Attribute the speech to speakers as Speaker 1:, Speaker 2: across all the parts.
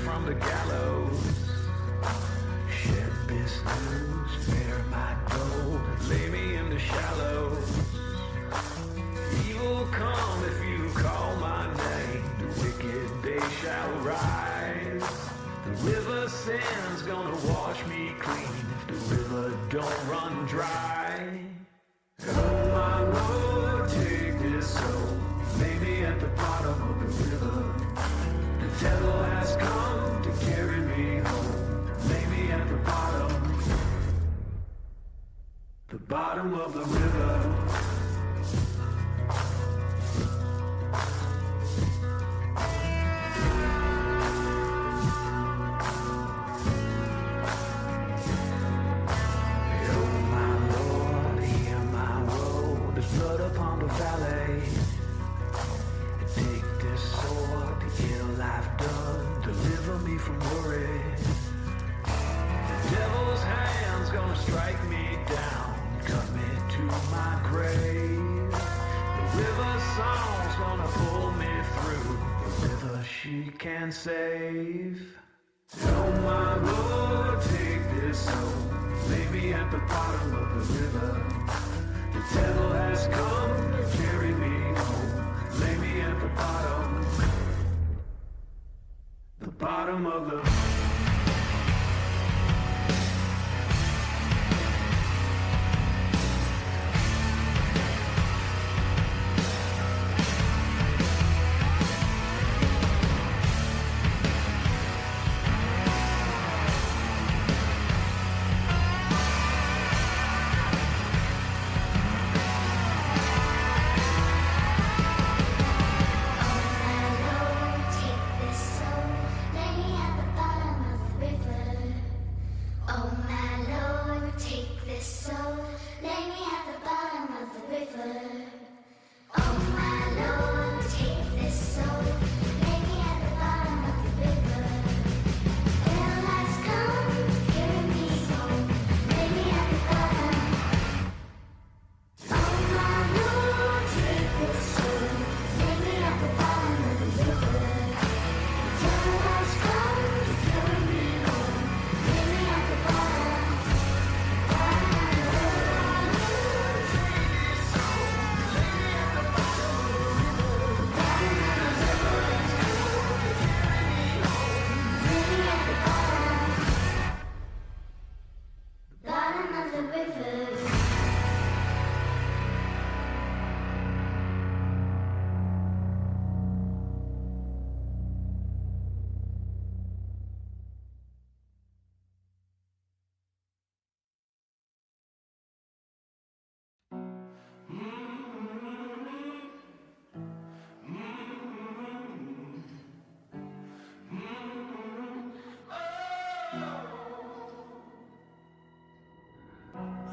Speaker 1: from the gallows. Shed this news, bear my gold, lay me in the shallows. Evil come if you call my name, the wicked day shall rise. The river sand's gonna wash me clean if the river don't run dry. Oh my Lord, take this soul, lay me at the bottom of the river. The devil has come to carry me home, lay me at the bottom of the river. Blood upon the valley. Take this sword, the ill I've done, deliver me from worry. The devil's hand's gonna strike me down, cut me to my grave. The river song's gonna pull me through, the river she can save. Oh my Lord, take this soul, lay me at the bottom of the river. The devil has come to carry me home, lay me at the bottom of the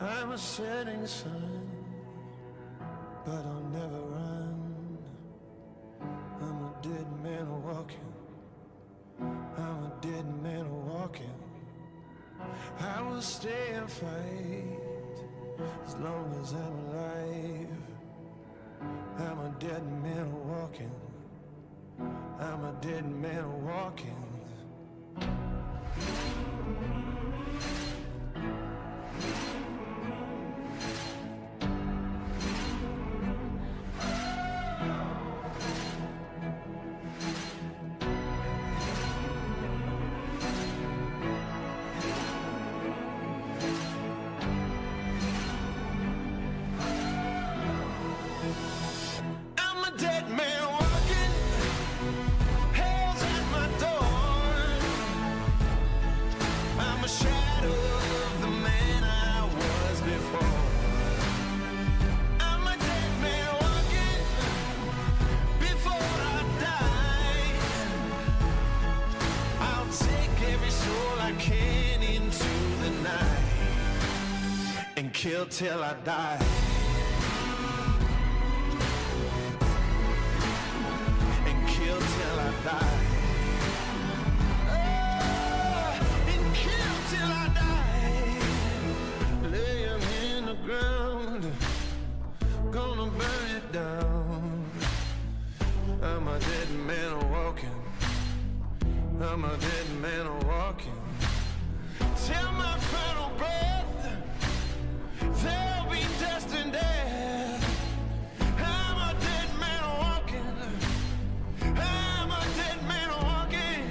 Speaker 2: I'm a setting sun, but I'll never run. I'm a dead man walking. I'm a dead man walking. I will stay and fight as long as I'm alive. I'm a dead man walking. I'm a dead man walking. Kill till I die. And kill till I die. Oh, and kill till I die. Lay him in the ground, gonna burn it down. I'm a dead man walking. I'm a dead man walking till my final breath. There'll be dust and death. I'm a dead man walking. I'm a dead man walking.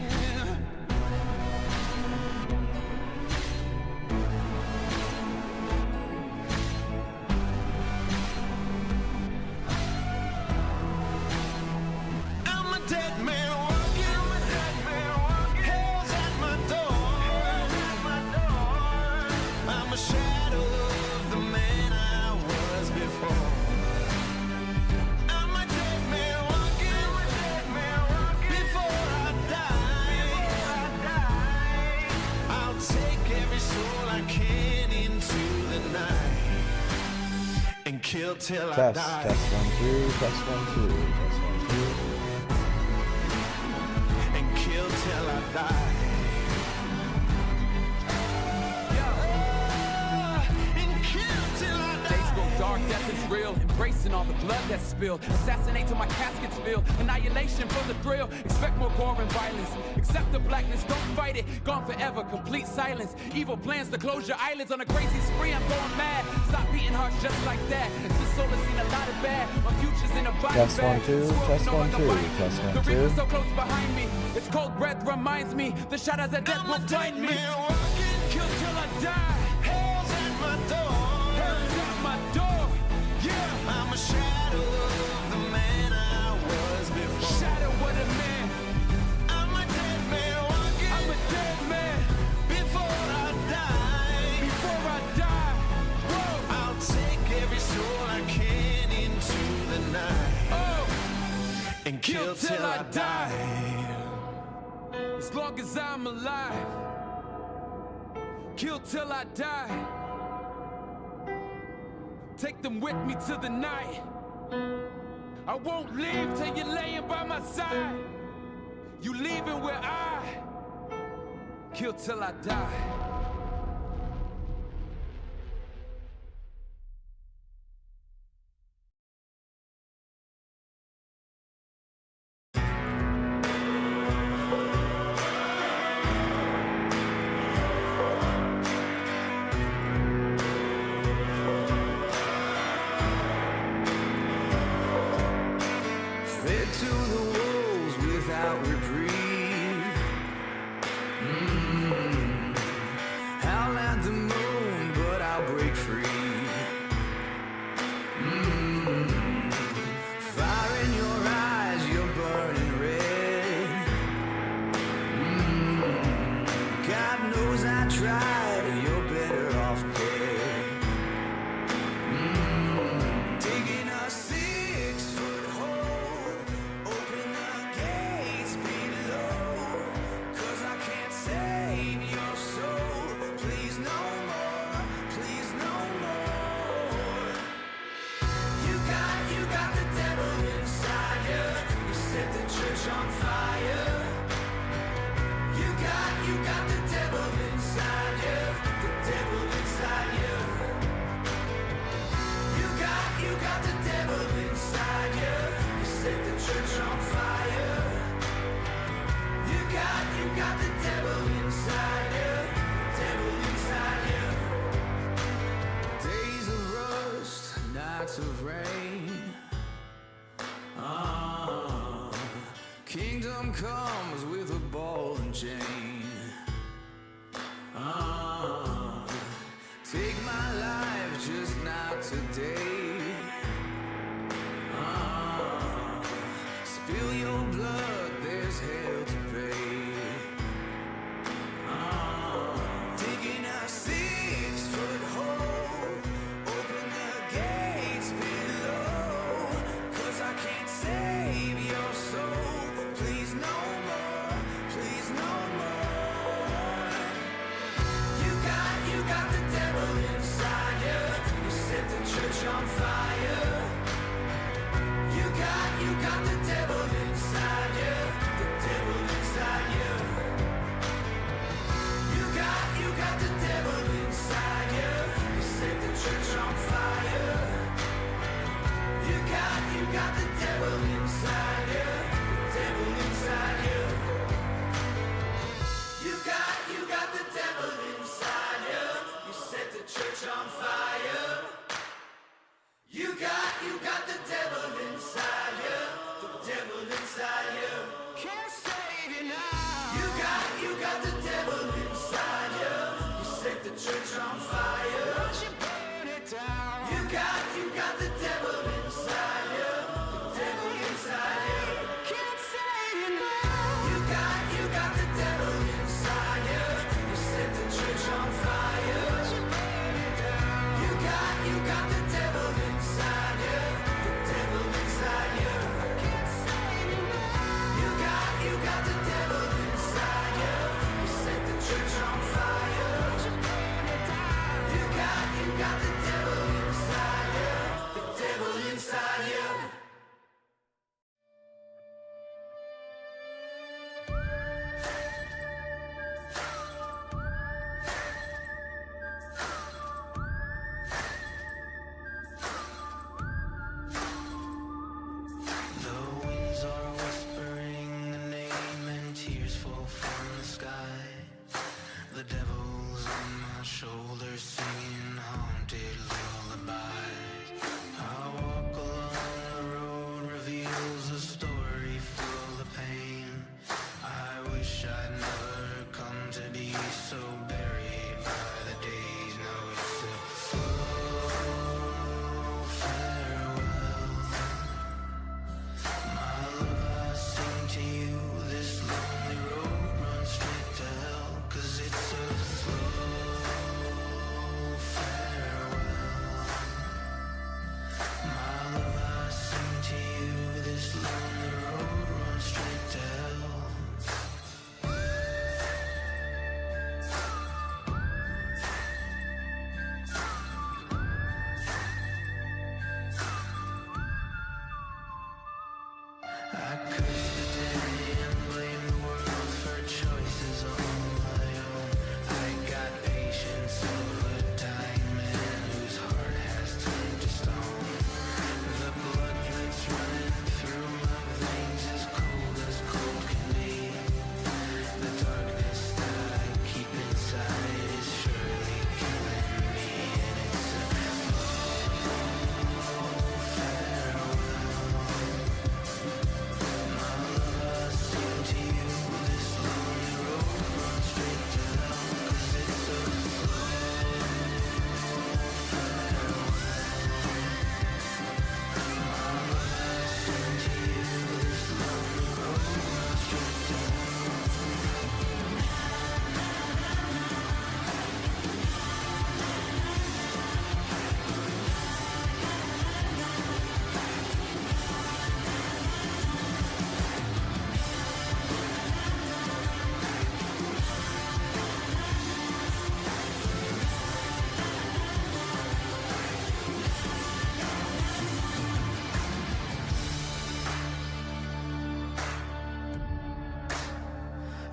Speaker 2: I'm a dead man walking. I'm a dead man walking. Hell's at my door. Hell's at my door. I'm a shadow of the man I was before. I'm a dead man walking. I'm a dead man walking. Before I die, I'll take every soul I can into the night and kill till I
Speaker 3: Test,
Speaker 2: die.
Speaker 3: test 1 2, test 1 2, test 1 2.
Speaker 2: And kill till I die. And kill till I die.
Speaker 4: Days grow dark, death is real. Embracing all the blood that's spilled. Assassinate till my casket's filled. Annihilation for the thrill. Expect more gore and violence. Accept the blackness, don't fight it. Gone forever, complete silence. Evil plans to close your eyelids on a crazy spree. I'm going mad. Stop beating hearts just like that. This soul has seen a lot of bad. My future's in a body
Speaker 3: Test
Speaker 4: bag.
Speaker 3: 1 2,
Speaker 4: Swerve
Speaker 3: test
Speaker 4: no
Speaker 3: 1
Speaker 4: longer
Speaker 3: 2,
Speaker 4: bind me.
Speaker 3: test
Speaker 4: The
Speaker 3: 1
Speaker 4: reaper's
Speaker 3: 2.
Speaker 4: so close behind me. Its cold breath reminds me. The shadows of death
Speaker 2: I'm
Speaker 4: will
Speaker 2: a
Speaker 4: find
Speaker 2: dead
Speaker 4: me.
Speaker 2: man walking.
Speaker 4: Kill till I die.
Speaker 2: Hell's at my door.
Speaker 4: Hell's at my door. Yeah.
Speaker 2: I'm a shadow of the man I was before.
Speaker 4: Shadow what a man.
Speaker 2: I'm a dead man walking.
Speaker 4: I'm a dead man.
Speaker 2: Before I die,
Speaker 4: Before I die. Whoa.
Speaker 2: I'll take every soul I can into the night
Speaker 4: Oh.
Speaker 2: and kill till I die.
Speaker 4: As long as I'm alive. Kill till I die. Take them with me to the night. I won't leave till you're laying by my side. You leaving where I kill till I die.
Speaker 1: Fed to the wolves without reprieve. Howl at the moon, but I'll break free. Fire in your eyes, you're burning red. God knows I tried, you're better off dead. Digging a 6-foot hole, open the gates below, 'cause I can't save your soul. Please no more, please no more. You got the devil inside you. You set the church on fire. You got the devil inside you. The devil inside you. You got the devil inside you. You set the church on fire. You got the devil inside you. The devil inside you. Days of rust, nights of rain. Kingdom comes with a ball and chain. Take my life, just not today. Spill your blood, there's hell to pay. Digging a 6-foot hole, open the gates below, 'cause I can't save your soul. Please no more.
Speaker 2: church on fire. Won't you burn it down? You got the devil inside you. The devil inside you. Can't say enough. You got the devil inside you. You set the church on fire. Won't you burn it down? You got the devil inside you. The devil inside you. Can't say enough. You got the devil inside you. You set the church on fire. Won't you burn it down? You got the devil inside you. The devil inside you. The winds are whispering the name and tears fall from the sky. The devil's on my shoulder singing haunted lullabies. I walk along the road reveals a story full of pain. I wish I'd never come to be so buried by the days. Now it's a slow farewell. My love, I sing to you. This lonely road runs straight to hell. 'Cause it's a slow farewell. My love, I sing to you. This lonely road runs straight to hell. I curse the day and blame the world for choices on my own. I got patience of a dying man whose heart has turned to stone. The blood that's running through my veins is cold as cold can be. The darkness that I keep inside is surely killing me. And it's a farewell. My love, I sing to you. This lonely road runs straight to hell. 'Cause it's a slow farewell. My love, I sing to you. This lonely road runs straight to hell.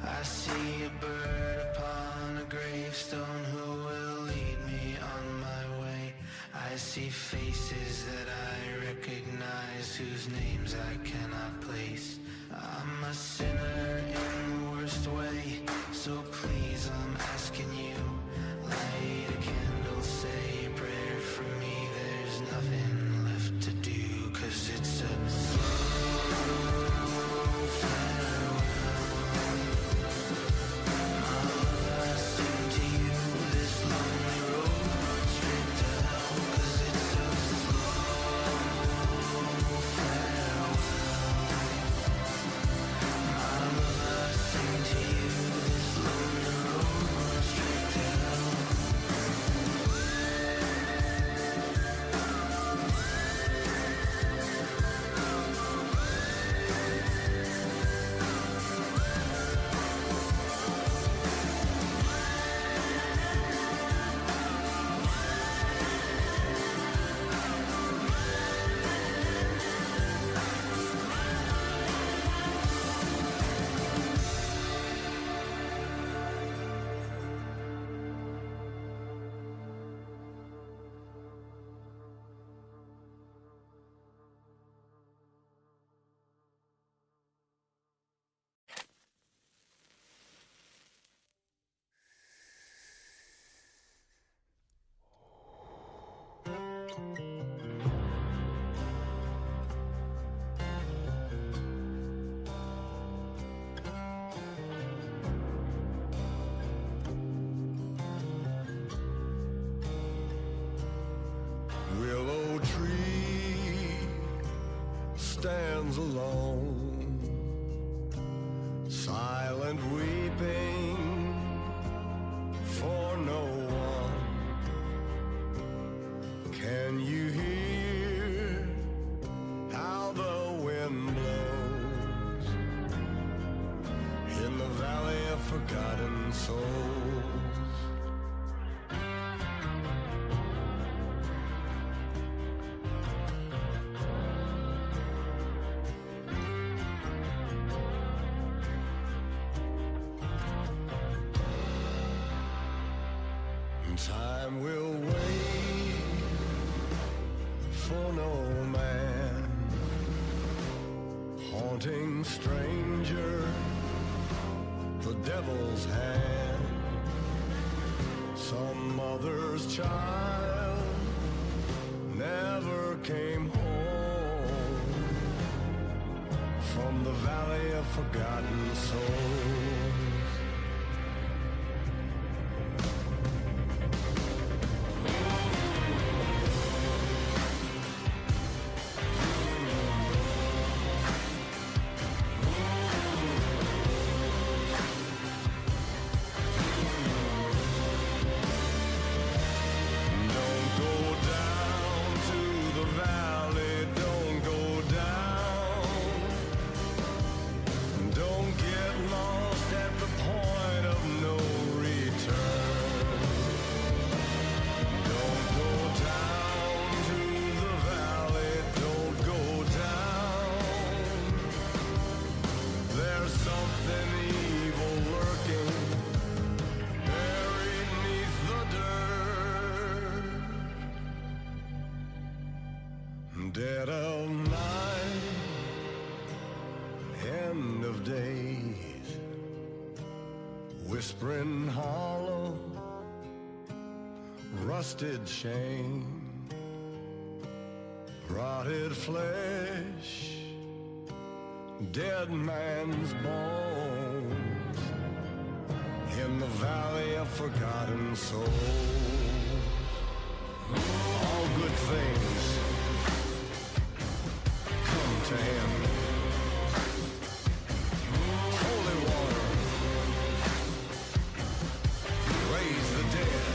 Speaker 2: I see a bird upon a gravestone who will lead me on my way. I see faces that I recognize whose names I cannot place. I'm a sinner in the worst way, so please I'm asking you, light a candle, say a prayer for me. There's nothing left to do, 'cause it's a slow farewell. My love, I sing to you. This lonely road runs straight to hell. 'Cause it's a slow farewell. My stands alone, silent weeping for no one. Can you hear how the wind blows in the valley of forgotten souls? Time will wait for no man, haunting stranger, the devil's hand, some mother's child never came home from the valley of forgotten souls. Dead of night, end of days, whispering hollow, rusted chain, rotted flesh, dead man's bones, in the valley of forgotten souls. All good things to him. Holy water, raise the dead.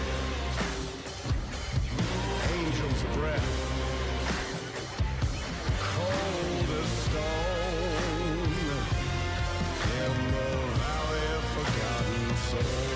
Speaker 2: Angel's breath, cold as stone, in the valley of forgotten souls.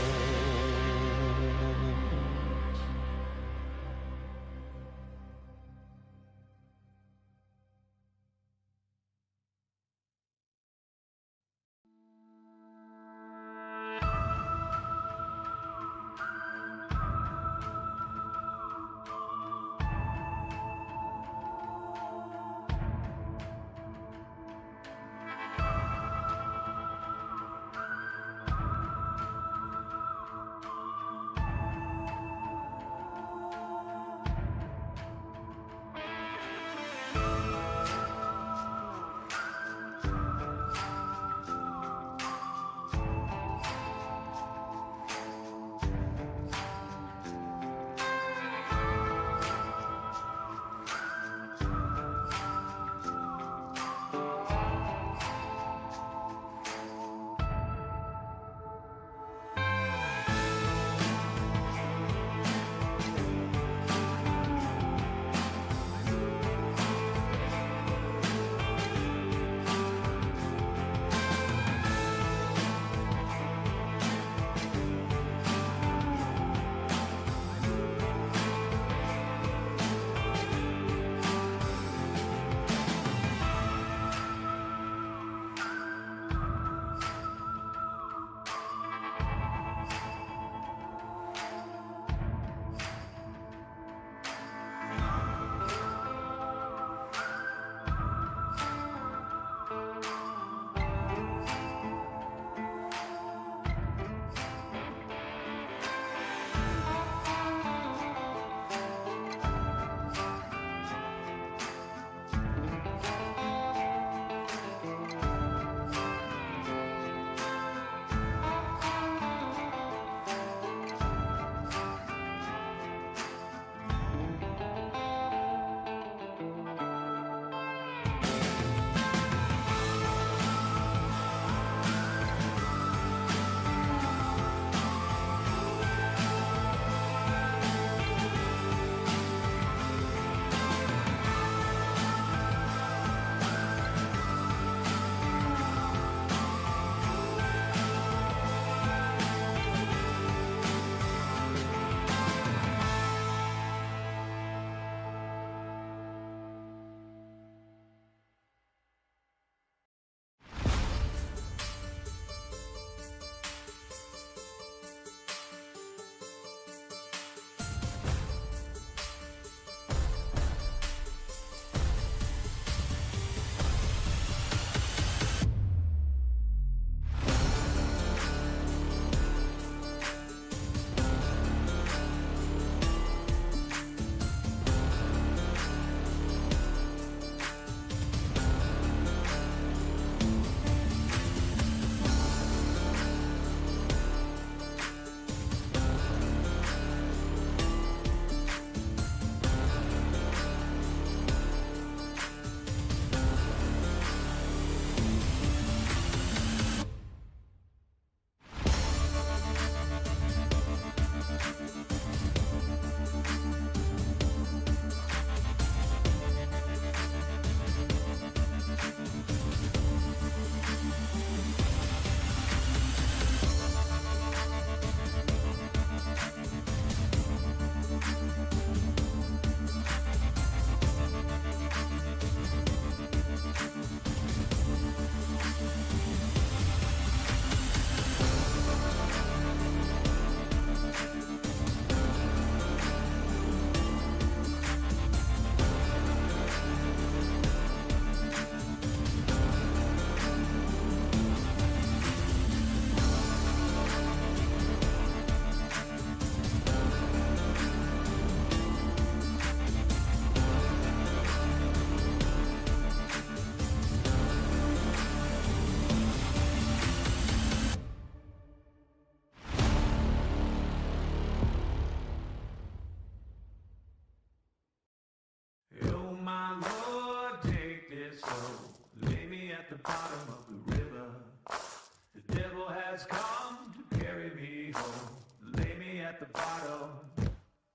Speaker 1: at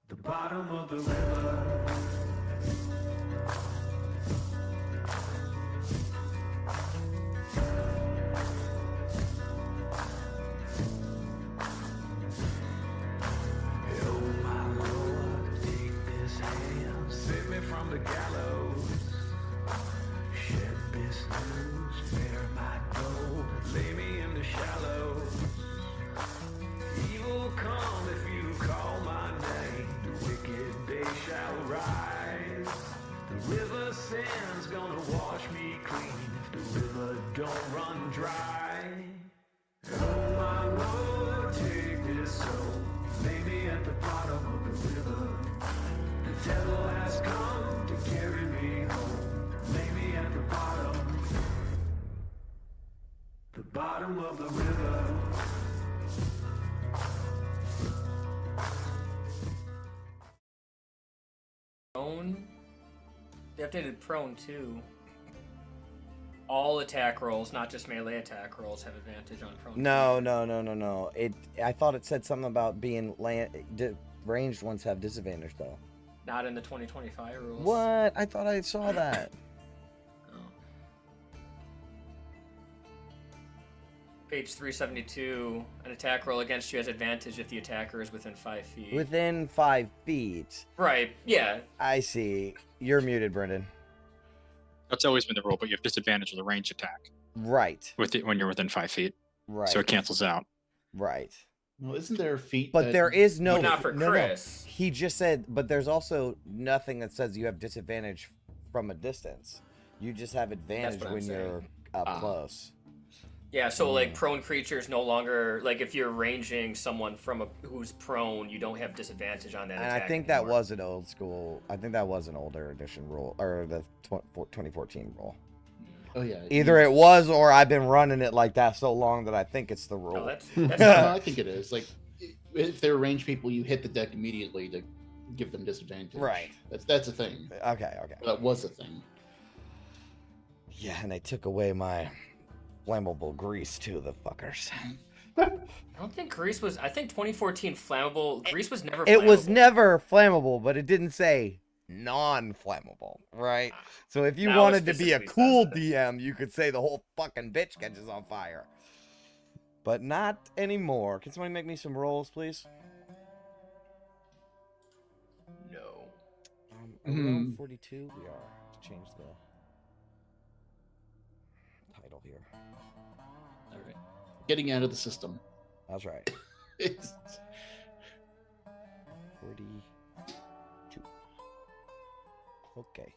Speaker 1: the bottom of the river. Oh my Lord, take this hand, save me from the gallows. Shed this news, bear my gold, lay me in the shallows. Evil come if you call my name, the wicked day shall rise. The river sand's gonna wash me clean if the river don't run dry. Oh my Lord, take this soul, lay me at the bottom of the river. The devil has come to carry me home, lay me at the bottom of the river.
Speaker 5: Prone? They updated prone too. All attack rolls, not just melee attack rolls, have advantage on prone.
Speaker 3: No. I thought it said something about being ranged ones have disadvantage though.
Speaker 5: Not in the 2025 rules.
Speaker 3: What? I thought I saw that.
Speaker 5: Oh. Page 372. An attack roll against you has advantage if the attacker is within 5 feet.
Speaker 3: Within 5 feet.
Speaker 5: Right. Yeah.
Speaker 3: I see. You're muted, Brendan.
Speaker 6: That's always been the rule, but you have disadvantage with a ranged attack.
Speaker 3: Right.
Speaker 6: When you're within 5 feet.
Speaker 3: Right.
Speaker 6: So it cancels out.
Speaker 3: Right.
Speaker 7: Well, isn't there a feat?
Speaker 3: But there is no.
Speaker 5: But not for Chris.
Speaker 3: No. He just said, but there's also nothing that says you have disadvantage from a distance. You just have advantage
Speaker 5: what I'm
Speaker 3: when you're up close.
Speaker 5: Yeah, so like prone creatures no longer, like if you're ranging someone from who's prone, you don't have disadvantage on that
Speaker 3: And
Speaker 5: attack
Speaker 3: I think
Speaker 5: anymore.
Speaker 3: that was an old school. I think that was an older edition rule, or the 2014 rule.
Speaker 7: Oh yeah.
Speaker 3: Either it was, or I've been running it like that so long that I think it's the rule.
Speaker 5: No, that's
Speaker 7: No, I think it is. Like, if they're ranged people, you hit the deck immediately to give them disadvantage.
Speaker 3: Right.
Speaker 7: That's a thing.
Speaker 3: Okay.
Speaker 7: That was a thing.
Speaker 3: Yeah, and they took away my flammable grease too, the fuckers.
Speaker 5: I don't think grease was. I think 2014 flammable grease was never.
Speaker 3: It was
Speaker 5: flammable.
Speaker 3: never flammable, but it didn't say non-flammable, right? So if you
Speaker 5: That
Speaker 3: wanted
Speaker 5: was
Speaker 3: to be a
Speaker 5: specifically
Speaker 3: cool
Speaker 5: sensitive.
Speaker 3: DM, you could say the whole fucking bitch catches on fire. But not anymore. Can somebody make me some rolls, please?
Speaker 5: No.
Speaker 3: Are we on 42? We are. To change the title here.
Speaker 7: All right. Getting out of the system.
Speaker 3: That's right.
Speaker 7: It's...
Speaker 3: 42. Okay.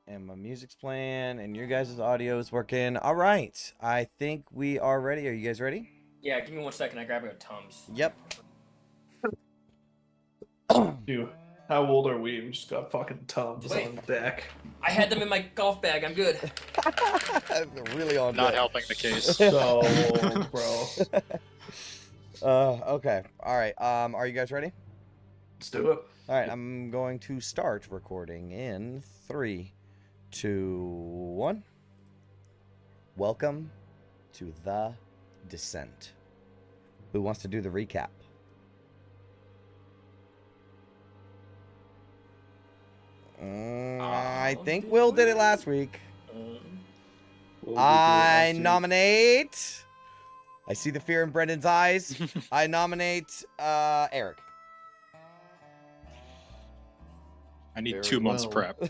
Speaker 3: And my music's playing, and your guys' audio is working. All right. I think we are ready. Are you guys ready?
Speaker 5: Yeah, give me 1 second. I grab your Tums.
Speaker 3: Yep.
Speaker 8: Dude, how old are we? We just got fucking Tums
Speaker 5: Wait.
Speaker 8: on deck.
Speaker 5: I had them in my golf bag. I'm good.
Speaker 3: They're really on
Speaker 6: Not
Speaker 3: deck.
Speaker 6: helping the case.
Speaker 8: So, bro,
Speaker 3: Okay. All right. Are you guys ready?
Speaker 8: let's do it.
Speaker 3: All right. I'm going to start recording in 3, 2, 1. Welcome to The Descent. Who wants to do the recap? I think Will did it last week. I nominate. I see the fear in Brendan's eyes. I nominate Eric.
Speaker 6: I need
Speaker 7: Very
Speaker 6: 2 months
Speaker 7: well.
Speaker 6: prep.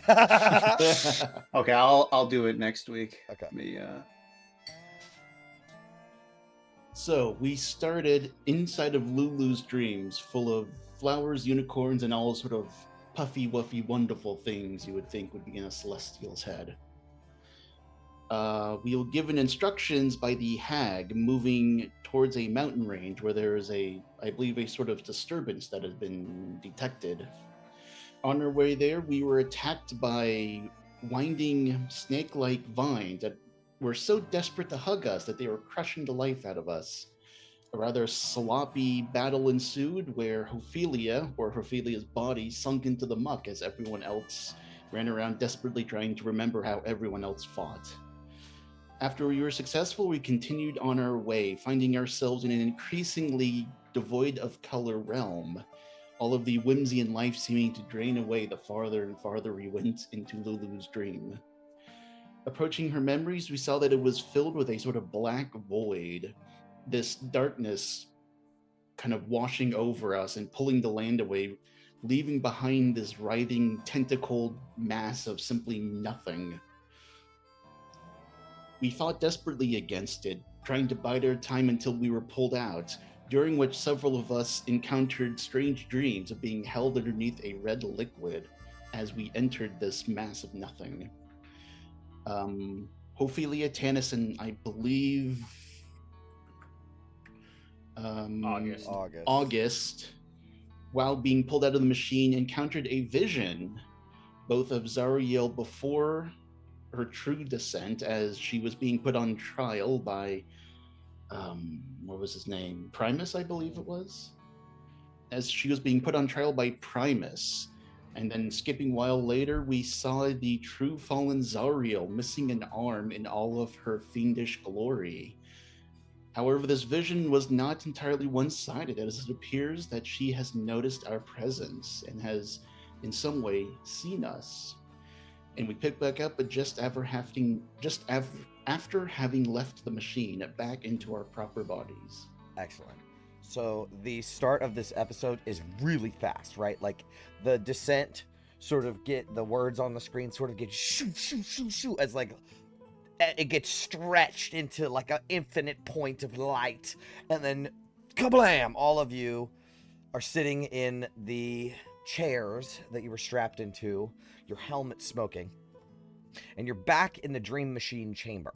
Speaker 9: Okay, I'll do it next week.
Speaker 3: Okay.
Speaker 9: Let me,
Speaker 7: So we started inside of Lulu's dreams, full of flowers, unicorns, and all sort of puffy, wuffy, wonderful things you would think would be in a celestial's head. We were given instructions by the hag moving towards a mountain range where there is I believe, a sort of disturbance that has been detected. On our way there, we were attacked by winding snake-like vines that were so desperate to hug us that they were crushing the life out of us. A rather sloppy battle ensued where Ophelia's body sunk into the muck as everyone else ran around desperately trying to remember how everyone else fought. After we were successful, we continued on our way, finding ourselves in an increasingly devoid of color realm, all of the whimsy and life seeming to drain away the farther and farther we went into Lulu's dream. Approaching her memories, we saw that it was filled with a sort of black void, this darkness kind of washing over us and pulling the land away, leaving behind this writhing, tentacled mass of simply nothing. We fought desperately against it, trying to bide our time until we were pulled out, during which several of us encountered strange dreams of being held underneath a red liquid as we entered this mass of nothing. Ophelia, Tanis, and I believe August, while being pulled out of the machine, encountered a vision, both of Zariel before her true descent, as she was being put on trial by, what was his name? Primus, I believe it was? As she was being put on trial by Primus. And then skipping a while later, we saw the true fallen Zariel missing an arm in all of her fiendish glory. However, this vision was not entirely one-sided, as it appears that she has noticed our presence and has, in some way, seen us. And we pick back up, but after having left the machine back into our proper bodies.
Speaker 3: Excellent. So the start of this episode is really fast, right? Like the descent sort of get the words on the screen sort of get shoo, shoo, shoo, shoo, as like it gets stretched into like an infinite point of light. And then kablam, all of you are sitting in the chairs that you were strapped into, your helmet smoking, and you're back in the dream machine chamber.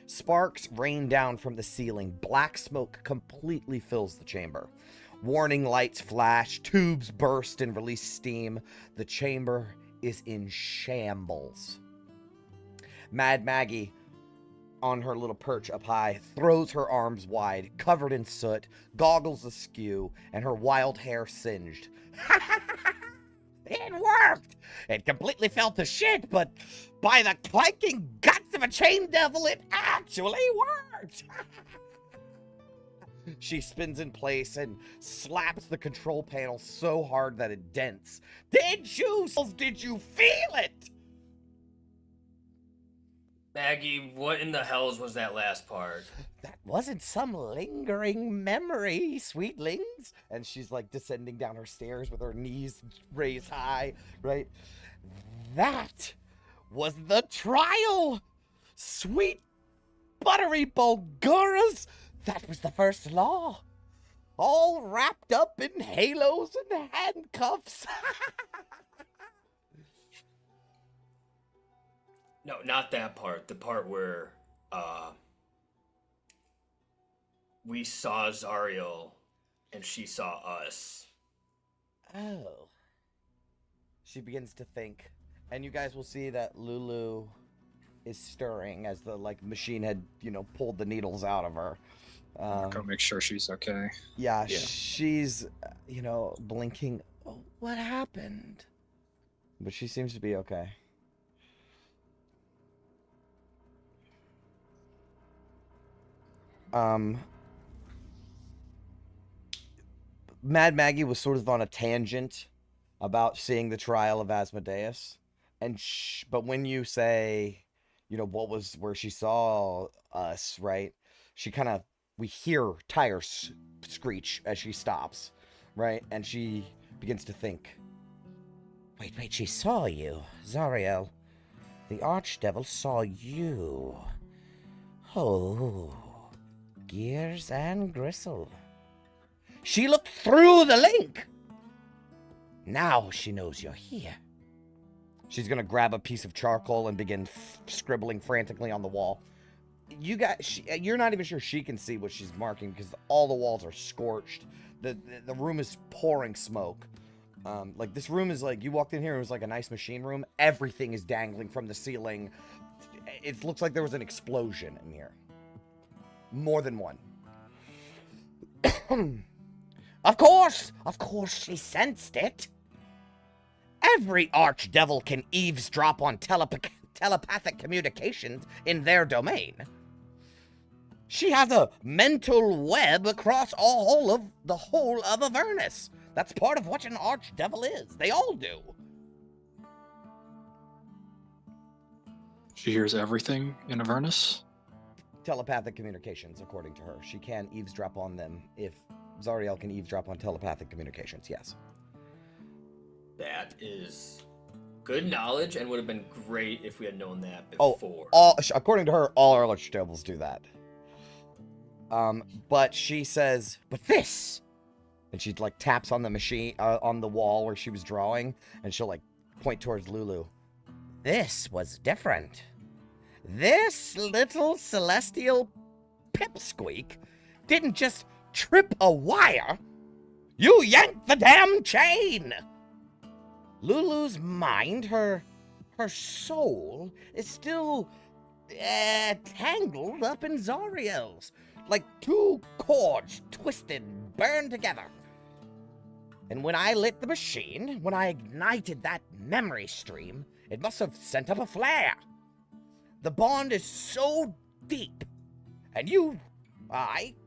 Speaker 3: Sparks rain down from the ceiling. Black smoke completely fills the chamber. Warning lights flash. Tubes burst and release steam. The chamber is in shambles. Mad Maggie, on her little perch up high, throws her arms wide, covered in soot, goggles askew, and her wild hair singed. It worked! It completely fell to shit, but by the clanking guts of a chain devil, it actually worked! She spins in place and slaps the control panel so hard that it dents. Did you feel it?
Speaker 5: Maggie, what in the hells was that last part?
Speaker 3: That wasn't some lingering memory, sweetlings. And she's like descending down her stairs with her knees raised high, right? That was the trial! Sweet buttery Bulguras! That was the first law. All wrapped up in halos and handcuffs.
Speaker 5: No, not that part. The part where we saw Zariel and she saw us.
Speaker 3: Oh. She begins to think. And you guys will see that Lulu is stirring as the machine had, pulled the needles out of her.
Speaker 6: Go make sure she's okay.
Speaker 3: Yeah, she's, blinking. Oh, what happened? But she seems to be okay. Mad Maggie was sort of on a tangent about seeing the trial of Asmodeus, and but when you say, what was where she saw us, right? She we hear tires screech as she stops, right? And she begins to think. Wait, she saw you, Zariel. The Archdevil saw you. Oh, gears and gristle. She looked through the link. Now she knows you're here. She's gonna grab a piece of charcoal and begin scribbling frantically on the wall. You guys, you're not even sure she can see what she's marking because all the walls are scorched. The room is pouring smoke. This room is you walked in here, it was like a nice machine room. Everything is dangling from the ceiling. It looks like there was an explosion in here. More than one. Of course she sensed it. Every archdevil can eavesdrop on telepathic communications in their domain. She has a mental web across the whole of Avernus. That's part of what an archdevil is. They all do.
Speaker 6: She hears everything in Avernus.
Speaker 3: Telepathic communications, according to her. She can eavesdrop on them if Zariel can eavesdrop on telepathic communications, yes.
Speaker 5: That is good knowledge and would have been great if we had known that
Speaker 3: Oh,
Speaker 5: before.
Speaker 3: according to her, all our archdevils do that. But she says, but this, and she like taps on the machine, on the wall where she was drawing, and she'll like point towards Lulu. This was different. This little celestial pipsqueak didn't just trip a wire. You yanked the damn chain. Lulu's mind, her soul, is still tangled up in Zariel's. Like two cords twisted, burned together. And when I lit the machine, when I ignited that memory stream, it must have sent up a flare. The bond is so deep. And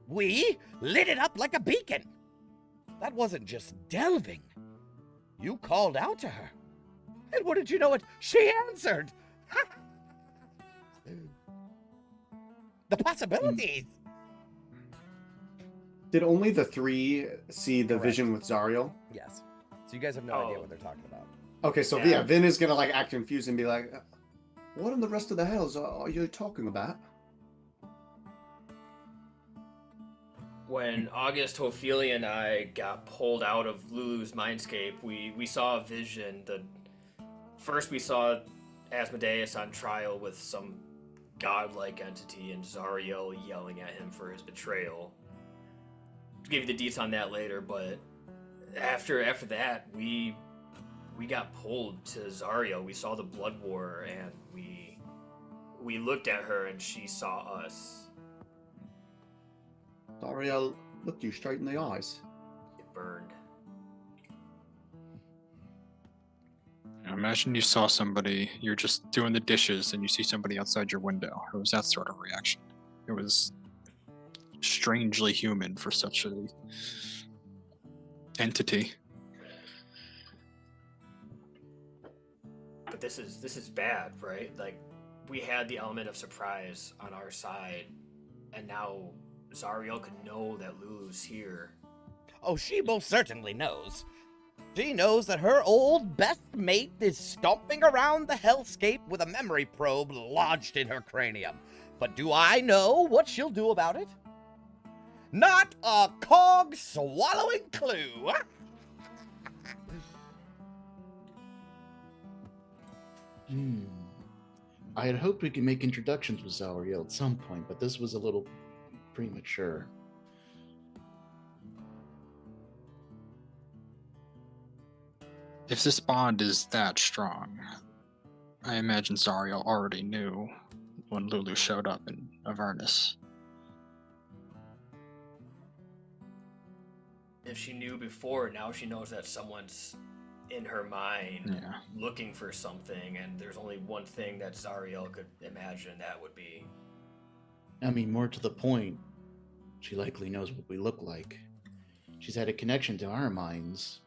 Speaker 3: we lit it up like a beacon. That wasn't just delving. You called out to her. And what did you know it? She answered. The possibilities.
Speaker 9: Did only the three see the
Speaker 3: Correct.
Speaker 9: vision with Zariel?
Speaker 3: Yes. So you guys have no idea what they're talking about.
Speaker 9: Okay, so yeah, Vin is gonna like act confused and be like, "What in the rest of the hells are you talking about?"
Speaker 5: When August, Ophelia, and I got pulled out of Lulu's mindscape, we saw a vision. First we saw Asmodeus on trial with some godlike entity and Zariel yelling at him for his betrayal. I'll give you the deets on that later, but after that, we got pulled to Zariel. We saw the blood war, and we looked at her, and she saw us.
Speaker 9: Zariel looked you straight in the eyes.
Speaker 5: It burned.
Speaker 6: Imagine you saw somebody, you're just doing the dishes, and you see somebody outside your window. It was that sort of reaction. It was strangely human for such a entity.
Speaker 5: But this is bad, right? Like, we had the element of surprise on our side, and now Zariel could know that Lulu's here.
Speaker 3: Oh, she most certainly knows. She knows that her old best mate is stomping around the hellscape with a memory probe lodged in her cranium. But do I know what she'll do about it? Not a cog-swallowing clue.
Speaker 7: I had hoped we could make introductions with Zariel at some point, but this was a little premature.
Speaker 6: If this bond is that strong, I imagine Zariel already knew when Lulu showed up in Avernus.
Speaker 5: If she knew before, now she knows that someone's in her mind looking for something, and there's only one thing that Zariel could imagine that would be.
Speaker 7: I mean, more to the point, she likely knows what we look like. She's had a connection to our minds.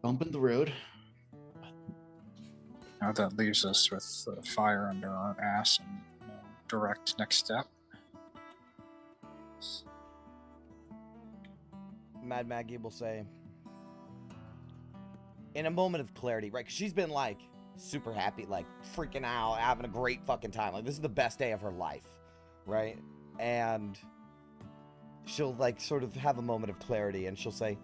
Speaker 7: Bump in the road.
Speaker 6: Now that leaves us with fire under our ass and no direct next step.
Speaker 3: Mad Maggie will say, in a moment of clarity, right? 'Cause she's been like super happy, like freaking out, having a great fucking time. Like, this is the best day of her life, right? And she'll like sort of have a moment of clarity, and she'll say,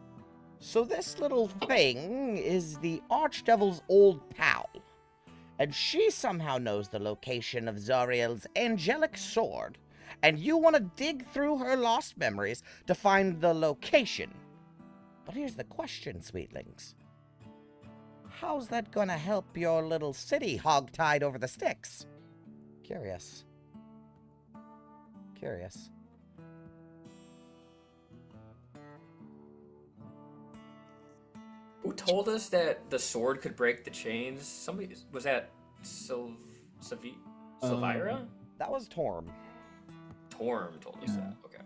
Speaker 3: so this little thing is the Archdevil's old pal, and she somehow knows the location of Zariel's angelic sword, and you want to dig through her lost memories to find the location. But here's the question, sweetlings. How's that gonna help your little city hogtied over the sticks? Curious.
Speaker 5: Who told us that the sword could break the chains? Somebody was that Silvira?
Speaker 3: That was Torm.
Speaker 5: Torm told us that. Okay.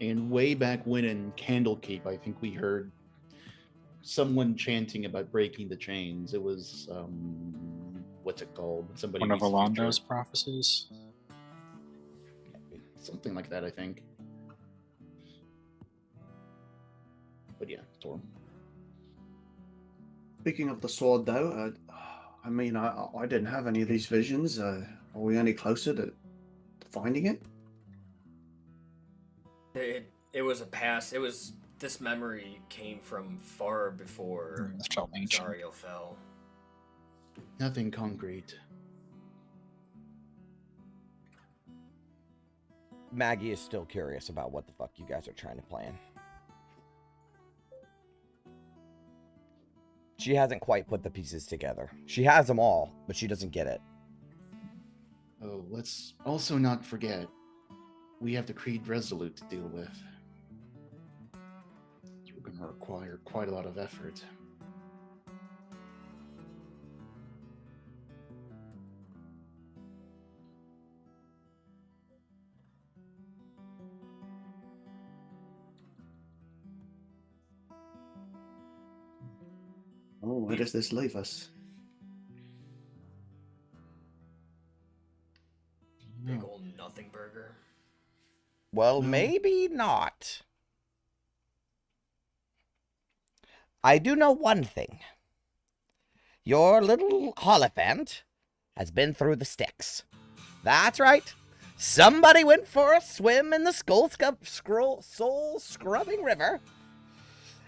Speaker 7: And way back when in Candlekeep, I think we heard someone chanting about breaking the chains. It was what's it called? Somebody.
Speaker 6: One of Alondo's prophecies.
Speaker 7: Something like that, I think. But yeah, Torm.
Speaker 9: Speaking of the sword, though, I mean, I didn't have any of these visions. Are we any closer to finding it?
Speaker 5: It was a past. It was this memory came from far before
Speaker 6: It felt ancient.
Speaker 5: Zariel fell.
Speaker 7: Nothing concrete.
Speaker 3: Maggie is still curious about what the fuck you guys are trying to plan. She hasn't quite put the pieces together. She has them all, but she doesn't get it.
Speaker 7: Oh, let's also not forget, we have the Creed Resolute to deal with. We're going to require quite a lot of effort.
Speaker 9: Oh, where does this leave us?
Speaker 5: Big old nothing burger.
Speaker 3: Well, maybe not. I do know one thing. Your little Holophant has been through the sticks. That's right. Somebody went for a swim in the soul-scrubbing river,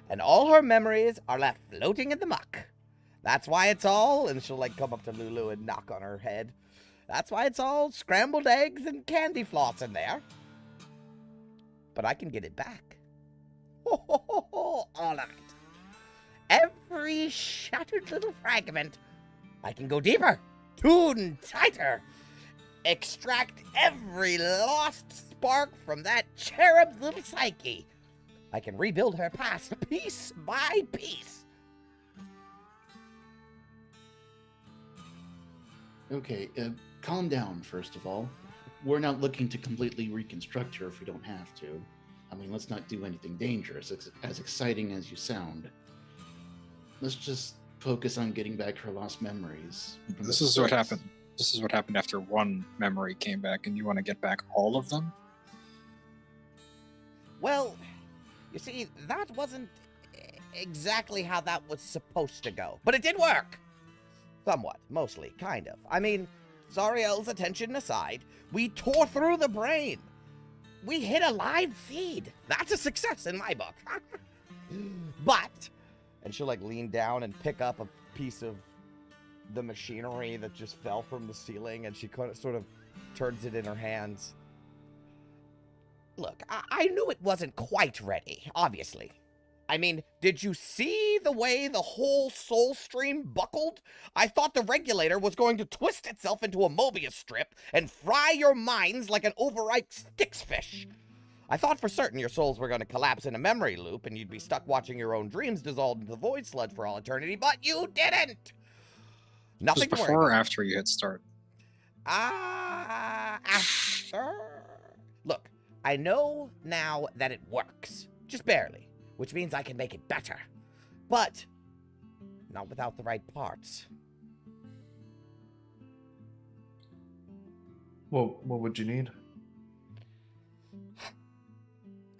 Speaker 3: and all her memories are left floating in the muck. That's why it's all, and she'll like come up to Lulu and knock on her head. That's why it's all scrambled eggs and candy floss in there. But I can get it back. All of it. Every shattered little fragment. I can go deeper, tune tighter, extract every lost spark from that cherub's little psyche. I can rebuild her past piece by piece.
Speaker 7: Okay, calm down, first of all. We're not looking to completely reconstruct her if we don't have to. I mean, let's not do anything dangerous, as exciting as you sound. Let's just focus on getting back her lost memories.
Speaker 6: This is what happened. This is what happened after one memory came back, and you want to get back all of them?
Speaker 3: Well, you see, that wasn't exactly how that was supposed to go. But it did work. Somewhat, mostly, kind of. I mean, Zariel's attention aside, we tore through the brain. We hit a live feed. That's a success in my book. But, and she'll like lean down and pick up a piece of the machinery that just fell from the ceiling, and she sort of turns it in her hands. Look, I knew it wasn't quite ready, obviously. I mean, did you see the way the whole soul stream buckled? I thought the regulator was going to twist itself into a Mobius strip and fry your minds like an overripe Styx fish. I thought for certain your souls were going to collapse in a memory loop and you'd be stuck watching your own dreams dissolve into the void sludge for all eternity, but you didn't! Nothing
Speaker 6: Was
Speaker 3: to worry
Speaker 6: before or
Speaker 3: about.
Speaker 6: after you hit start?
Speaker 3: After. Look, I know now that it works. Just barely. Which means I can make it better. But not without the right parts.
Speaker 8: Well, what would you need?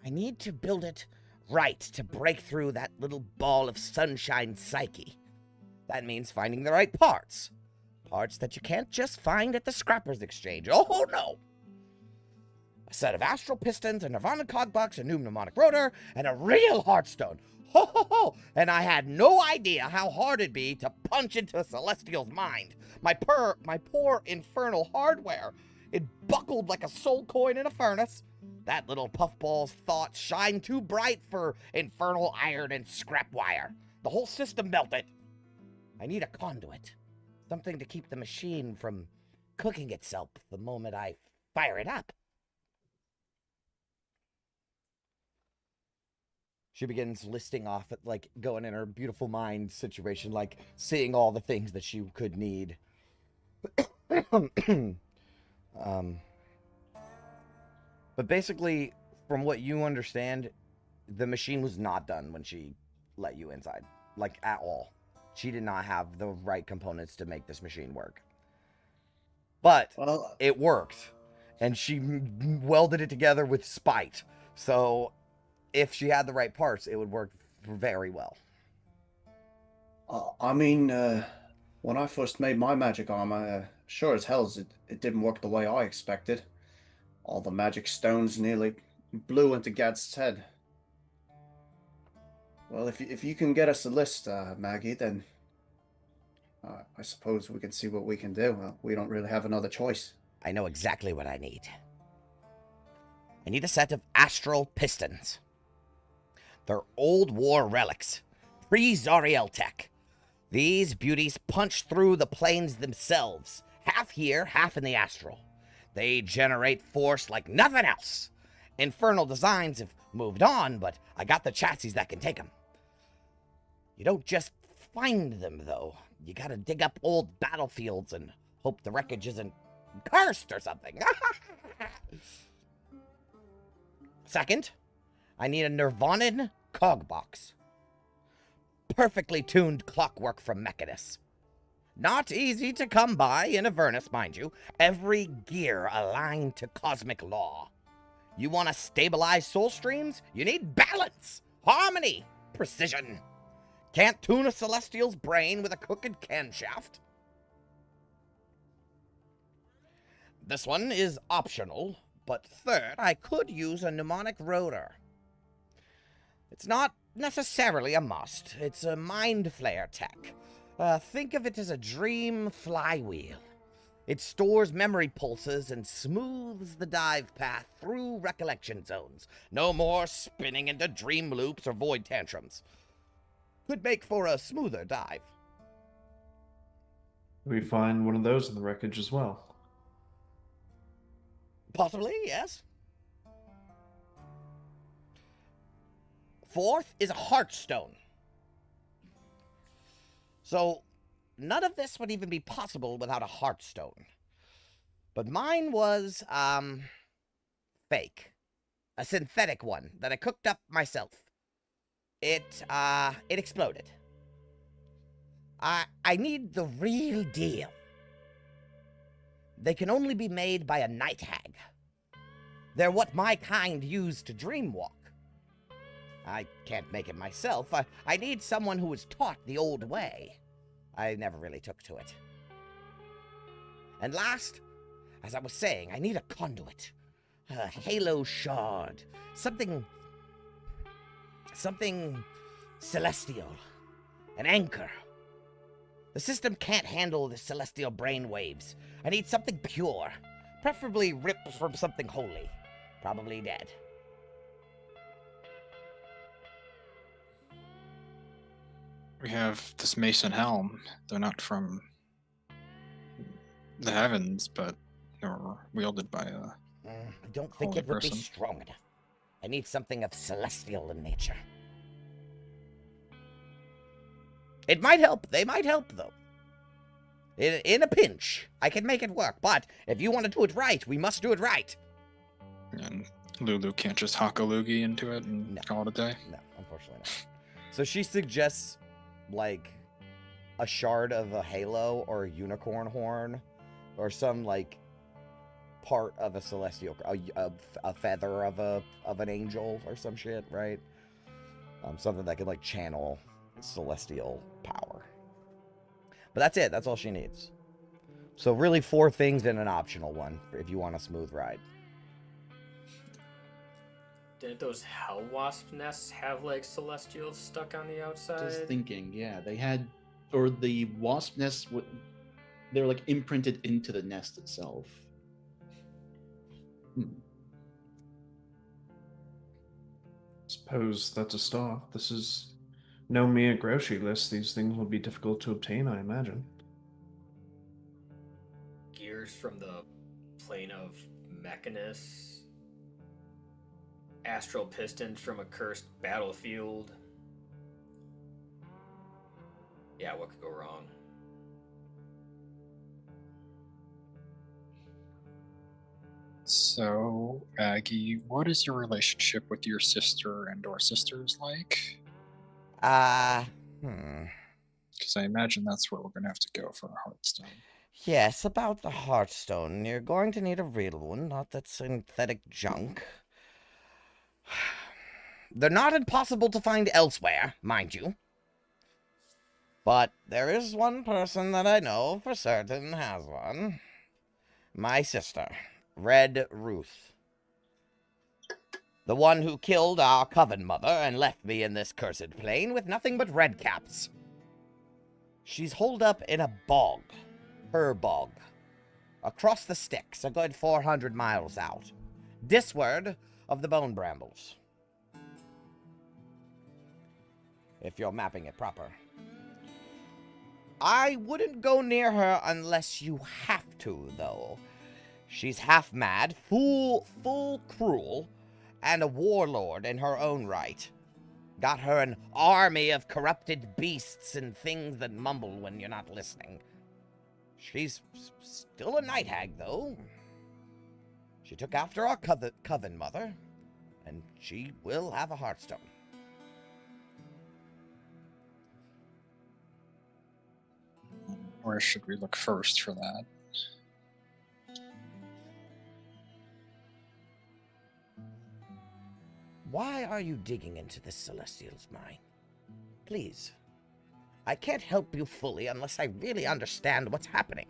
Speaker 3: I need to build it right to break through that little ball of sunshine psyche. That means finding the right parts. Parts that you can't just find at the Scrappers Exchange. Oh, no! A set of astral pistons, a Nirvana cogbox, a new mnemonic rotor, and a real heartstone. Ho, ho, ho! And I had no idea how hard it'd be to punch into a Celestial's mind. My poor infernal hardware. It buckled like a soul coin in a furnace. That little puffball's thoughts shine too bright for infernal iron and scrap wire. The whole system melted. I need a conduit. Something to keep the machine from cooking itself the moment I fire it up. She begins listing off, like, going in her beautiful mind situation, like, seeing all the things that she could need. But basically, from what you understand, the machine was not done when she let you inside, like, at all. She did not have the right components to make this machine work. But
Speaker 9: Well,
Speaker 3: it worked, and she welded it together with spite. So if she had the right parts, it would work very well.
Speaker 9: I mean, when I first made my magic armor, sure as hell it didn't work the way I expected. All the magic stones nearly blew into Gad's head. Well, if you can get us a list, Maggie, then I suppose we can see what we can do. We don't really have another choice.
Speaker 3: I know exactly what I need. I need a set of astral pistons. They're old war relics, pre-Zariel tech. These beauties punch through the planes themselves, half here, half in the astral. They generate force like nothing else. Infernal designs have moved on, but I got the chassis that can take them. You don't just find them, though. You gotta dig up old battlefields and hope the wreckage isn't cursed or something. Second, I need a Nirvanan cog box. Perfectly tuned clockwork from Mechanus. Not easy to come by in Avernus, mind you. Every gear aligned to cosmic law. You want to stabilize soul streams? You need balance, harmony, precision. Can't tune a celestial's brain with a crooked camshaft. This one is optional, but third, I could use a mnemonic rotor. It's not necessarily a must. It's a mind flare tech. Think of it as a dream flywheel. It stores memory pulses and smooths the dive path through recollection zones. No more spinning into dream loops or void tantrums. Could make for a smoother dive.
Speaker 8: We find one of those in the wreckage as well.
Speaker 3: Possibly, yes. Fourth is a heartstone. So, none of this would even be possible without a heartstone. But mine was, fake. A synthetic one that I cooked up myself. It exploded. I need the real deal. They can only be made by a night hag. They're what my kind use to dreamwalk. I can't make it myself. I need someone who was taught the old way. I never really took to it. And last, as I was saying, I need a conduit. A halo shard. Something celestial. An anchor. The system can't handle the celestial brain waves. I need something pure. Preferably ripped from something holy. Probably dead.
Speaker 6: We have this Mason helm. They're not from the heavens, but they're wielded by a
Speaker 3: I don't think
Speaker 6: holy
Speaker 3: it would be
Speaker 6: person.
Speaker 3: strong enough. I need something of celestial in nature. It might help. They might help, though. In a pinch, I can make it work. But if you want to do it right, we must do it right.
Speaker 6: And Lulu can't just hock a loogie into it and
Speaker 3: No.
Speaker 6: call it a day.
Speaker 3: No, unfortunately not. So she suggests, like, a shard of a halo or a unicorn horn or some, like, part of a celestial, a feather of an angel or some shit, right? Something that can, like, channel celestial power. But that's it. That's all she needs. So really 4 things and an optional one if you want a smooth ride.
Speaker 5: Didn't those hell wasp nests have like celestials stuck on the outside?
Speaker 7: Just thinking, yeah, they had, or the wasp nests, they're like imprinted into the nest itself.
Speaker 8: Suppose that's a start. This is no mere grocery list. These things will be difficult to obtain, I imagine.
Speaker 5: Gears from the plane of Mechanus. astral pistons from a cursed battlefield. Yeah, what could go wrong?
Speaker 6: So, Aggie, what is your relationship with your sister and or sisters like? Because I imagine that's where we're going to have to go for a Heartstone.
Speaker 3: Yes, about the Heartstone. You're going to need a real one, not that synthetic junk. They're not impossible to find elsewhere, mind you. But there is one person that I know for certain has one. My sister, Red Ruth. The one who killed our coven mother and left me in this cursed plane with nothing but red caps. She's holed up in a bog. Her bog. Across the Styx, a good 400 miles out. Disward of the Bone Brambles. If you're mapping it proper. I wouldn't go near her unless you have to, though. She's half mad, full cruel, and a warlord in her own right. Got her an army of corrupted beasts and things that mumble when you're not listening. She's still a night hag, though. She took after our coven mother, and she will have a Heartstone.
Speaker 6: Where should we look first for that?
Speaker 3: Why are you digging into this Celestial's mine? Please. I can't help you fully unless I really understand what's happening.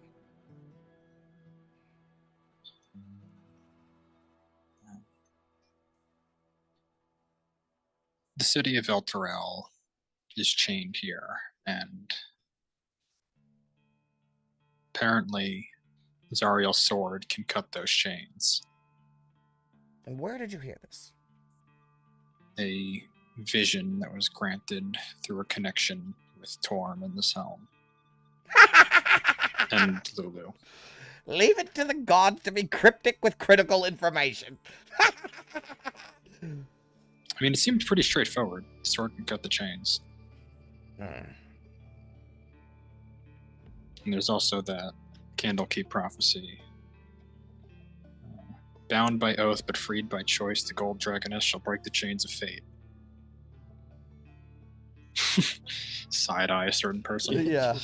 Speaker 6: The city of El Terrell is chained here, and apparently Zariel's sword can cut those chains.
Speaker 3: And where did you hear this?
Speaker 6: A vision that was granted through a connection with Torm and this helm. And Lulu.
Speaker 3: Leave it to the gods to be cryptic with critical information.
Speaker 6: I mean, it seemed pretty straightforward. The sword can cut the chains. And there's also that Candlekeep prophecy. Bound by oath but freed by choice, the gold dragoness shall break the chains of fate. Side-eye a certain person.
Speaker 3: Yeah.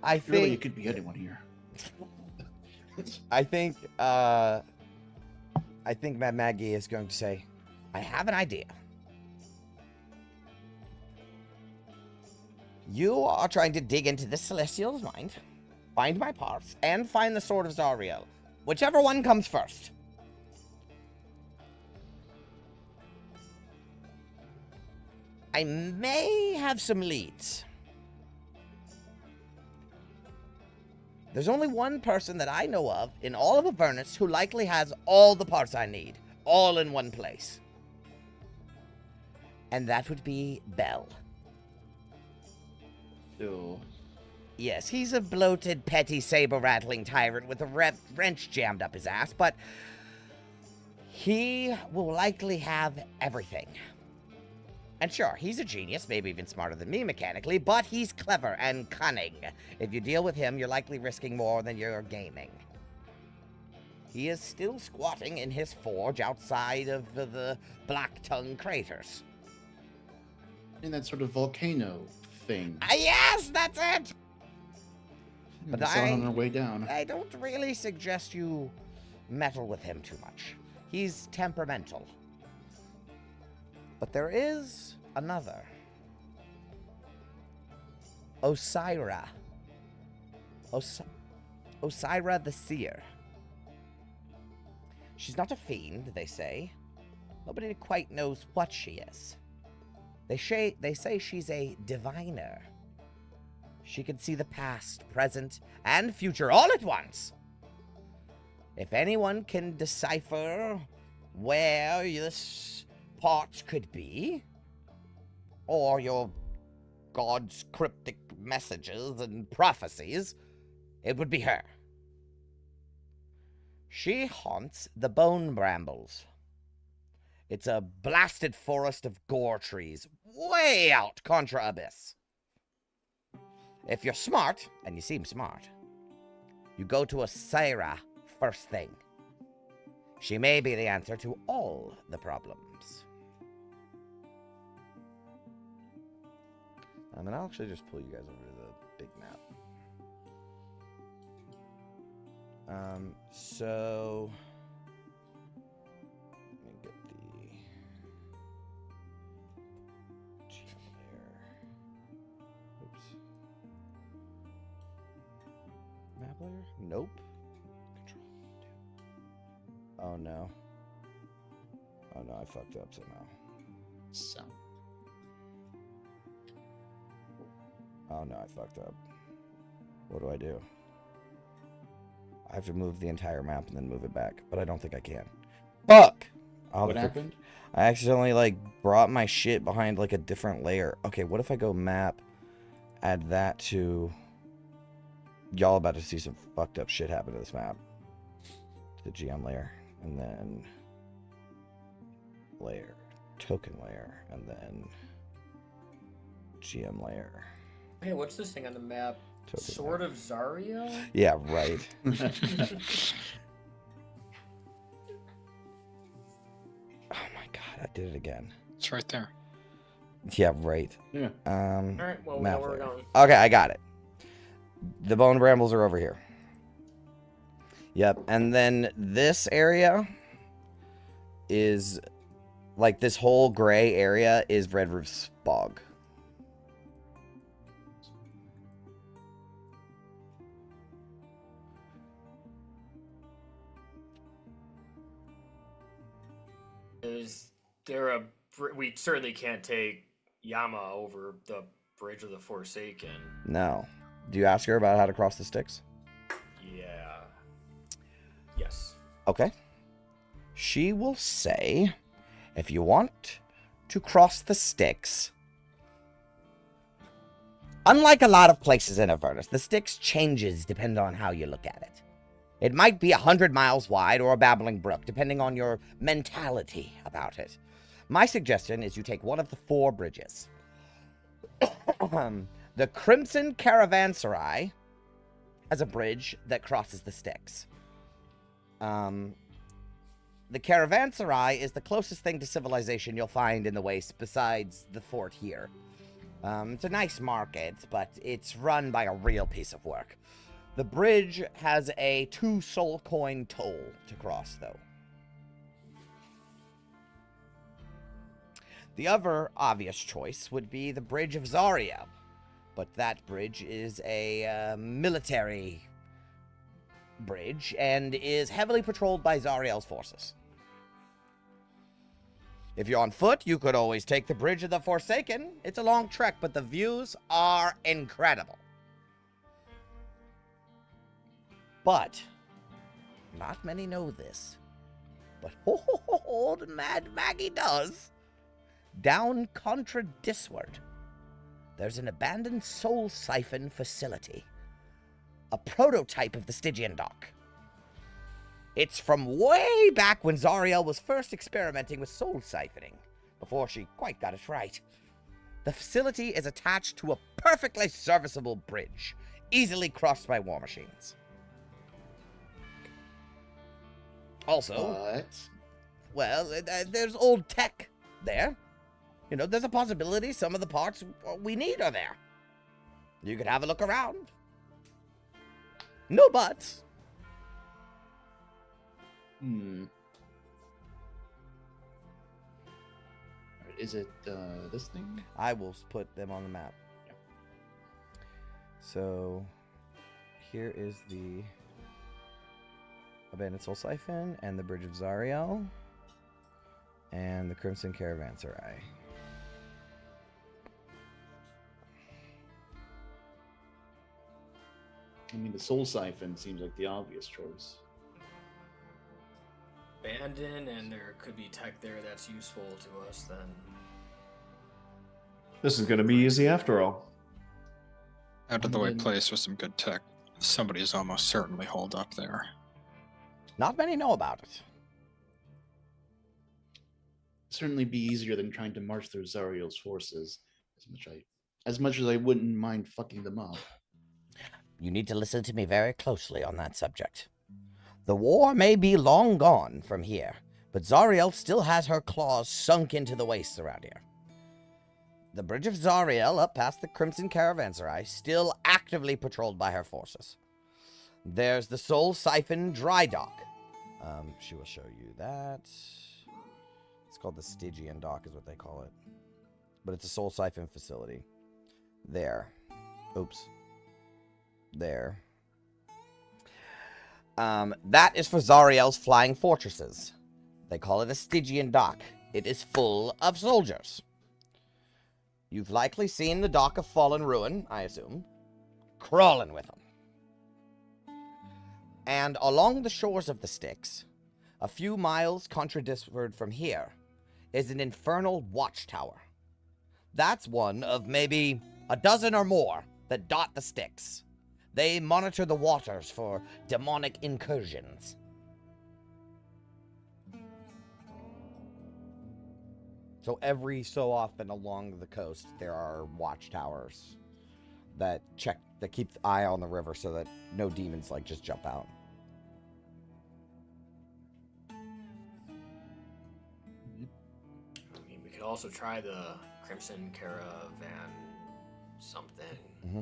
Speaker 3: I think
Speaker 7: Really, it could be anyone here.
Speaker 3: I think Mad Maggie is going to say, I have an idea. You are trying to dig into this Celestial's mind, find my parts, and find the Sword of Zariel. Whichever one comes first. I may have some leads. There's only one person that I know of in all of Avernus who likely has all the parts I need, all in one place. And that would be Bell.
Speaker 7: So,
Speaker 3: Yes, he's a bloated, petty, saber-rattling tyrant with a wrench jammed up his ass, but he will likely have everything. And sure, he's a genius, maybe even smarter than me mechanically, but he's clever and cunning. If you deal with him, you're likely risking more than you're gaining. He is still squatting in his forge outside of the Black Tongue craters.
Speaker 7: in that sort of volcano thing.
Speaker 3: Yes, that's it! But
Speaker 7: We saw it on our way down.
Speaker 3: I don't really suggest you meddle with him too much. He's temperamental. But there is another. Osira. Osira the Seer. She's not a fiend, they say. Nobody quite knows what she is. They say she's a diviner. She can see the past, present, and future all at once. If anyone can decipher where this part could be, or your god's cryptic messages and prophecies, it would be her. She haunts the bone brambles. It's a blasted forest of gore trees, way out contra abyss. If you're smart, and you seem smart, you go to a Saira first thing. She may be the answer to all the problems. And I'll actually just pull you guys over to the big map. So let me get the channel there. Oops. Map layer? Nope. Control. Oh no. Oh no, I fucked up somehow.
Speaker 7: So.
Speaker 3: Oh no, I fucked up. What do I do? I have to move the entire map and then move it back, but I don't think I can. Fuck!
Speaker 7: What happened?
Speaker 3: I accidentally, like, brought my shit behind, like, a different layer. Okay, what if I go map, add that to... Y'all about to see some fucked up shit happen to this map. The GM layer, and then... layer, token layer, and then... GM layer.
Speaker 5: Hey, what's this thing on the map?
Speaker 3: Token
Speaker 5: Sword
Speaker 3: layer.
Speaker 5: of Zario?
Speaker 3: Yeah, right. Oh my god, I did it again.
Speaker 6: It's right there.
Speaker 3: Yeah, right.
Speaker 7: Yeah.
Speaker 5: Alright, well, we know
Speaker 3: Map
Speaker 5: where we're
Speaker 3: layer.
Speaker 5: going.
Speaker 3: Okay, I got it. The bone brambles are over here. Yep, and then this area is, like, this whole gray area is Red Roof's Bog.
Speaker 5: Is there a... We certainly can't take Yama over the Bridge of the Forsaken.
Speaker 3: No. Do you ask her about how to cross the sticks?
Speaker 5: Yeah. Yes.
Speaker 3: Okay. She will say, if you want to cross the Styx, unlike a lot of places in Avernus, the Styx changes depending on how you look at it. It might be 100 miles wide or a babbling brook, depending on your mentality about it. My suggestion is you take one of the 4 bridges. The Crimson Caravanserai has a bridge that crosses the Styx. The Caravanserai is the closest thing to civilization you'll find in the Waste besides the fort here. It's a nice market, but it's run by a real piece of work. The bridge has a 2 soul coin toll to cross, though. The other obvious choice would be the Bridge of Zario, but that bridge is a military bridge and is heavily patrolled by Zariel's forces. If you're on foot, you could always take the Bridge of the Forsaken. It's a long trek, but the views are incredible. But, not many know this, but old Mad Maggie does. Down contra Disward, there's an abandoned soul siphon facility. A prototype of the Stygian dock. It's from way back when Zariel was first experimenting with soul siphoning, before she quite got it right. The facility is attached to a perfectly serviceable bridge, easily crossed by war machines. Also, well, there's old tech there. You know, there's a possibility some of the parts we need are there. You could have a look around. No buts.
Speaker 7: Is it this thing?
Speaker 3: I will put them on the map.
Speaker 7: Yeah.
Speaker 3: So, here is the Abandoned Soul Siphon and the Bridge of Zariel and the Crimson Caravanserai.
Speaker 7: I mean, the Soul Siphon seems like the obvious choice.
Speaker 5: Abandoned, and there could be tech there that's useful to us then.
Speaker 8: This is going to be easy after all.
Speaker 6: Out of the way place with some good tech. Somebody's almost certainly holed up there.
Speaker 3: Not many know about it.
Speaker 7: Certainly be easier than trying to march through Zariel's forces. As much as I wouldn't mind fucking them up.
Speaker 3: You need to listen to me very closely on that subject. The war may be long gone from here, but Zariel still has her claws sunk into the wastes around here. The bridge of Zariel up past the Crimson Caravanserai, still actively patrolled by her forces. There's the Soul Siphon Dry Dock. She will show you that. It's called the Stygian Dock is what they call it. But it's a Soul Siphon facility. There. Oops. There. That is for Zariel's flying fortresses. They call it a Stygian Dock. It is full of soldiers. You've likely seen the Dock of Fallen Ruin, I assume, crawling with them. And along the shores of the Styx, a few miles contradistant from here, is an infernal watchtower. That's one of maybe a dozen or more that dot the Styx. They monitor the waters for demonic incursions. So every so often along the coast, there are watchtowers that keep the eye on the river so that no demons just jump out.
Speaker 5: I mean, we could also try the Crimson Caravan something.
Speaker 3: Mm-hmm.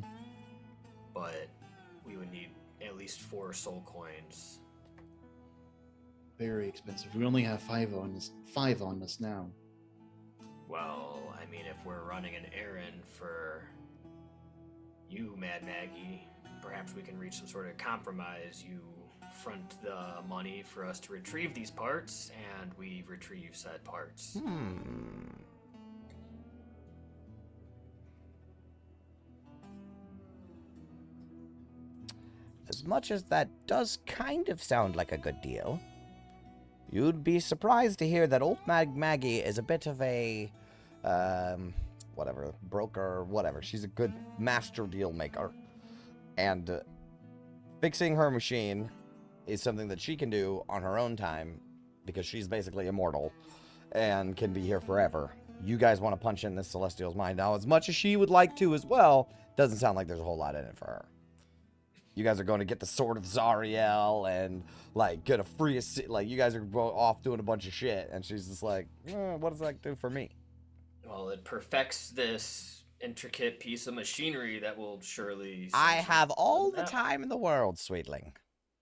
Speaker 5: But we would need at least 4 soul coins.
Speaker 7: Very expensive. We only have 5 on us now.
Speaker 5: Well, I mean, if we're running an errand for you, Mad Maggie, perhaps we can reach some sort of compromise. You front the money for us to retrieve these parts, and we retrieve said parts.
Speaker 3: As much as that does kind of sound like a good deal, you'd be surprised to hear that old Maggie is a bit of a, broker, whatever. She's a good master deal maker. And fixing her machine is something that she can do on her own time because she's basically immortal and can be here forever. You guys want to punch in this Celestial's mind. Now, as much as she would like to as well, doesn't sound like there's a whole lot in it for her. You guys are going to get the Sword of Zariel and, get a free... you guys are off doing a bunch of shit. And she's just like, what does that do for me?
Speaker 5: Well, it perfects this intricate piece of machinery that will surely...
Speaker 3: I have all the time in the world, sweetling.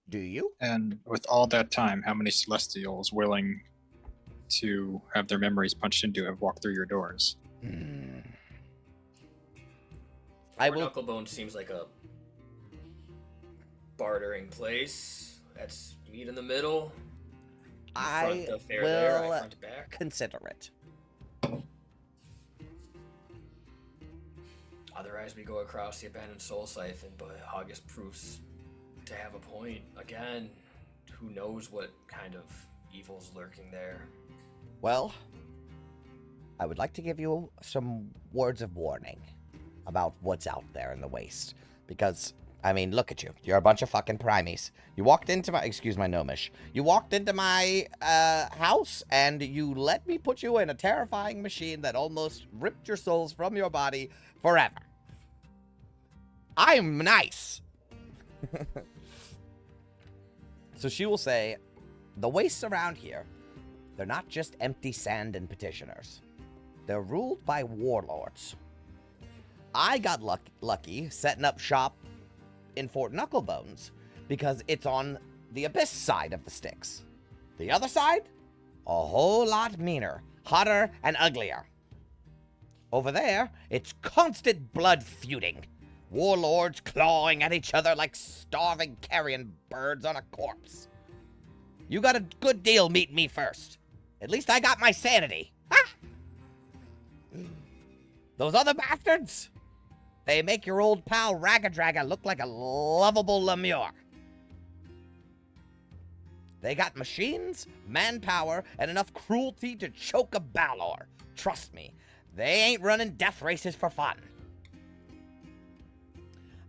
Speaker 3: Do you?
Speaker 6: And with all that time, how many Celestials willing to have their memories punched into have walked through your doors?
Speaker 5: Knucklebone seems like a bartering place. That's meet in the middle.
Speaker 3: I will consider it.
Speaker 5: Otherwise, we go across the abandoned soul siphon, but August proves to have a point. Again, who knows what kind of evil's lurking there.
Speaker 3: Well, I would like to give you some words of warning about what's out there in the waste. Because, I mean, look at you. You're a bunch of fucking primies. You walked into my... Excuse my gnomish. You walked into my house, and you let me put you in a terrifying machine that almost ripped your souls from your body forever. I'm nice. So she will say, the wastes around here, they're not just empty sand and petitioners. They're ruled by warlords. I got lucky setting up shop in Fort Knucklebones because it's on the abyss side of the Styx. The other side? A whole lot meaner, hotter, and uglier. Over there, it's constant blood feuding. Warlords clawing at each other like starving carrion birds on a corpse. You got a good deal meeting me first. At least I got my sanity. Ha! Those other bastards? They make your old pal Ragadraga look like a lovable lemure. They got machines, manpower, and enough cruelty to choke a Baldur. Trust me, they ain't running death races for fun.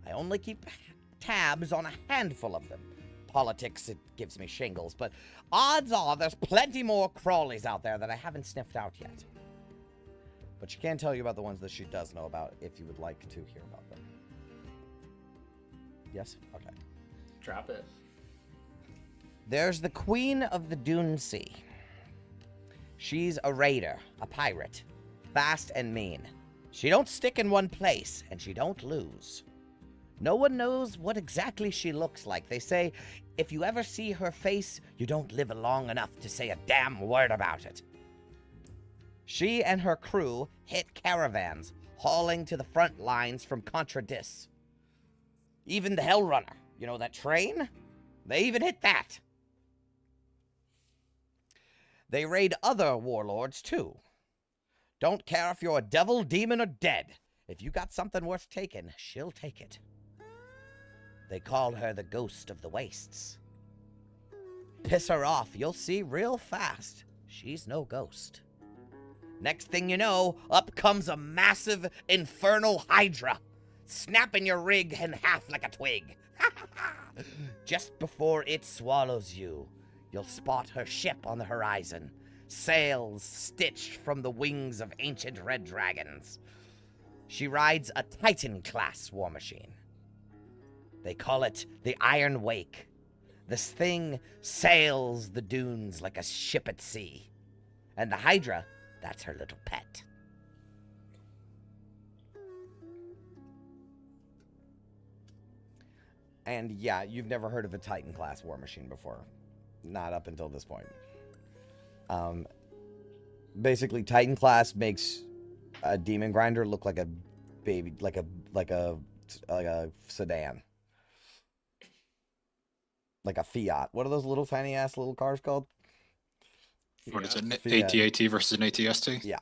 Speaker 3: I only keep tabs on a handful of them. politics, it gives me shingles, but odds are there's plenty more crawlies out there that I haven't sniffed out yet. But she can tell you about the ones that she does know about if you would like to hear about them. Yes? Okay.
Speaker 5: Drop it.
Speaker 3: There's the Queen of the Dune Sea. She's a raider, a pirate, fast and mean. She don't stick in one place, and she don't lose. No one knows what exactly she looks like. They say, if you ever see her face, you don't live long enough to say a damn word about it. She and her crew hit caravans, hauling to the front lines from Contra Dis. Even the Hell Runner, you know that train? They even hit that. They raid other warlords, too. Don't care if you're a devil, demon, or dead. If you got something worth taking, she'll take it. They call her the Ghost of the Wastes. Piss her off, you'll see real fast. She's no ghost. Next thing you know, up comes a massive infernal hydra, snapping your rig in half like a twig. Just before it swallows you, you'll spot her ship on the horizon, sails stitched from the wings of ancient red dragons. She rides a Titan-class war machine. They call it the Iron Wake. This thing sails the dunes like a ship at sea. And the Hydra, that's her little pet. And yeah, you've never heard of a Titan-class war machine before. Not up until this point. Basically, Titan-class makes a demon grinder look like a baby, like a sedan. Like a Fiat. What are those little tiny ass little cars called?
Speaker 6: What is it?
Speaker 3: Fiat.
Speaker 6: AT-AT versus an ATST?
Speaker 3: Yeah.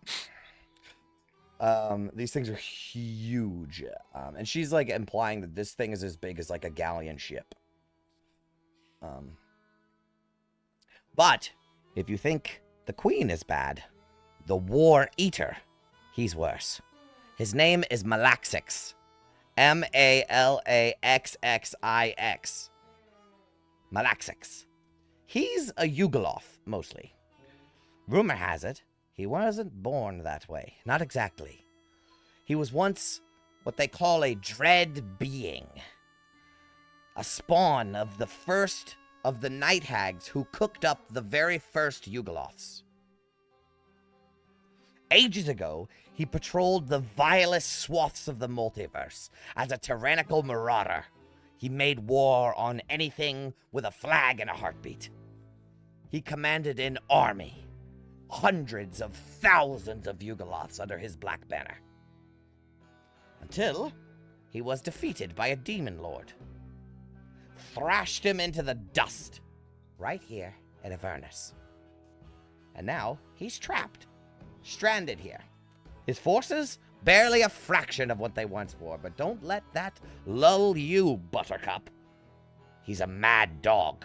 Speaker 3: These things are huge. And she's like implying that this thing is as big as like a galleon ship. But if you think the Queen is bad, the War Eater, he's worse. His name is Malaxix. Malaxxix. Malaxix. He's a Yugoloth, mostly. Rumor has it, he wasn't born that way. Not exactly. He was once what they call a dread being. A spawn of the first of the night hags who cooked up the very first Yugoloths. Ages ago, he patrolled the vilest swaths of the multiverse as a tyrannical marauder. He made war on anything with a flag and a heartbeat. He commanded an army, hundreds of thousands of Yugoloths under his black banner. Until he was defeated by a demon lord. Thrashed him into the dust, right here at Avernus. And now he's trapped, stranded here. His forces, barely a fraction of what they once were, but don't let that lull you, Buttercup. He's a mad dog.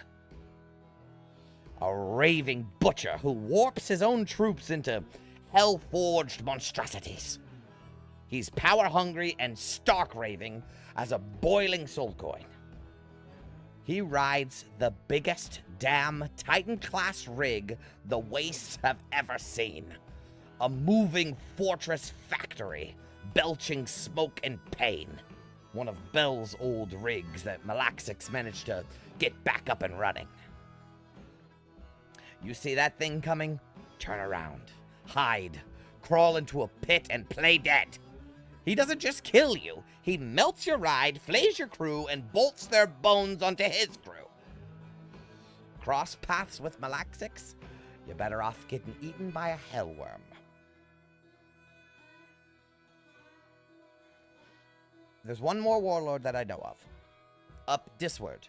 Speaker 3: A raving butcher who warps his own troops into hell-forged monstrosities. He's power-hungry and stark-raving as a boiling soul coin. He rides the biggest damn Titan-class rig the Wastes have ever seen. A moving fortress factory, belching smoke and pain. One of Bell's old rigs that Malaxix managed to get back up and running. You see that thing coming? Turn around, hide, crawl into a pit and play dead. He doesn't just kill you, he melts your ride, flays your crew, and bolts their bones onto his crew. Cross paths with Malaxix? You're better off getting eaten by a hellworm. There's one more warlord that I know of. Up Disward.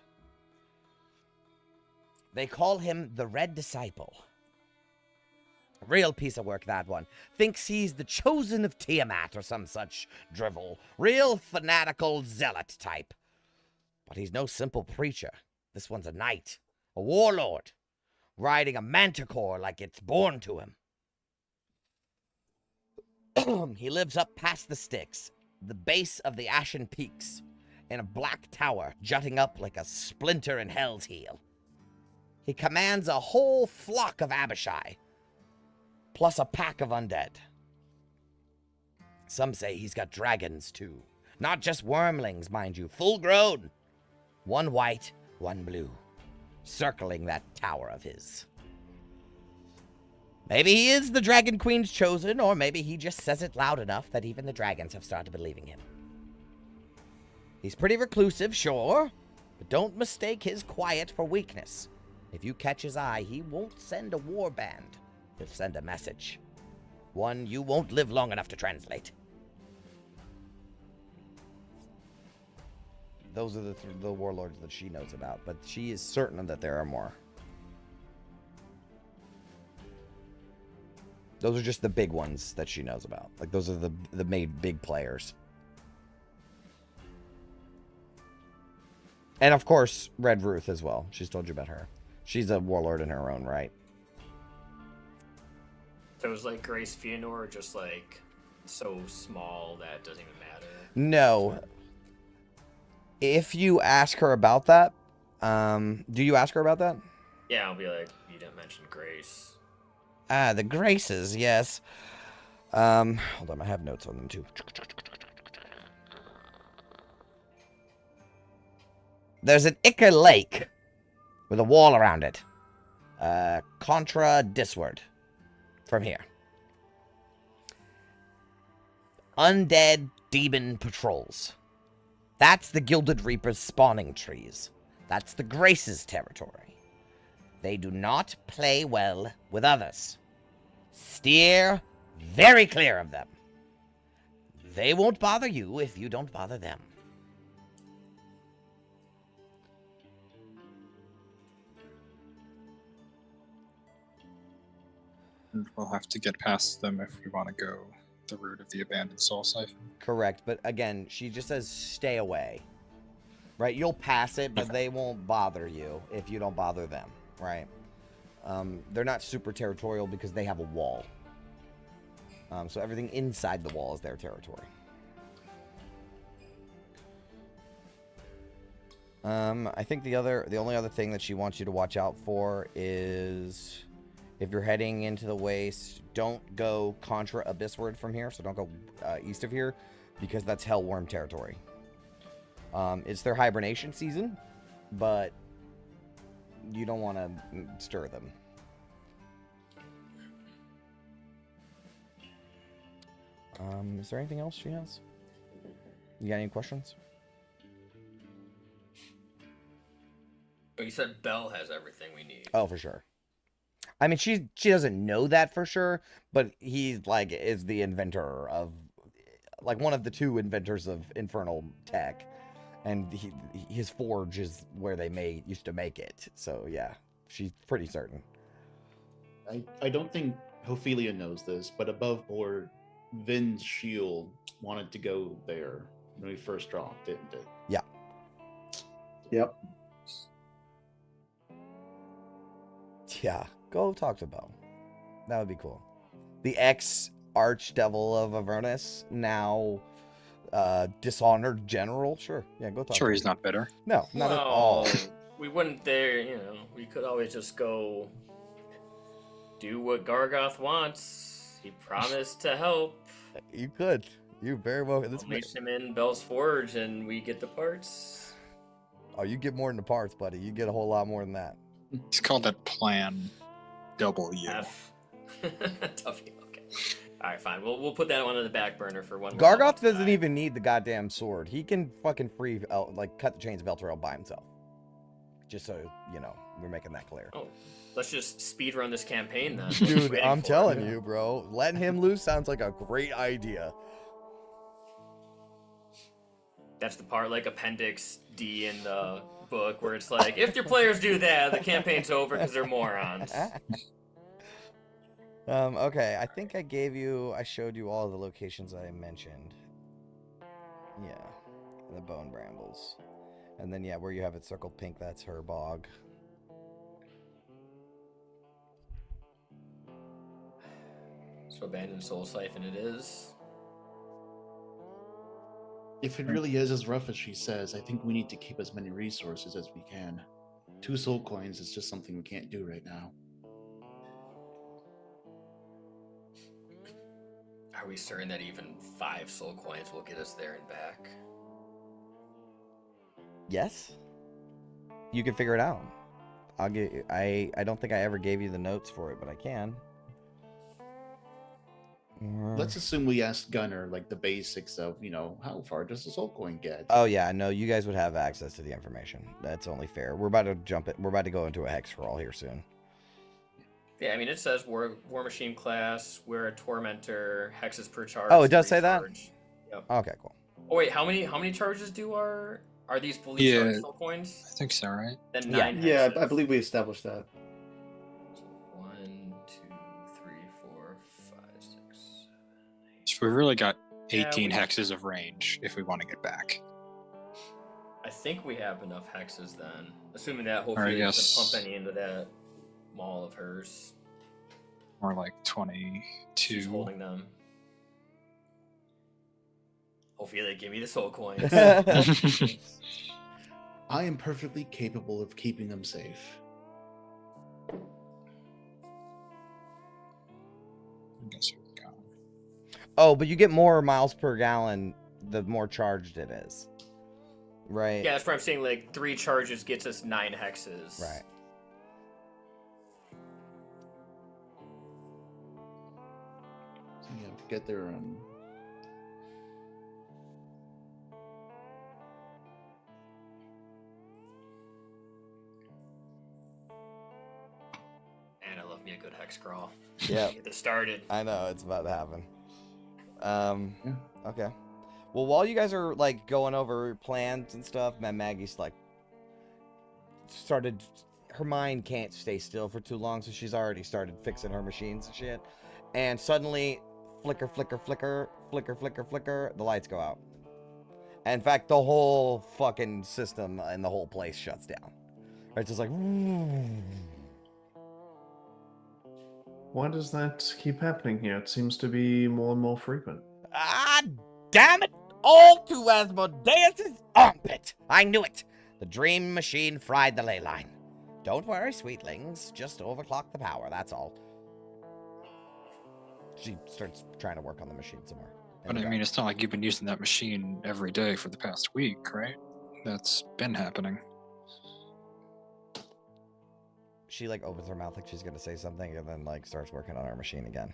Speaker 3: They call him the Red Disciple. Real piece of work, that one. Thinks he's the chosen of Tiamat or some such drivel. Real fanatical zealot type. But he's no simple preacher. This one's a knight. A warlord. Riding a manticore like it's born to him. He lives up past the Styx, the base of the Ashen Peaks. in a black tower jutting up like a splinter in Hell's Heel. He commands a whole flock of Abishai, plus a pack of undead. Some say he's got dragons, too. Not just wormlings, mind you, full grown. One white, one blue, circling that tower of his. Maybe he is the Dragon Queen's chosen, or maybe he just says it loud enough that even the dragons have started believing him. He's pretty reclusive, sure, but don't mistake his quiet for weakness. If you catch his eye, he won't send a war band. He'll send a message. One you won't live long enough to translate. Those are the warlords that she knows about, but she is certain that there are more. Those are just the big ones that she knows about. Like, those are the big players. And, of course, Red Ruth as well. She's told you about her. She's a warlord in her own right.
Speaker 5: So it was like Grace Fëanor, just like so small that it doesn't even matter.
Speaker 3: No. If you ask her about that, do you ask her about that?
Speaker 5: Yeah, I'll be like, you didn't mention Grace.
Speaker 3: Ah, the Graces, yes. Hold on, I have notes on them too. There's an Icker Lake with a wall around it. Contra Disward. From here. Undead demon patrols. That's the Gilded Reaper's spawning trees. That's the Grace's territory. They do not play well with others. Steer very clear of them. They won't bother you if you don't bother them.
Speaker 6: And we'll have to get past them if we want to go the route of the abandoned soul siphon.
Speaker 3: Correct, but again, she just says stay away. Right? You'll pass it, but they won't bother you if you don't bother them. Right? They're not super territorial because they have a wall. So everything inside the wall is their territory. I think the only other thing that she wants you to watch out for is if you're heading into the waste, don't go contra abyssward from here. So don't go east of here because that's hellworm territory. It's their hibernation season, but you don't want to stir them. Is there anything else she has? You got any questions?
Speaker 5: But you said Belle has everything we need.
Speaker 3: Oh, for sure. I mean, she doesn't know that for sure, but he like is the inventor of, like, one of the two inventors of infernal tech, and his forge is where they used to make it. So yeah, she's pretty certain.
Speaker 7: I don't think Ophelia knows this, but above board, Vin's shield wanted to go there when we first dropped, didn't it?
Speaker 3: Yeah.
Speaker 9: Yep.
Speaker 3: Yeah. Go talk to Belle. That would be cool. The ex-archdevil of Avernus, now dishonored general. Sure. Yeah, go talk to him.
Speaker 6: He's not bitter.
Speaker 3: No, not at all.
Speaker 5: We wouldn't there, we could always just go do what Gargoth wants. He promised to help.
Speaker 3: You could. You very well.
Speaker 5: We'll meet him in Belle's Forge and we get the parts.
Speaker 3: Oh, you get more than the parts, buddy. You get a whole lot more than that.
Speaker 6: He's called that Plan W.
Speaker 5: F. W, okay. Alright, fine. We'll put that one on the back burner for one.
Speaker 3: Gargoth doesn't even need the goddamn sword. He can fucking cut the chains of Elturel by himself. Just so, we're making that clear.
Speaker 5: Oh, let's just speed run this campaign then.
Speaker 3: Dude, I'm telling you, bro. Letting him loose sounds like a great idea.
Speaker 5: That's the part like Appendix D in the book where it's like, if your players do that, the campaign's over because they're morons.
Speaker 3: Okay, I think I showed you all the locations I mentioned. Yeah, the bone brambles. And then, yeah, where you have it circled pink, that's her bog.
Speaker 5: So abandoned soul siphon it is.
Speaker 7: If it really is as rough as she says, I think we need to keep as many resources as we can. 2 soul coins is just something we can't do right now.
Speaker 5: Are we certain that even 5 soul coins will get us there and back?
Speaker 3: Yes. You can figure it out. I'll get. I don't think I ever gave you the notes for it, but I can.
Speaker 7: Let's assume we asked Gunner like the basics of, how far does the soul coin get?
Speaker 3: Oh yeah, no, you guys would have access to the information. That's only fair. We're about to jump it. We're about to go into a hex crawl here soon.
Speaker 5: Yeah, I mean, it says War Machine class, we're a Tormentor, hexes per charge.
Speaker 3: Oh, it does say that?
Speaker 5: Yep.
Speaker 3: Okay, cool.
Speaker 5: Oh wait, how many charges are these fully charged soul coins?
Speaker 6: I think so, right?
Speaker 5: Then 9
Speaker 9: Yeah,
Speaker 5: hexes.
Speaker 9: I believe we established that.
Speaker 5: 1, 2, 3, 4, 5, 6, 7, 8.
Speaker 6: So we've really got
Speaker 5: Yeah,
Speaker 6: 18 hexes of range if we want to get back.
Speaker 5: I think we have enough hexes then, assuming that
Speaker 6: Or
Speaker 5: hopefully
Speaker 6: yes.
Speaker 5: doesn't pump any into that maul of hers.
Speaker 6: More like
Speaker 5: She's
Speaker 6: 22.
Speaker 5: holding them. Hopefully they give me the soul coins.
Speaker 7: I am perfectly capable of keeping them safe.
Speaker 6: I guess we've got 'em.
Speaker 3: Oh, but you get more miles per gallon the more charged it is. Right.
Speaker 5: Yeah, that's why I'm saying like 3 charges gets us 9 hexes.
Speaker 3: Right.
Speaker 7: So yeah, get their
Speaker 5: And I love me a good hex crawl.
Speaker 3: Yeah.
Speaker 5: Get this started.
Speaker 3: I know it's about to happen.
Speaker 7: Yeah.
Speaker 3: Okay. Well, while you guys are like going over plans and stuff, Maggie's like started. Her mind can't stay still for too long, so she's already started fixing her machines and shit. And suddenly, flicker, flicker, flicker, flicker, flicker, flicker. The lights go out. And in fact, the whole fucking system and the whole place shuts down. It's just like.
Speaker 8: Why does that keep happening here? It seems to be more and more frequent.
Speaker 3: Ah, damn it! All to Asmodeus' armpit! I knew it! The dream machine fried the ley line. Don't worry, sweetlings. Just overclock the power, that's all. She starts trying to work on the machine some more.
Speaker 6: But I mean, it's not like you've been using that machine every day for the past week, right? That's been happening.
Speaker 3: She like opens her mouth like she's gonna say something and then like starts working on our machine again.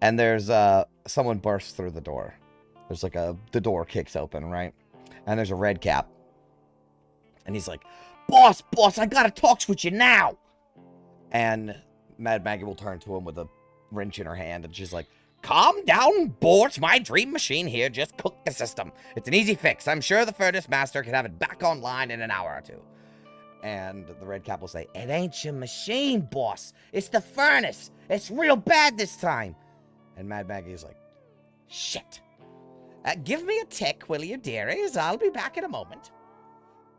Speaker 3: And there's someone bursts through the door. There's like the door kicks open, right? And there's a red cap. And he's like, boss, I gotta talk with you now. And Mad Maggie will turn to him with a wrench in her hand and she's like, calm down, Bort. My dream machine here just cooked the system. It's an easy fix. I'm sure the furnace master can have it back online in an hour or two. And the red cap will say, it ain't your machine, boss. It's the furnace. It's real bad this time. And Mad Maggie is like, shit. Give me a tick, will you, dearies? I'll be back in a moment.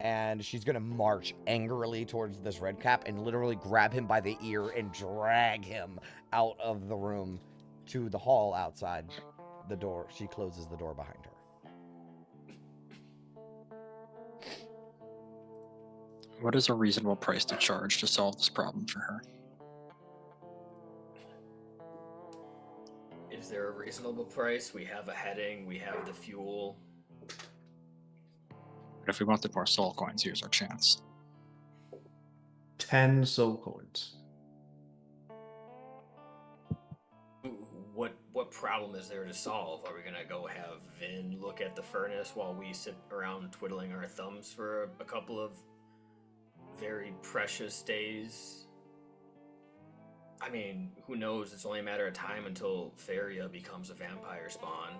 Speaker 3: And she's going to march angrily towards this red cap and literally grab him by the ear and drag him out of the room to the hall outside the door. She closes the door behind her.
Speaker 6: What is a reasonable price to charge to solve this problem for her?
Speaker 5: Is there a reasonable price? We have a heading, we have the fuel.
Speaker 6: But if we wanted more soul coins, here's our chance.
Speaker 8: 10 soul coins.
Speaker 5: What problem is there to solve? Are we gonna go have Vin look at the furnace while we sit around twiddling our thumbs for a couple of very precious days? I mean, who knows? It's only a matter of time until Feria becomes a vampire spawn.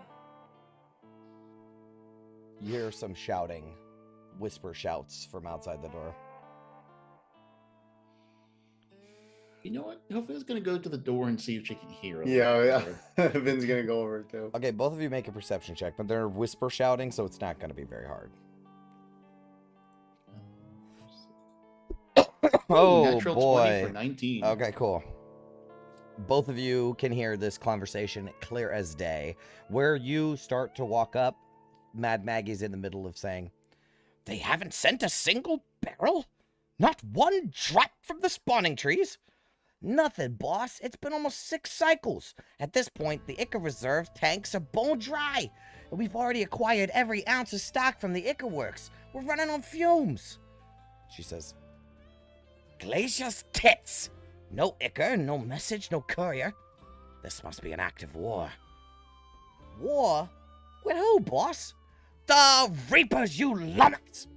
Speaker 3: You hear some shouting, whisper shouts from outside the door.
Speaker 7: You know what? Hopefully, gonna go to the door and see if she can hear.
Speaker 9: Yeah. Vin's gonna go over it too.
Speaker 3: Okay, both of you make a perception check, but they're whisper shouting, so it's not going to be very hard. Oh,
Speaker 7: natural 20
Speaker 3: boy.
Speaker 7: for 19.
Speaker 3: Okay, cool. Both of you can hear this conversation clear as day. Where you start to walk up, Mad Maggie's in the middle of saying, "They haven't sent a single barrel? Not one drop from the spawning trees?" "Nothing, boss. It's been almost 6 cycles. At this point, the Ica reserve tanks are bone dry, and we've already acquired every ounce of stock from the Ica works. We're running on fumes." She says, "Glacier's tits. No Ica, no message, no courier. This must be an active war." "War? With who, boss?" "The Reapers, you lummox!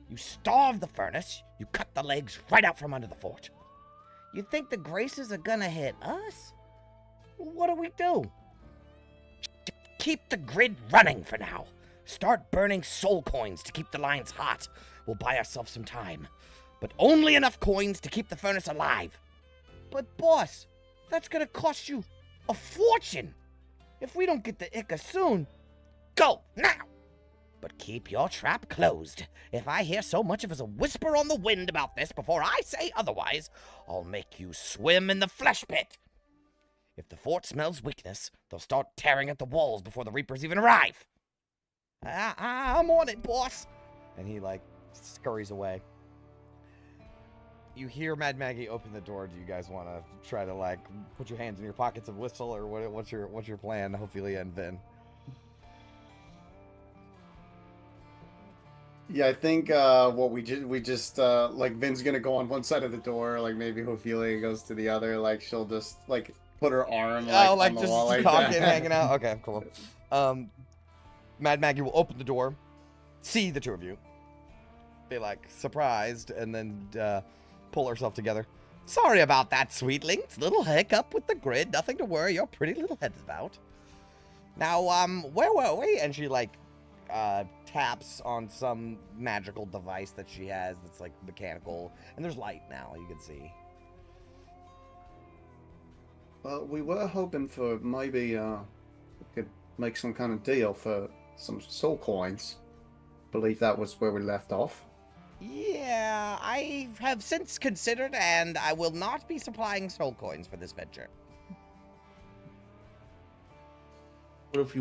Speaker 3: You starved the furnace, you cut the legs right out from under the fort. You think the Graces are gonna hit us? What do we do?" "Keep the grid running for now. Start burning soul coins to keep the lines hot. We'll buy ourselves some time. But only enough coins to keep the furnace alive." "But boss, that's gonna cost you a fortune. If we don't get the Ica soon..." "Go, now! But keep your trap closed. If I hear so much as a whisper on the wind about this before I say otherwise, I'll make you swim in the flesh pit. If the fort smells weakness, they'll start tearing at the walls before the Reapers even arrive." I'm on it, boss." And he, like, scurries away. You hear Mad Maggie open the door. Do you guys want to try to, like, put your hands in your pockets and whistle, or what's your plan, Ophelia and Vin?
Speaker 9: Yeah, I think what we just like Vin's gonna go on one side of the door, like maybe Ophelia goes to the other, like she'll just like put her arm like on the
Speaker 3: just
Speaker 9: wall like
Speaker 3: talking,
Speaker 9: that.
Speaker 3: hanging out. Okay, cool. Mad Maggie will open the door, see the two of you, be like surprised, and then pull herself together. "Sorry about that, sweetlings. Little hiccup with the grid. Nothing to worry your pretty little heads about. Now, where were we?" And she like taps on some magical device that she has that's like mechanical, and there's light now, you can see.
Speaker 9: Well, we were hoping for maybe we could make some kind of deal for some soul coins. Believe that was where we left off.
Speaker 3: Yeah, I have since considered, and I will not be supplying soul coins for this venture.
Speaker 7: What if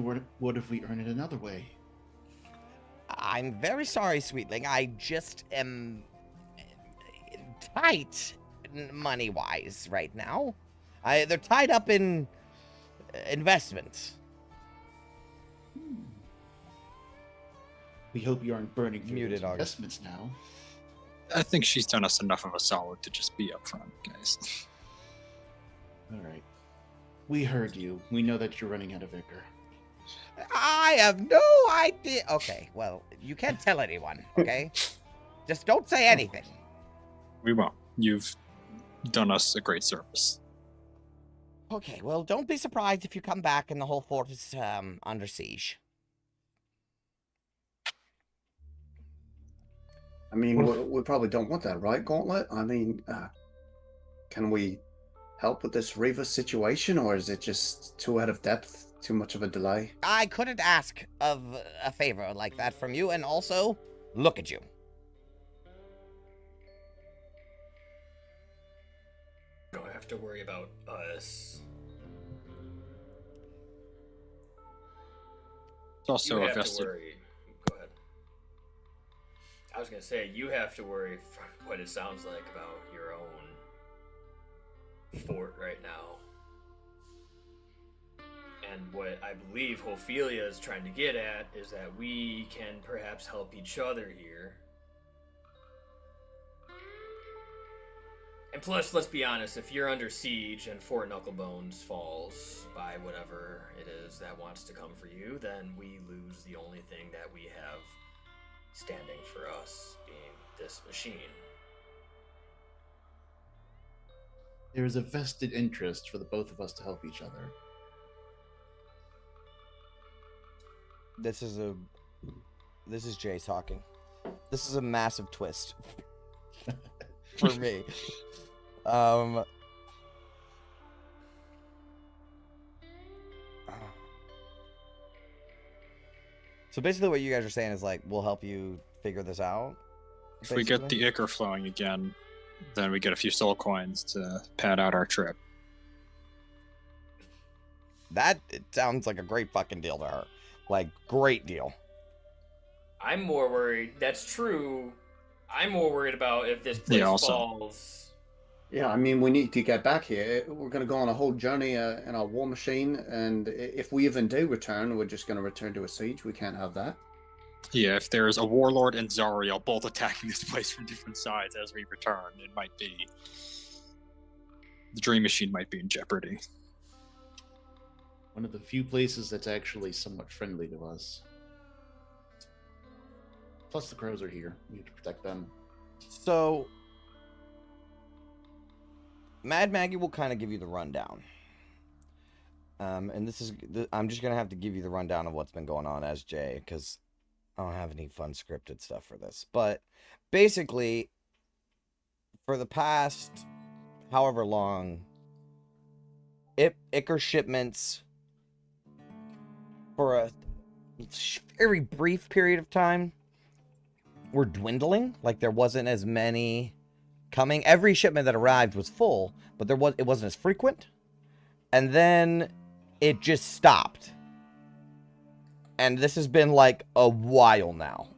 Speaker 7: we earn it another way?
Speaker 3: I'm very sorry, sweetling. I just am tight money-wise right now. They're tied up in investments.
Speaker 7: We hope you aren't burning through
Speaker 3: Muted,
Speaker 7: those
Speaker 3: August.
Speaker 7: investments now.
Speaker 6: I think she's done us enough of a solid to just be upfront, guys.
Speaker 7: All right. We heard you. We know that you're running out of Icar.
Speaker 3: I have no idea. Okay, well, you can't tell anyone, okay? Just don't say anything.
Speaker 6: We won't. You've done us a great service.
Speaker 3: Okay, well, don't be surprised if you come back and the whole fort is under siege.
Speaker 9: I mean, we probably don't want that, right, Gauntlet? I mean, can we help with this Reaver situation, or is it just too out of depth, too much of a delay?
Speaker 3: I couldn't ask of a favor like that from you, and also, look at you.
Speaker 5: Don't have to worry about us.
Speaker 6: It's also
Speaker 5: You
Speaker 6: a
Speaker 5: have to
Speaker 6: vested.
Speaker 5: worry. Go ahead. I was gonna say you have to worry from what it sounds like about your own fort right now. And what I believe Ophelia is trying to get at is that we can perhaps help each other here. And plus, let's be honest, if you're under siege and Fort Knucklebones falls by whatever it is that wants to come for you, then we lose the only thing that we have standing for us, being this machine.
Speaker 7: There is a vested interest for the both of us to help each other.
Speaker 3: This is Jay talking. This is a massive twist for me. So basically what you guys are saying is like, we'll help you figure this out.
Speaker 6: If we get the Icar flowing again, then we get a few soul coins to pad out our trip.
Speaker 3: That, it sounds like a great fucking deal to her. Like, great deal.
Speaker 5: I'm more worried. That's true. I'm more worried about if this place
Speaker 6: also.
Speaker 5: falls.
Speaker 9: Yeah, I mean, we need to get back here. We're going to go on a whole journey in our war machine, and if we even do return, we're just going to return to a siege. We can't have that.
Speaker 6: Yeah, if there's a warlord and Zariel both attacking this place from different sides as we return, it might be... The Dream Machine might be in jeopardy.
Speaker 7: One of the few places that's actually somewhat friendly to us. Plus, the crows are here. We need to protect them.
Speaker 3: So, Mad Maggie will kind of give you the rundown. And this is, I'm just going to have to give you the rundown of what's been going on as Jay, because I don't have any fun scripted stuff for this. But basically, for the past however long, Icar shipments, for a very brief period of time, were dwindling. Like, there wasn't as many coming. Every shipment that arrived was full, but it wasn't as frequent. And then it just stopped. And this has been like a while now.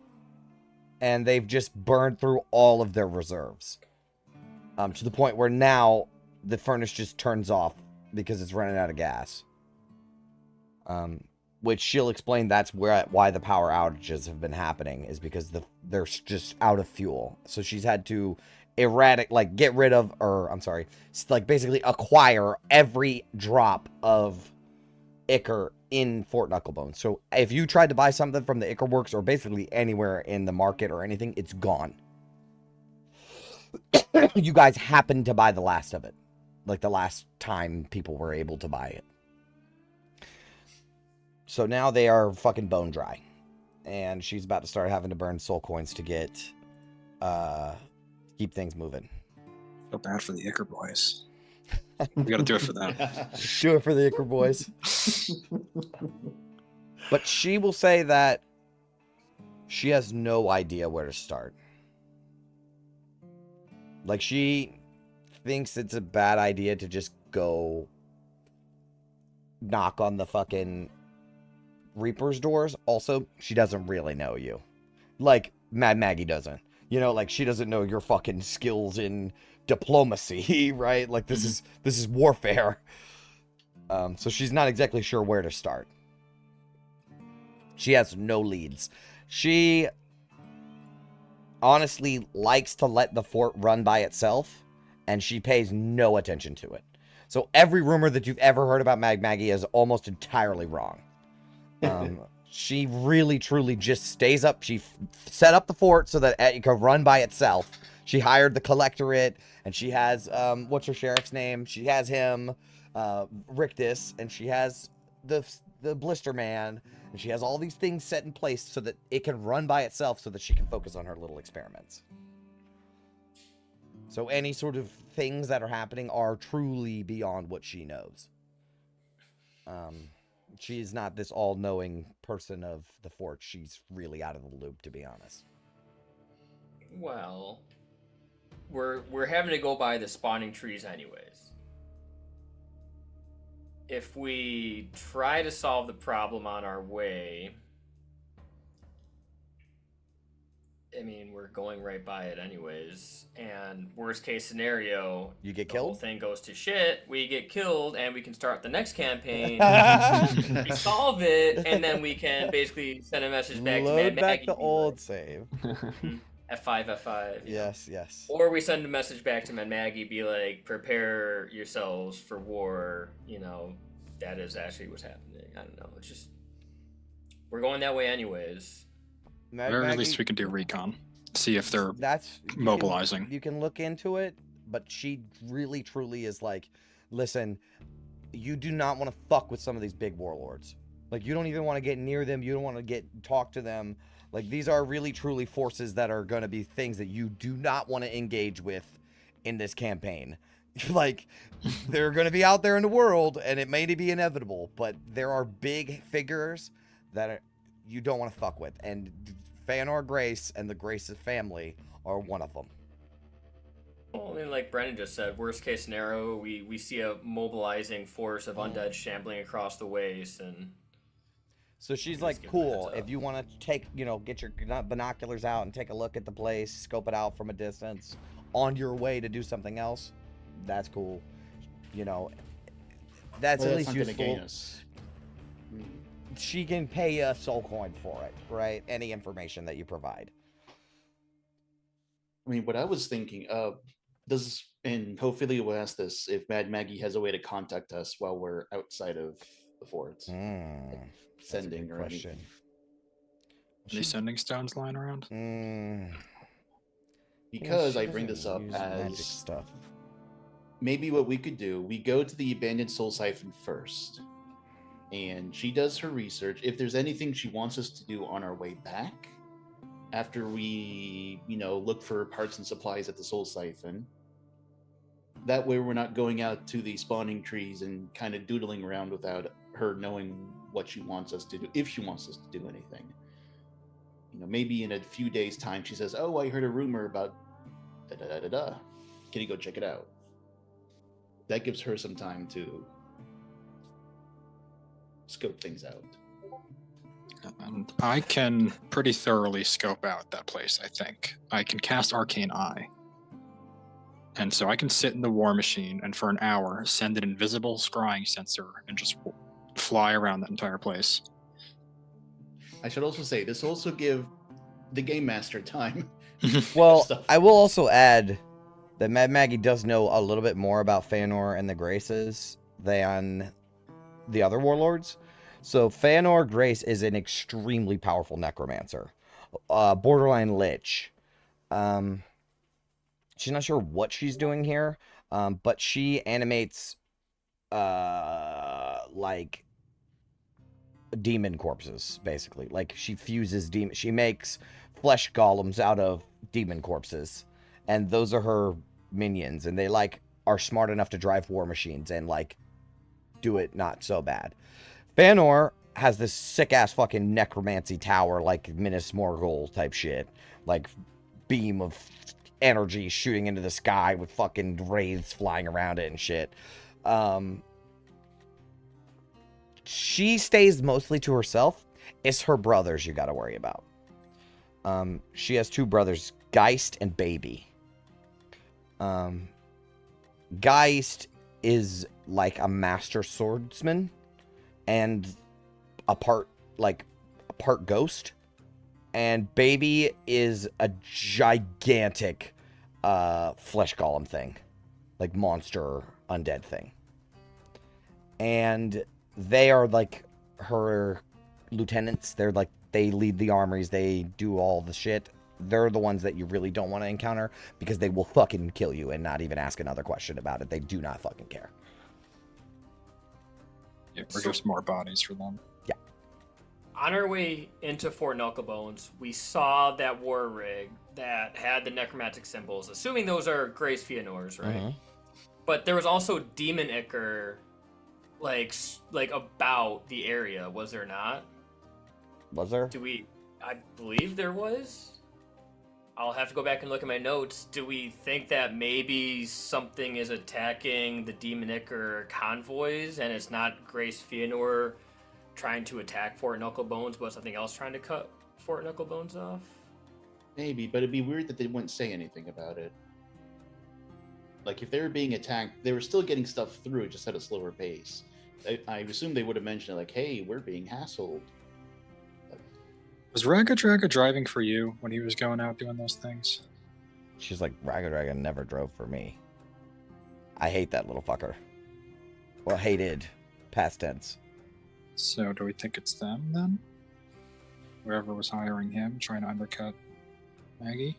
Speaker 3: And they've just burned through all of their reserves. To the point where now the furnace just turns off because it's running out of gas. Which she'll explain that's why the power outages have been happening, is because they're just out of fuel. So she's had to get rid of, or I'm sorry, like basically acquire every drop of Icar in Fort Knucklebone. So if you tried to buy something from the Icar Works or basically anywhere in the market or anything, it's gone. You guys happened to buy the last of it. Like the last time people were able to buy it. So now they are fucking bone dry. And she's about to start having to burn soul coins to get, keep things moving.
Speaker 6: So bad for the Icar boys. We gotta do it for them.
Speaker 3: Do it for the Icar boys. But she will say that she has no idea where to start. Like, she thinks it's a bad idea to just go knock on the fucking Reaper's doors. Also, she doesn't really know you. Like, Mad Maggie doesn't. You know, like, she doesn't know your fucking skills in diplomacy, right? Like, this is warfare. So she's not exactly sure where to start. She has no leads. She honestly likes to let the fort run by itself, and she pays no attention to it. So every rumor that you've ever heard about Mad Maggie is almost entirely wrong. She really, truly just stays up. She set up the fort so that it could run by itself. She hired the collectorate, and she has, what's her sheriff's name? She has him, Rictus, and she has the Blister Man, and she has all these things set in place so that it can run by itself so that she can focus on her little experiments. So any sort of things that are happening are truly beyond what she knows. She's not this all-knowing person of the fort. She's really out of the loop, to be honest.
Speaker 5: Well, we're having to go by the spawning trees anyways. If we try to solve the problem on our way, I mean, we're going right by it anyways. And worst case scenario,
Speaker 3: You get
Speaker 5: the whole
Speaker 3: killed?
Speaker 5: thing goes to shit. We get killed, and we can start the next campaign. We solve it, and then we can basically send a message back to
Speaker 3: Load
Speaker 5: Mad
Speaker 3: back
Speaker 5: Maggie.
Speaker 3: the
Speaker 5: be
Speaker 3: old
Speaker 5: like,
Speaker 3: save.
Speaker 5: F5. You know?
Speaker 3: Yes.
Speaker 5: Or we send a message back to Mad Maggie, be like, prepare yourselves for war. You know, that is actually what's happening. I don't know. It's just, we're going that way anyways.
Speaker 3: Mad
Speaker 6: Or at
Speaker 3: Maggie-
Speaker 6: least we can do recon. See if they're
Speaker 3: you can-
Speaker 6: mobilizing.
Speaker 3: You can look into it, but she really, truly is like, listen, you do not want to fuck with some of these big warlords. Like, you don't even want to get near them. You don't want to talk to them. Like, these are really, truly forces that are going to be things that you do not want to engage with in this campaign. Like, they're going to be out there in the world, and it may be inevitable, but there are big figures that you don't want to fuck with. And Feanor Grace and the Grace's family are one of them.
Speaker 5: Well, I mean, like Brennan just said, worst case scenario, we see a mobilizing force of undead shambling across the waste, and
Speaker 3: So she's
Speaker 5: Just
Speaker 3: like,
Speaker 5: give him a heads
Speaker 3: cool.
Speaker 5: up.
Speaker 3: If you want to take, get your binoculars out and take a look at the place, scope it out from a distance, on your way to do something else, that's cool. That's
Speaker 7: Well,
Speaker 3: at
Speaker 7: that's
Speaker 3: least
Speaker 7: not gonna gain
Speaker 3: useful.
Speaker 7: us.
Speaker 3: She can pay a soul coin for it, right? Any information that you provide.
Speaker 7: I mean, what I was thinking of and hopefully we'll ask this if Mad Maggie has a way to contact us while we're outside of the fort.
Speaker 3: That's a
Speaker 7: Sending
Speaker 3: good
Speaker 7: or
Speaker 3: question.
Speaker 7: anything.
Speaker 6: Any sending stones lying around?
Speaker 7: Because
Speaker 3: she
Speaker 7: I bring this
Speaker 3: doesn't
Speaker 7: up
Speaker 3: use magic
Speaker 7: as
Speaker 3: stuff.
Speaker 7: maybe what we could do, we go to the abandoned soul siphon first. And she does her research. If there's anything she wants us to do on our way back, after we, look for parts and supplies at the soul siphon, that way we're not going out to the spawning trees and kind of doodling around without her knowing what she wants us to do, if she wants us to do anything. Maybe in a few days' time she says, oh, I heard a rumor about da-da-da-da-da. Can you go check it out? That gives her some time to scope things out.
Speaker 6: And I can pretty thoroughly scope out that place, I think. I can cast Arcane Eye. And so I can sit in the war machine and for an hour send an invisible scrying sensor and just fly around that entire place.
Speaker 7: I should also say, this will also give the game master time.
Speaker 3: Well,
Speaker 7: Stuff.
Speaker 3: I will also add that Mad Maggie does know a little bit more about Fëanor and the Graces than the other warlords. So Fëanor Grace is an extremely powerful necromancer. Borderline lich. She's not sure what she's doing here, but she animates like demon corpses, basically. Like she fuses she makes flesh golems out of demon corpses, and those are her minions, and they are smart enough to drive war machines and do it not so bad. Fëanor has this sick ass fucking necromancy tower, like Minas Morgul type shit, like beam of energy shooting into the sky with fucking wraiths flying around it and shit. She stays mostly to herself. It's her brothers you gotta worry about. She has two brothers, Geist and Baby. Geist is like a master swordsman and a part ghost, and Baby is a gigantic flesh golem thing, like monster undead thing, and they are like her lieutenants. They lead the armories, they do all the shit. They're the ones that you really don't want to encounter because they will fucking kill you and not even ask another question about it. They do not fucking care.
Speaker 6: Yeah, we're just more bodies for them.
Speaker 3: Yeah.
Speaker 5: On our way into Fort Knucklebones, we saw that war rig that had the necromantic symbols, assuming those are Grace Fëanor's, right?
Speaker 3: Mhm.
Speaker 5: But there was also Demon Ichor, like about the area, was there not?
Speaker 3: Was there?
Speaker 5: I believe there was. I'll have to go back and look at my notes. Do we think that maybe something is attacking the Demon Ichor convoys and it's not Grace Fëanor trying to attack Fort Knucklebones, but something else trying to cut Fort Knucklebones off?
Speaker 7: Maybe, but it'd be weird that they wouldn't say anything about it. Like, if they were being attacked, they were still getting stuff through, just at a slower pace. I assume they would have mentioned, like, hey, we're being hassled.
Speaker 6: Was Raga Draga driving for you when he was going out doing those things?
Speaker 3: She's like, Raga Draga never drove for me. I hate that little fucker. Well, hated. Past tense.
Speaker 6: So do we think it's them then? Whoever was hiring him, trying to undercut Maggie?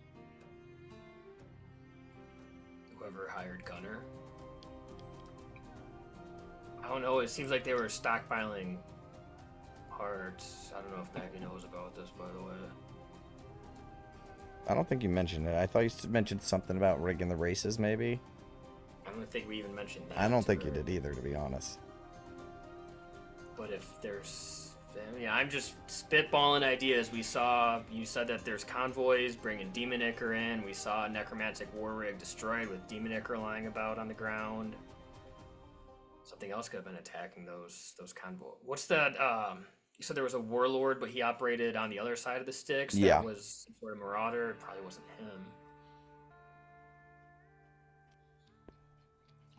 Speaker 5: Whoever hired Gunner? I don't know, it seems like they were stockpiling parts. I don't know if Maggie knows about this, by the way.
Speaker 3: I don't think you mentioned it. I thought you mentioned something about rigging the races, maybe.
Speaker 5: I don't think we even mentioned that.
Speaker 3: I don't
Speaker 5: to
Speaker 3: think you
Speaker 5: her.
Speaker 3: did either, to be honest.
Speaker 5: But if there's... Yeah, I'm just spitballing ideas. You said that there's convoys bringing Demon Ichor in. We saw a necromantic war rig destroyed with Demon Ichor lying about on the ground. Something else could have been attacking those convoys. What's that you said there was a warlord, but he operated on the other side of the sticks.
Speaker 3: Yeah.
Speaker 5: That was some sort of marauder. It probably wasn't him.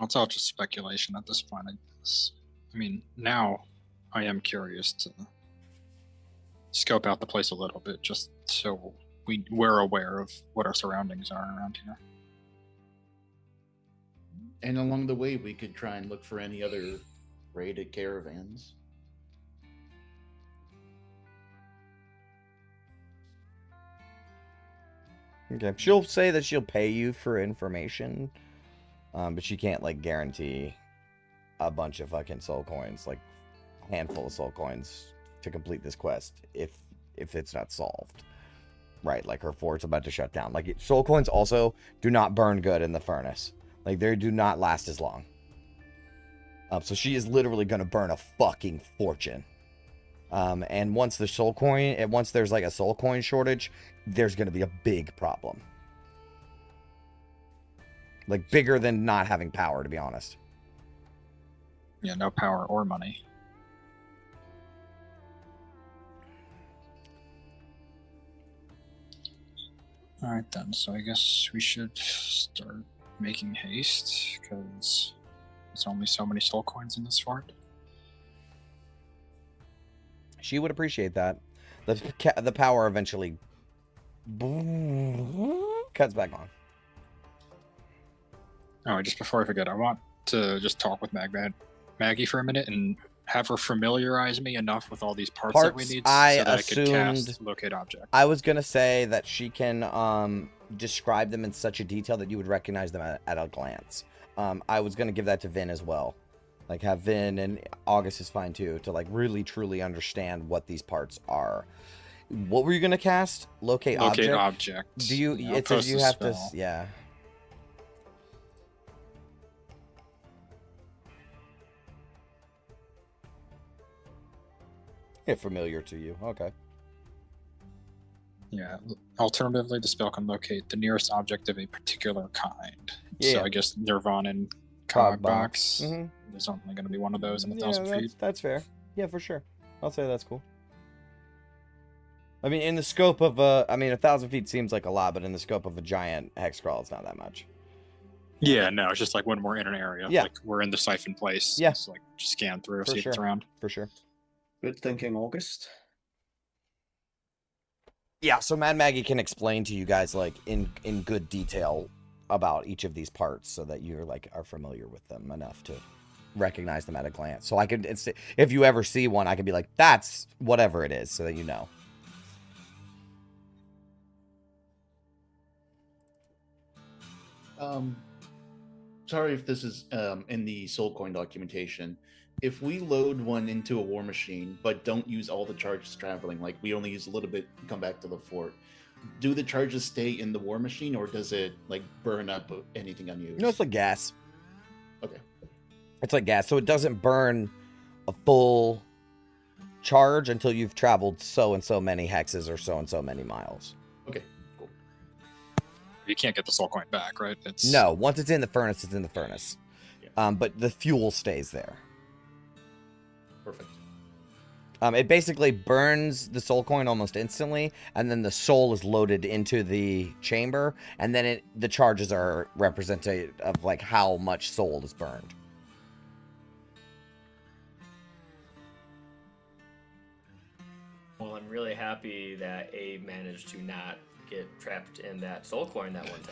Speaker 6: It's all just speculation at this point, I guess. I mean, now I am curious to scope out the place a little bit, just so we're aware of what our surroundings are around here.
Speaker 7: And along the way, we could try and look for any other raided caravans.
Speaker 3: Okay. She'll say that she'll pay you for information, but she can't like guarantee a bunch of fucking soul coins, like a handful of soul coins to complete this quest if it's not solved. Right, like her fort's about to shut down. Like soul coins also do not burn good in the furnace. Like they do not last as long. So she is literally gonna burn a fucking fortune. And once the soul coin, and once there's like a soul coin shortage, there's gonna be a big problem. Like bigger than not having power, to be honest.
Speaker 6: Yeah, no power or money. Alright then, so I guess we should start making haste, because there's only so many soul coins in this fort.
Speaker 3: She would appreciate that. The power eventually cuts back on.
Speaker 6: Oh, just before I forget, I want to just talk with Maggie for a minute and have her familiarize me enough with all these parts that we need so that I could cast locate object.
Speaker 3: I was gonna say that she can describe them in such a detail that you would recognize them at a glance. I was gonna give that to Vin as well. Like have Vin, and August is fine too, to like really truly understand what these parts are. What were you gonna cast? Locate object. Do you?
Speaker 6: Yeah,
Speaker 3: It says you have to.
Speaker 6: spell.
Speaker 3: Yeah. Familiar to you. Okay.
Speaker 6: Yeah. Alternatively, the spell can locate the nearest object of a particular kind.
Speaker 3: Yeah.
Speaker 6: So I guess Nirvana and
Speaker 3: Cog
Speaker 6: Cog Box.
Speaker 3: Mm-hmm.
Speaker 6: There's only going to be one of those in 1,000 feet.
Speaker 3: That's fair. Yeah, for sure. I'll say that's cool. I mean, in the scope of 1,000 feet seems like a lot, but in the scope of a giant hex scroll, it's not that much.
Speaker 6: Yeah, no, it's just like when we're in an area.
Speaker 3: Yeah.
Speaker 6: Like we're in the siphon place.
Speaker 3: Yeah.
Speaker 6: It's like just scan through,
Speaker 3: For
Speaker 6: see if it's
Speaker 3: sure.
Speaker 6: around.
Speaker 3: For sure.
Speaker 9: Good thinking, August.
Speaker 3: Yeah, so Mad Maggie can explain to you guys like in good detail about each of these parts so that you're like are familiar with them enough to recognize them at a glance. So I could, if you ever see one, I can be like, that's whatever it is, so that you know.
Speaker 7: Sorry if this is in the soul coin documentation. If we load one into a war machine but don't use all the charges traveling, like we only use a little bit and come back to the fort, do the charges stay in the war machine, or does it like burn up anything unused?
Speaker 3: No, it's like gas.
Speaker 7: Okay.
Speaker 3: It's like gas, so it doesn't burn a full charge until you've traveled so and so many hexes or so and so many miles.
Speaker 7: Okay, cool.
Speaker 6: You can't get the soul coin back, right? It's
Speaker 3: No, once it's in the furnace, it's in the furnace.
Speaker 7: Yeah.
Speaker 3: But the fuel stays there.
Speaker 7: Perfect.
Speaker 3: It basically burns the soul coin almost instantly, and then the soul is loaded into the chamber, and then the charges are representative of like how much soul is burned.
Speaker 5: Well, I'm really happy that Abe managed to not get trapped in that soul coin that one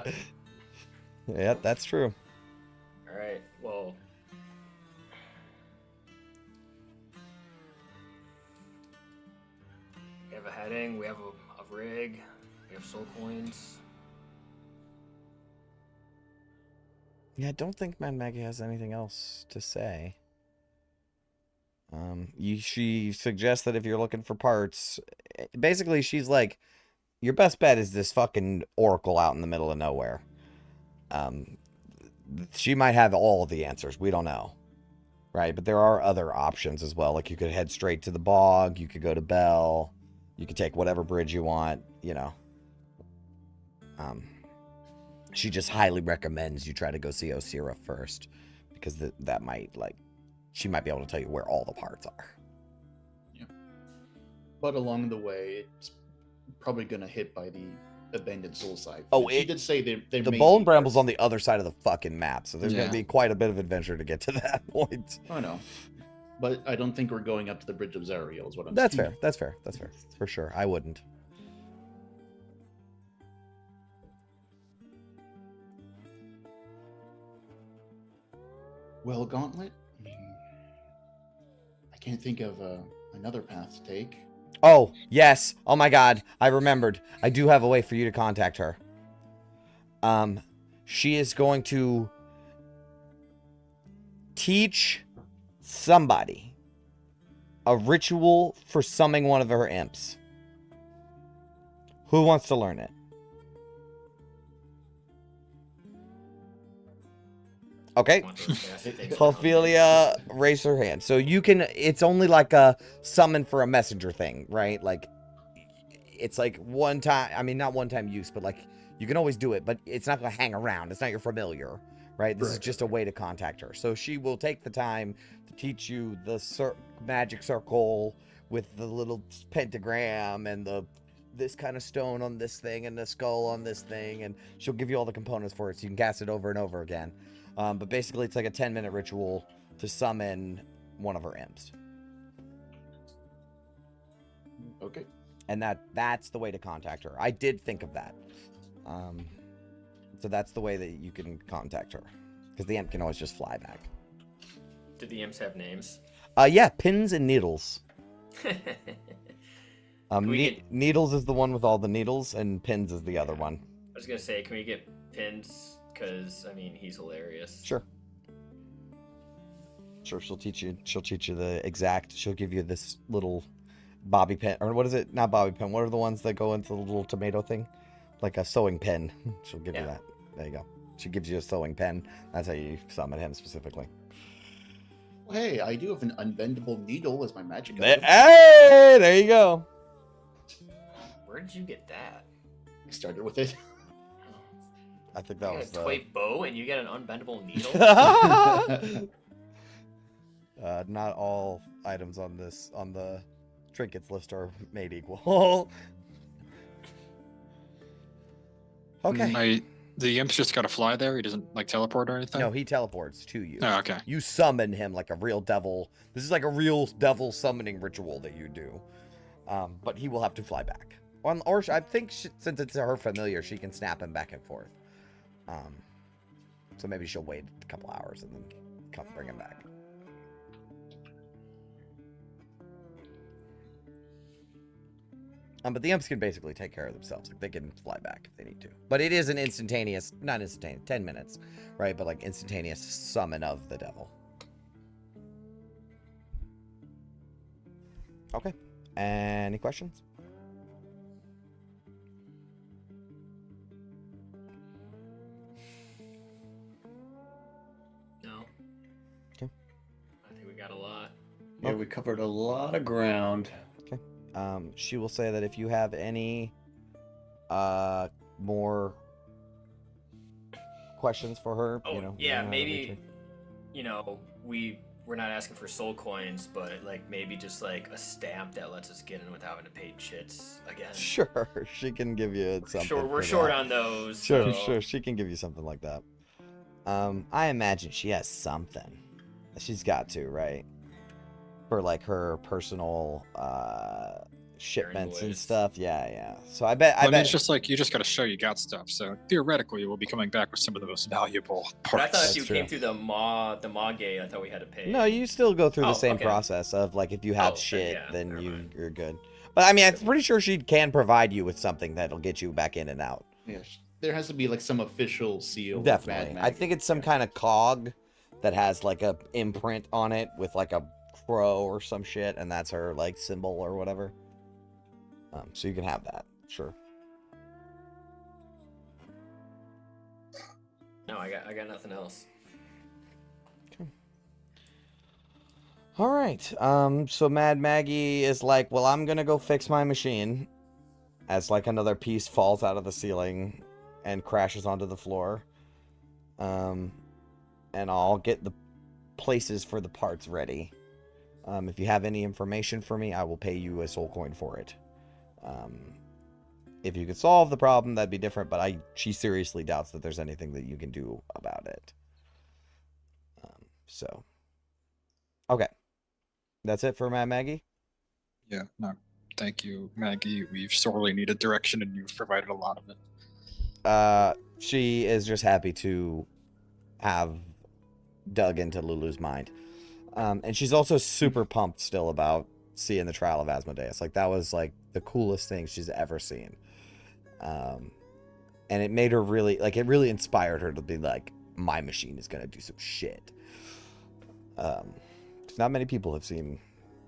Speaker 5: time.
Speaker 3: Yeah, that's true.
Speaker 5: All right. Well, we have a heading. We have a rig. We have soul coins.
Speaker 3: Yeah, I don't think Mad Maggie has anything else to say. She suggests that if you're looking for parts, basically she's like, your best bet is this fucking oracle out in the middle of nowhere. She might have all of the answers. We don't know. Right? But there are other options as well. Like you could head straight to the bog. You could go to Bell. You could take whatever bridge you want, you know. She just highly recommends you try to go see Osira first. Because that might, like, she might be able to tell you where all the parts are.
Speaker 7: But along the way, it's probably gonna hit by the abandoned soul side.
Speaker 3: Oh,
Speaker 7: she did say there
Speaker 3: the
Speaker 7: may
Speaker 3: Bone
Speaker 7: be
Speaker 3: Bramble's
Speaker 7: parts.
Speaker 3: on the other side of the fucking map, so there's
Speaker 6: Yeah.
Speaker 3: gonna be quite a bit of adventure to get to that point.
Speaker 7: I know, but I don't think we're going up to the Bridge of Zariel. Is what I'm
Speaker 3: That's
Speaker 7: saying.
Speaker 3: fair. That's fair. That's fair. For sure. I wouldn't.
Speaker 7: Well, Gauntlet. I mean, I can't think of another path to take.
Speaker 3: Oh, yes. Oh my god. I remembered. I do have a way for you to contact her. She is going to teach somebody a ritual for summoning one of her imps. Who wants to learn it? Okay.
Speaker 5: Want those nasty things
Speaker 3: Clophilia, raise her hand. So you can, it's only like a summon for a messenger thing, right? Like, it's like one time, I mean, not one time use, but like, you can always do it, but it's not going to hang around. It's not your familiar, right? This is just a way to contact her. So she will take the time to teach you the magic circle with the little pentagram and this kind of stone on this thing and the skull on this thing, and she'll give you all the components for it so you can cast it over and over again. But basically, it's like a 10-minute ritual to summon one of her imps.
Speaker 7: Okay.
Speaker 3: And that's the way to contact her. I did think of that. So that's the way that you can contact her. Because the imp can always just fly back.
Speaker 5: Do the imps have names?
Speaker 3: Yeah, pins and needles.
Speaker 5: Can we get-
Speaker 3: Needles is the one with all the needles, and pins is the other one.
Speaker 5: I was gonna say, can we get Pins? Because I mean, he's hilarious.
Speaker 3: Sure. Sure, she'll teach you the exact, she'll give you this little bobby pin, or what is it? Not bobby pin. What are the ones that go into the little tomato thing? Like a sewing pin. She'll give you that. There you go. She gives you a sewing pen. That's how you summon him specifically.
Speaker 7: Well, hey, I do have an unbendable needle as my magic
Speaker 3: Hey,
Speaker 7: item.
Speaker 3: there you go.
Speaker 5: Where did you get that?
Speaker 7: I started with it.
Speaker 3: I think that
Speaker 5: You got
Speaker 3: was
Speaker 5: a toy bow and you get an unbendable needle.
Speaker 3: Not all items on the trinkets list are made equal. Okay.
Speaker 6: The imp's just got to fly there. He doesn't like teleport or anything.
Speaker 3: No, he teleports to you.
Speaker 6: Oh, okay.
Speaker 3: You summon him like a real devil. This is like a real devil summoning ritual that you do. But he will have to fly back. Or I think since it's her familiar, she can snap him back and forth. So maybe she'll wait a couple hours and then come bring him back. But the imps can basically take care of themselves. Like, they can fly back if they need to. But it is an instantaneous, not instantaneous, 10 minutes, right? But like instantaneous summon of the devil. Okay. Any questions?
Speaker 5: No.
Speaker 3: Okay.
Speaker 5: I think we got a lot.
Speaker 9: Yeah, we covered a lot of ground.
Speaker 3: She will say that if you have any more questions for her,
Speaker 5: Oh,
Speaker 3: you know.
Speaker 5: yeah,
Speaker 3: you know how to reach
Speaker 5: maybe,
Speaker 3: her.
Speaker 5: you know, we're not asking for soul coins, but like maybe just like a stamp that lets us get in without having to pay chits again.
Speaker 3: Sure, she can give you something.
Speaker 5: Sure, we're
Speaker 3: for
Speaker 5: short
Speaker 3: that.
Speaker 5: on those.
Speaker 3: Sure,
Speaker 5: so-
Speaker 3: sure, she can give you something like that. I imagine she has something. She's got to, right? For like her personal shipments and
Speaker 5: boys.
Speaker 3: stuff. Yeah. So I bet.
Speaker 6: I mean, it's just like you just got to show you got stuff. So theoretically, we'll be coming back with some of the most valuable
Speaker 5: But I
Speaker 6: parts.
Speaker 5: thought if
Speaker 3: That's
Speaker 5: you
Speaker 3: true.
Speaker 5: came through the maw gate, I thought we had to pay.
Speaker 3: No, you still go through the
Speaker 5: Oh,
Speaker 3: same
Speaker 5: okay.
Speaker 3: process of like if you have
Speaker 5: Oh, then
Speaker 3: shit,
Speaker 5: yeah,
Speaker 3: then
Speaker 5: never mind.
Speaker 3: you're good. But I mean, I'm pretty sure she can provide you with something that'll get you back in and out.
Speaker 7: Yeah, there has to be like some official seal. of
Speaker 3: Definitely.
Speaker 7: Mad
Speaker 3: I think
Speaker 7: Mag.
Speaker 3: it's some kind of cog that has like a imprint on it with like a crow or some shit, and that's her like symbol or whatever. So you can have that, sure.
Speaker 5: No, I got nothing else.
Speaker 3: All right. So Mad Maggie is like, well, I'm gonna go fix my machine. As like another piece falls out of the ceiling and crashes onto the floor. And I'll get the places for the parts ready. If you have any information for me, I will pay you a soul coin for it. If you could solve the problem, that'd be different, but she seriously doubts that there's anything that you can do about it. So, okay. That's it for Maggie?
Speaker 6: Yeah, no, thank you, Maggie. We've sorely needed direction, and you've provided a lot of it.
Speaker 3: She is just happy to have dug into Lulu's mind. And she's also super pumped still about seeing the trial of Asmodeus. Like, that was, like, the coolest thing she's ever seen. And it made her really, like, it really inspired her to be like, my machine is going to do some shit. Not many people have seen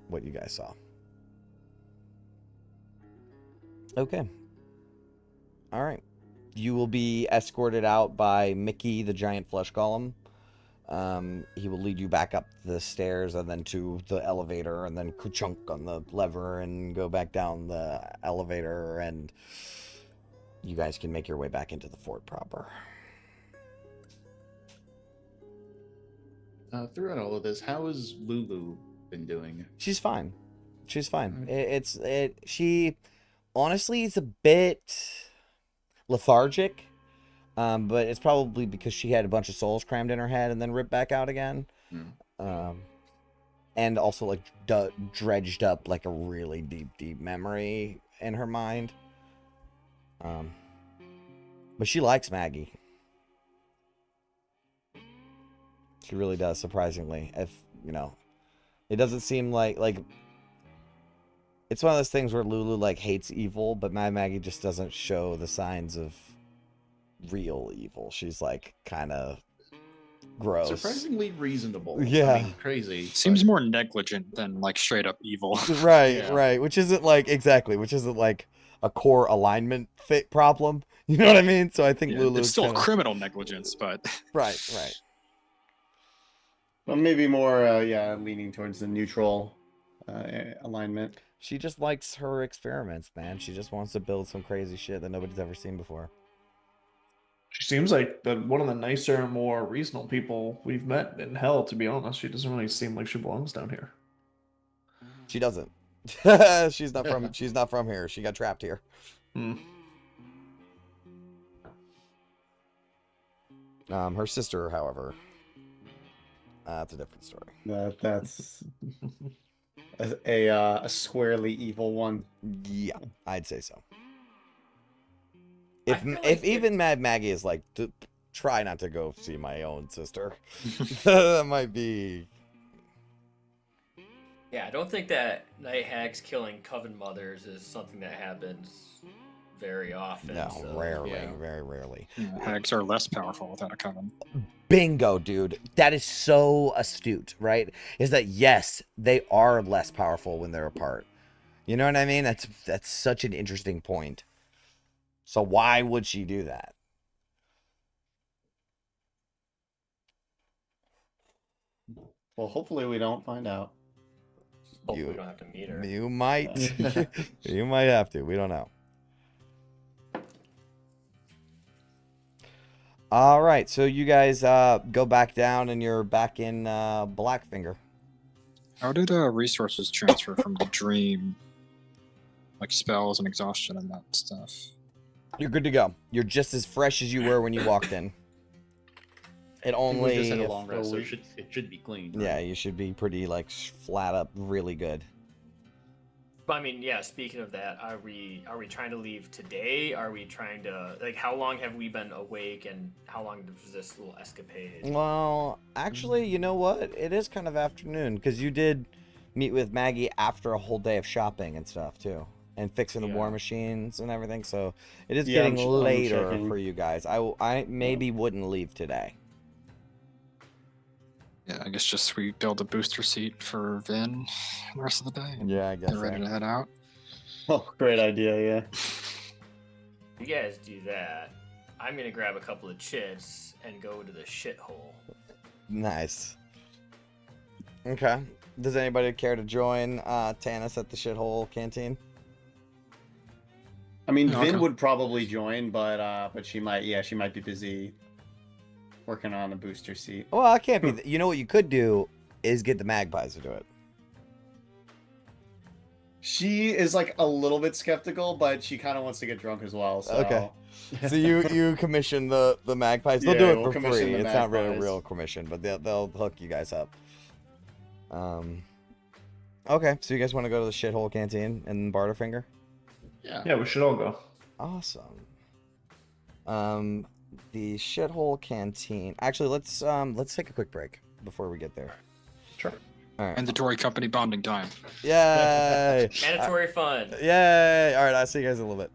Speaker 3: what you guys saw. Okay. All right. You will be escorted out by Mickey, the giant flesh golem. He will lead you back up the stairs and then to the elevator and then ka-chunk on the lever and go back down the elevator, and you guys can make your way back into the fort proper.
Speaker 7: Throughout all of this, how has Lulu been doing?
Speaker 3: She's fine. She's fine. She honestly is a bit lethargic. But it's probably because she had a bunch of souls crammed in her head and then ripped back out again. And also, like, dredged up, like, a really deep memory in her mind. But she likes Maggie. She really does, surprisingly. If, you know, it doesn't seem like, it's one of those things where Lulu, like, hates evil, but Maggie just doesn't show the signs of real evil. She's like kind of gross,
Speaker 7: surprisingly reasonable.
Speaker 3: Yeah,
Speaker 7: I mean, crazy.
Speaker 6: Seems more negligent than like straight up evil.
Speaker 3: Right,
Speaker 7: Yeah.
Speaker 3: right. Which isn't like a core alignment fit problem. You know what I mean? So I think Lulu's
Speaker 6: it's still
Speaker 3: kinda...
Speaker 6: criminal negligence, but
Speaker 3: right.
Speaker 9: Well, maybe more, leaning towards the neutral alignment.
Speaker 3: She just likes her experiments, man. She just wants to build some crazy shit that nobody's ever seen before.
Speaker 8: She seems like one of the nicer and more reasonable people we've met in hell, to be honest. She doesn't really seem like she belongs down here.
Speaker 3: She doesn't. She's not from here. She got trapped here. Her sister, however, that's a different story.
Speaker 9: That's a squarely evil one.
Speaker 3: Yeah, I'd say so.
Speaker 5: I feel like
Speaker 3: If even Mad Maggie is like, try not to go see my own sister, that might be.
Speaker 5: Yeah, I don't think that night hags killing coven mothers is something that happens very often.
Speaker 3: No,
Speaker 5: so,
Speaker 3: rarely,
Speaker 5: yeah.
Speaker 3: very rarely.
Speaker 6: hags are less powerful without a coven.
Speaker 3: Bingo, dude. That is so astute, right? Is that yes, they are less powerful when they're apart. You know what I mean? That's such an interesting point. So why would she do that?
Speaker 9: Well, hopefully we don't find out.
Speaker 5: Hopefully we don't have to meet her.
Speaker 3: You might. You might have to. We don't know. All right. So you guys go back down and you're back in Blackfinger.
Speaker 6: How did resources transfer from the dream? Like spells and exhaustion and that stuff.
Speaker 3: You're good to go. You're just as fresh as you were when you walked in. It only
Speaker 7: we just had a long rest, so it should be clean. Right?
Speaker 3: Yeah, you should be pretty like flat up, really good.
Speaker 5: But I mean, yeah. Speaking of that, are we trying to leave today? Are we trying to how long have we been awake, and how long was this little escapade?
Speaker 3: Well, actually, you know what? It is kind of afternoon because you did meet with Maggie after a whole day of shopping and stuff too, and fixing the war machines and everything. So it is getting later for you guys. I maybe wouldn't leave today.
Speaker 6: Yeah, I guess just we build a booster seat for Vin the rest of the day. And
Speaker 3: Yeah, I guess
Speaker 6: get ready to head out.
Speaker 9: Oh, great idea, yeah.
Speaker 5: You guys do that. I'm gonna grab a couple of chits and go to the shithole.
Speaker 3: Nice. Okay. Does anybody care to join Tanis at the shithole canteen?
Speaker 9: I mean,
Speaker 6: Okay.
Speaker 9: Vin would probably join, but she might be busy working on a booster seat.
Speaker 3: Well, I can't be. You know what you could do is get the magpies to do it.
Speaker 9: She is like a little bit skeptical, but she kind of wants to get drunk as well. So.
Speaker 3: Okay. So you commission the magpies. They'll do
Speaker 9: Yeah,
Speaker 3: it
Speaker 9: we'll
Speaker 3: for
Speaker 9: commission
Speaker 3: free.
Speaker 9: the
Speaker 3: It's not really a
Speaker 9: magpies.
Speaker 3: real commission, but they'll hook you guys up. Okay, so you guys want to go to the shithole canteen in Barterfinger?
Speaker 8: Yeah, we should all go.
Speaker 3: Awesome. The shithole canteen. Actually, let's take a quick break before we get there.
Speaker 8: Sure.
Speaker 3: All right.
Speaker 6: Mandatory company bonding time.
Speaker 3: Yay!
Speaker 5: Mandatory fun.
Speaker 3: Yay! All right, I'll see you guys in a little bit.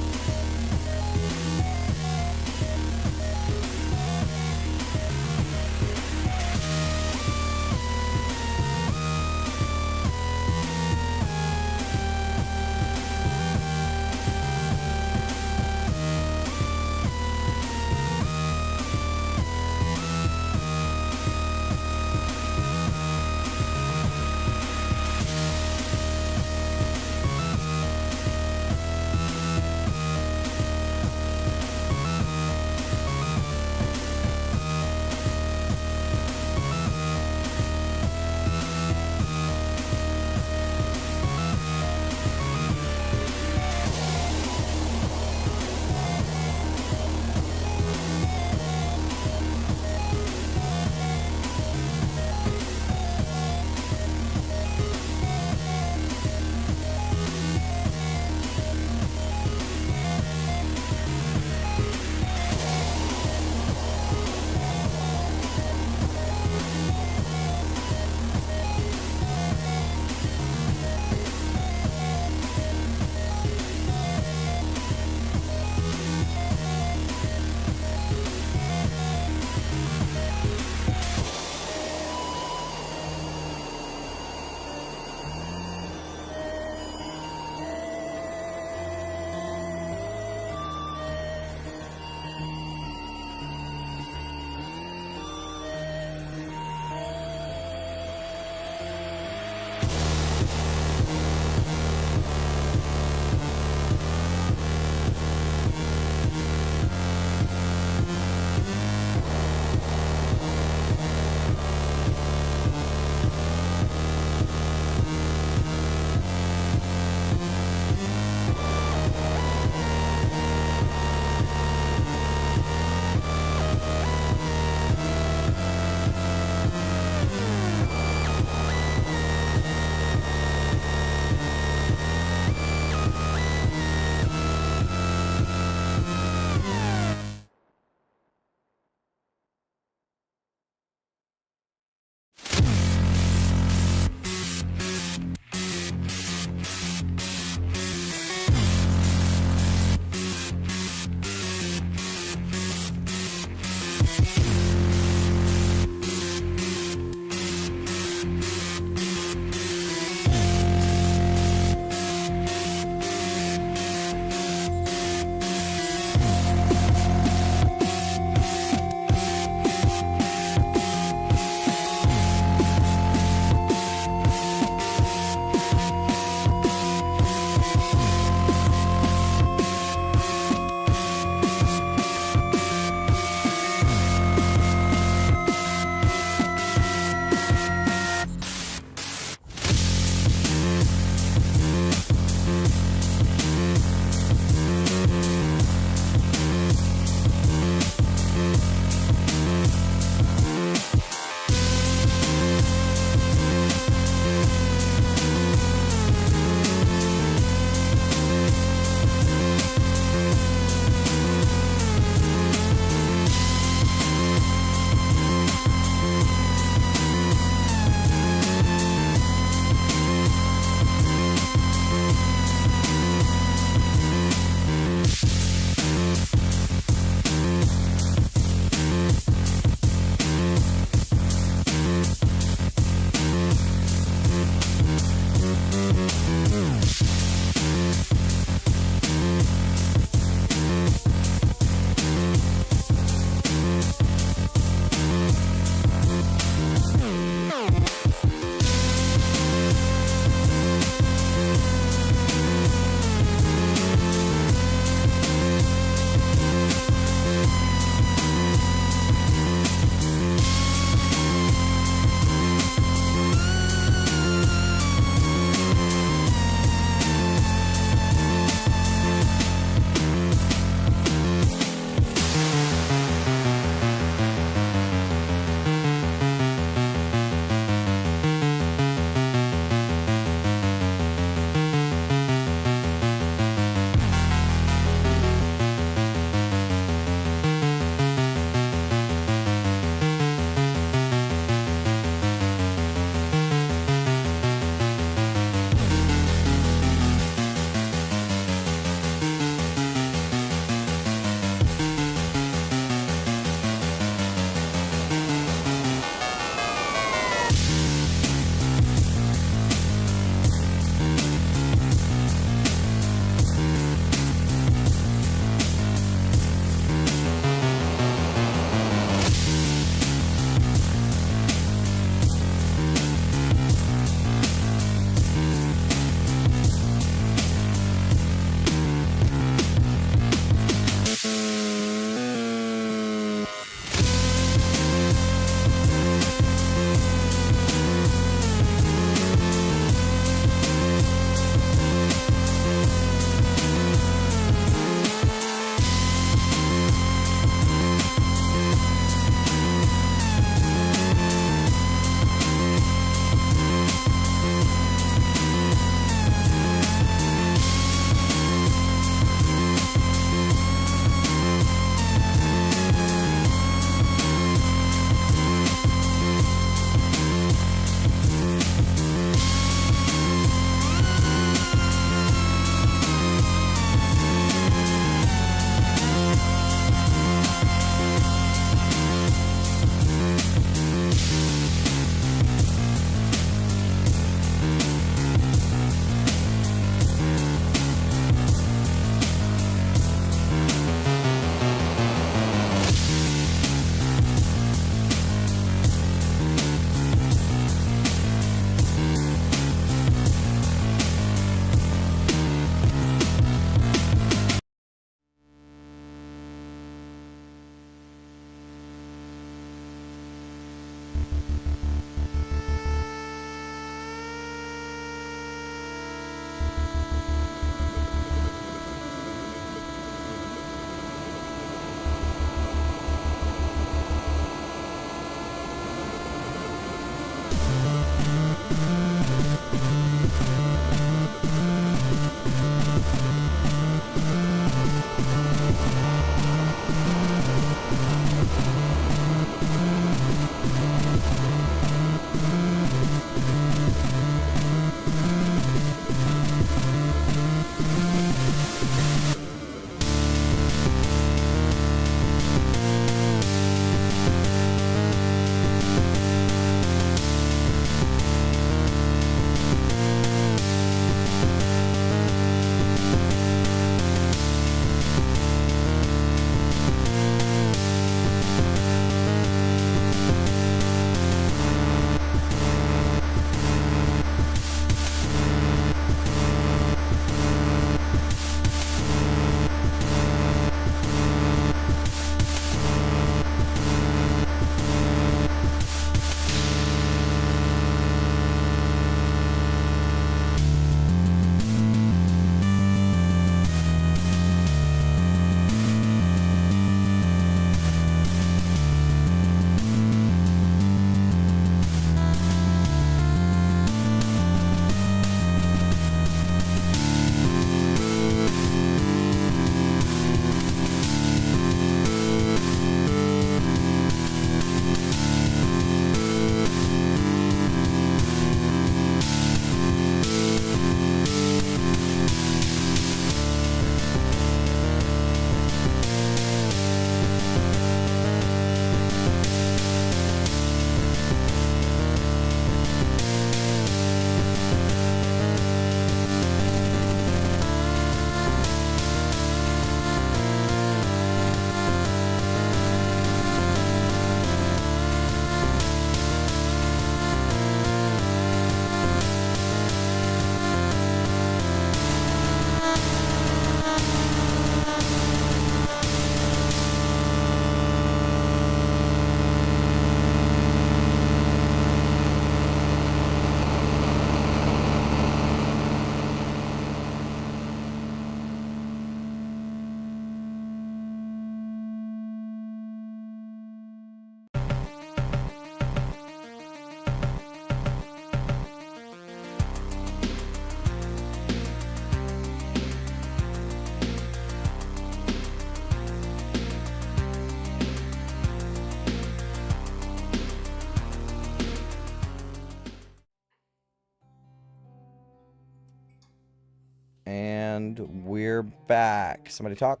Speaker 3: And we're back. Somebody talk?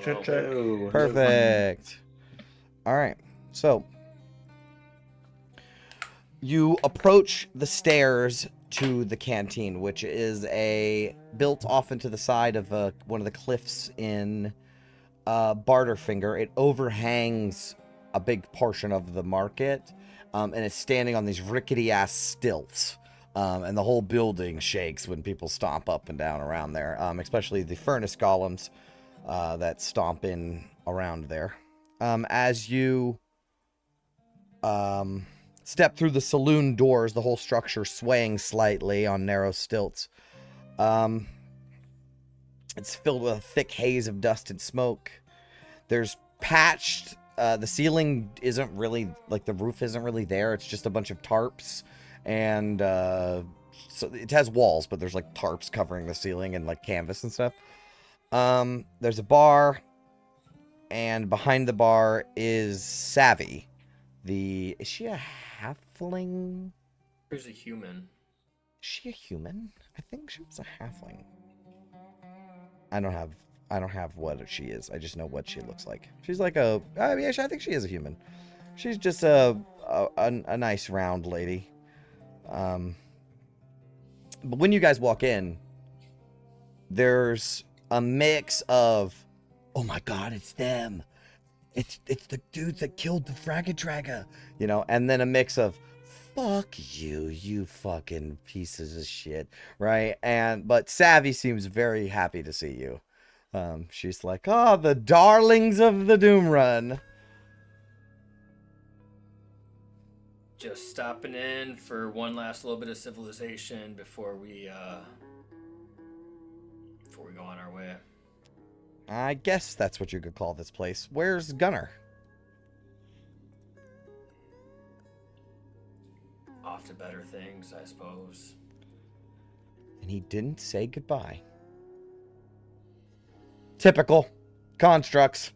Speaker 8: Check.
Speaker 9: Oh,
Speaker 3: Perfect. All right. So you approach the stairs to the canteen, which is built off into the side of one of the cliffs in Barterfinger. It overhangs a big portion of the market, and it's standing on these rickety ass stilts. And the whole building shakes when people stomp up and down around there, especially the furnace golems that stomp in around there. As you step through the saloon doors, the whole structure swaying slightly on narrow stilts. It's filled with a thick haze of dust and smoke. There's patched, the ceiling isn't really, like the roof isn't really there. It's just a bunch of tarps. And so it has walls, but there's like tarps covering the ceiling and like canvas and stuff. There's a bar, and behind the bar is Savvy. Is she a halfling?
Speaker 5: Who's a human?
Speaker 3: Is she a human? I think she was a halfling. I don't have what she is. I just know what she looks like. She's like I think she is a human. She's just a nice round lady. But when you guys walk in, there's a mix of, oh my god, it's them. It's the dudes that killed the Fragatraga, you know, and then a mix of, fuck you, you fucking pieces of shit, right? But Savvy seems very happy to see you. She's like, oh, the darlings of the Doom Run.
Speaker 5: Just stopping in for one last little bit of civilization before we go on our way.
Speaker 3: I guess that's what you could call this place. Where's Gunner?
Speaker 5: Off to better things, I suppose.
Speaker 3: And he didn't say goodbye. Typical. Constructs.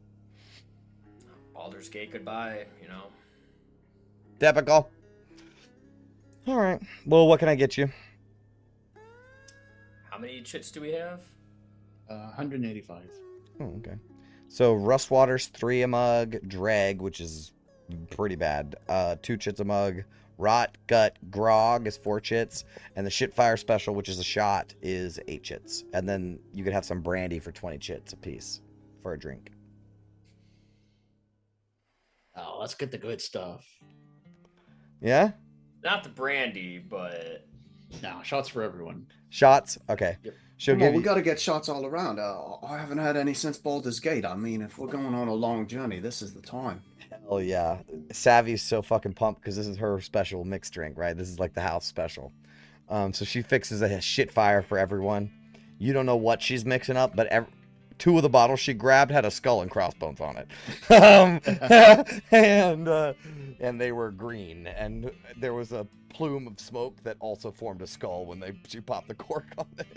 Speaker 5: Baldur's Gate goodbye, you know.
Speaker 3: Typical. Alright. Well, what can I get you?
Speaker 5: How many chits do we have?
Speaker 7: 185.
Speaker 3: Oh, okay. So, Rustwater's 3 a mug. Dreg, which is pretty bad. 2 chits a mug. Rot Gut Grog is 4 chits. And the Shitfire Special, which is a shot, is 8 chits. And then you could have some brandy for 20 chits a piece for a drink.
Speaker 7: Oh, let's get the good stuff.
Speaker 3: Yeah?
Speaker 5: Not the brandy, but
Speaker 7: No, shots for everyone.
Speaker 3: Shots? Okay.
Speaker 7: Yep.
Speaker 3: She'll
Speaker 9: Come
Speaker 3: give
Speaker 9: on, we
Speaker 3: you...
Speaker 9: got to get shots all around. I haven't had any since Baldur's Gate. I mean, if we're going on a long journey, this is the time.
Speaker 3: Hell yeah. Savvy's so fucking pumped because this is her special mixed drink, right? This is like the house special. So she fixes a shit fire for everyone. You don't know what she's mixing up, but 2 of the bottles she grabbed had a skull and crossbones on it. And they were green. And there was a plume of smoke that also formed a skull when she popped the cork on it.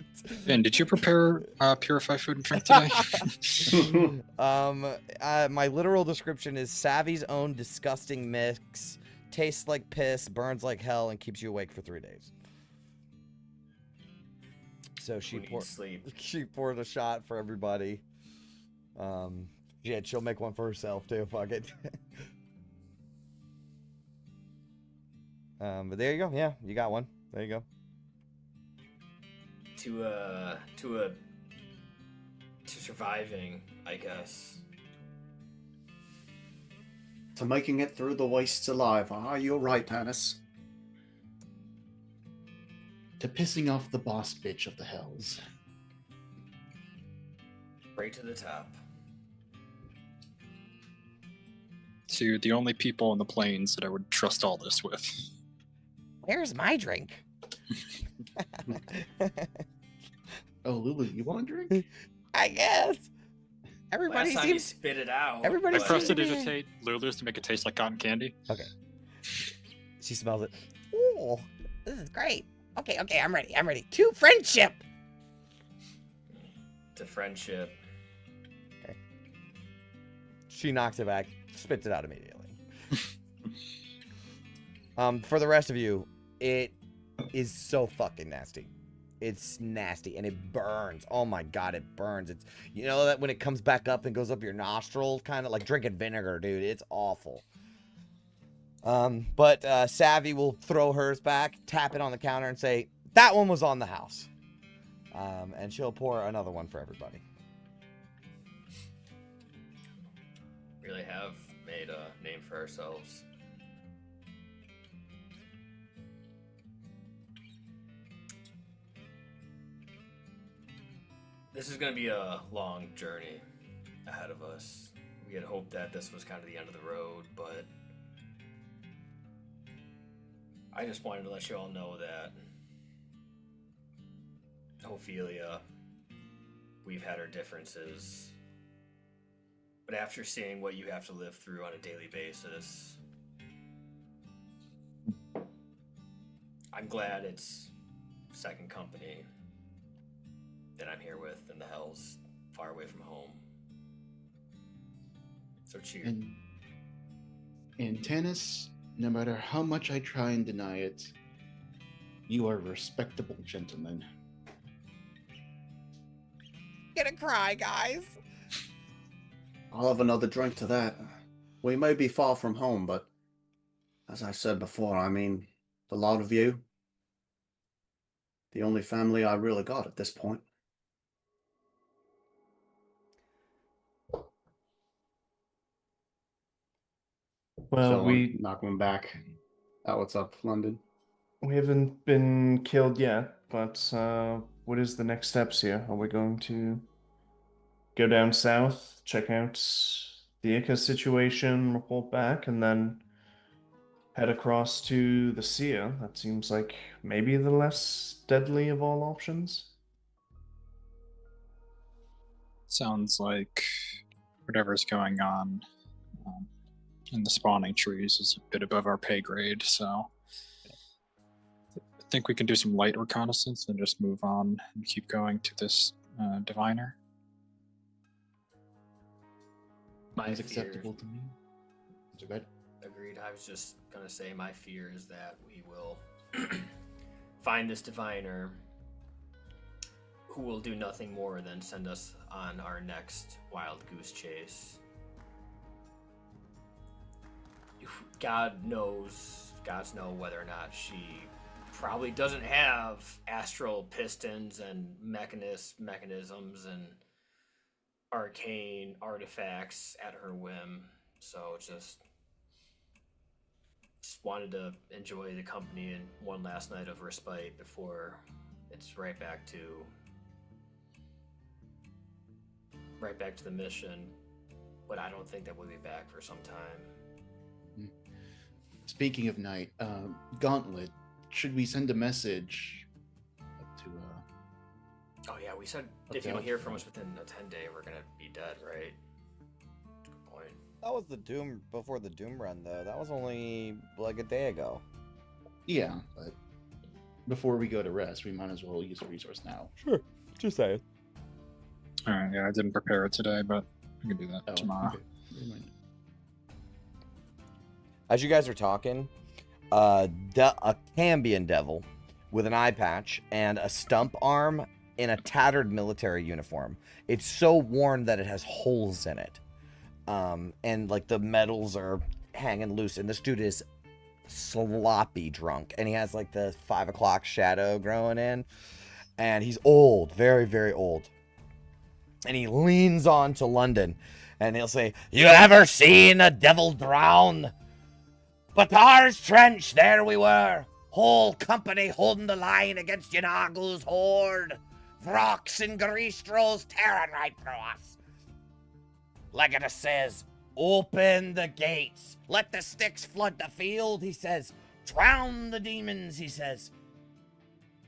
Speaker 6: Ben, did you prepare purify food and drink today?
Speaker 3: My literal description is Savvy's own disgusting mix. Tastes like piss, burns like hell, and keeps you awake for 3 days. So she poured a shot for everybody. Yeah, she'll make one for herself too. Fuck it. But there you go. Yeah, you got one. There you go.
Speaker 5: To surviving, I guess.
Speaker 9: To making it through the wastes alive. Ah, you're right, Hannes.
Speaker 7: To pissing off the boss bitch of the hells.
Speaker 5: Right to the top.
Speaker 6: To the only people on the plains that I would trust all this with.
Speaker 3: Where's my drink?
Speaker 7: Oh, Lulu, you want a drink?
Speaker 3: I guess. Everybody
Speaker 5: Last time you
Speaker 3: seems.
Speaker 5: spit it out.
Speaker 3: Everybody
Speaker 6: I
Speaker 5: but-
Speaker 3: seems-
Speaker 6: prestidigitate Lulu's to make it taste like cotton candy.
Speaker 3: Okay. She smells it. Ooh, this is great. Okay, I'm ready. To friendship.
Speaker 5: To friendship.
Speaker 3: Okay. She knocks it back, spits it out immediately. For the rest of you, it is so fucking nasty. It's nasty, and it burns. Oh my god, it burns. It's, you know, that when it comes back up and goes up your nostrils, kind of like drinking vinegar, dude. It's awful. But Savvy will throw hers back, tap it on the counter, and say, that one was on the house. And she'll pour another one for everybody.
Speaker 5: Really have made a name for ourselves. This is going to be a long journey ahead of us. We had hoped that this was kind of the end of the road, but I just wanted to let you all know that Ophelia, we've had our differences, but after seeing what you have to live through on a daily basis, I'm glad it's second company that I'm here with in the hells, far away from home. So cheers.
Speaker 7: And Tanis, no matter how much I try and deny it, you are a respectable gentleman.
Speaker 3: Gonna cry, guys.
Speaker 9: I'll have another drink to that. We may be far from home, but as I said before, I mean, the lot of you, the only family I really got at this point.
Speaker 8: Well,
Speaker 9: So
Speaker 8: we
Speaker 9: I'm not going back. What's up, London?
Speaker 8: haven't been killed yet, but what is the next steps here? Are we going to go down south, check out the Ica situation, report back, and then head across to the Seer? That seems like maybe the less deadly of all options.
Speaker 6: Sounds like whatever's going on in the spawning trees is a bit above our pay grade, so I think we can do some light reconnaissance and just move on and keep going to this diviner.
Speaker 7: Is acceptable to me. Is it good?
Speaker 5: Agreed. I was just gonna say my fear is that we will find this diviner who will do nothing more than send us on our next wild goose chase. Gods know whether or not she probably doesn't have astral pistons and mechanisms and arcane artifacts at her whim. So just wanted to enjoy the company and one last night of respite before it's right back to the mission. But I don't think that we'll be back for some time.
Speaker 7: Speaking of night, Gauntlet, should we send a message up to
Speaker 5: Oh yeah, we said if
Speaker 7: Okay,
Speaker 5: you don't
Speaker 7: I'll
Speaker 5: hear
Speaker 7: do
Speaker 5: from
Speaker 7: that.
Speaker 5: us within a 10-day, we're gonna be dead, right? Good point.
Speaker 3: That was the Doom, before the Doom run, though. That was only like a day ago.
Speaker 7: Yeah, but before we go to rest, we might as well use the resource now.
Speaker 3: Sure, just say it.
Speaker 6: Alright, yeah, I didn't prepare it today, but we can do that tomorrow.
Speaker 7: Okay. Never mind.
Speaker 3: As you guys are talking, a Cambion devil with an eye patch and a stump arm in a tattered military uniform. It's so worn that it has holes in it. And like the metals are hanging loose. And this dude is sloppy drunk. And he has like the 5 o'clock shadow growing in. And he's old, very, very old. And he leans on to London. And he'll say, "You ever seen a devil drown? Batar's Trench, there we were. Whole company holding the line against Yanagu's horde. Vrox and Garistros tearing right through us. Legatus says, open the gates. Let the sticks flood the field, he says. Drown the demons, he says."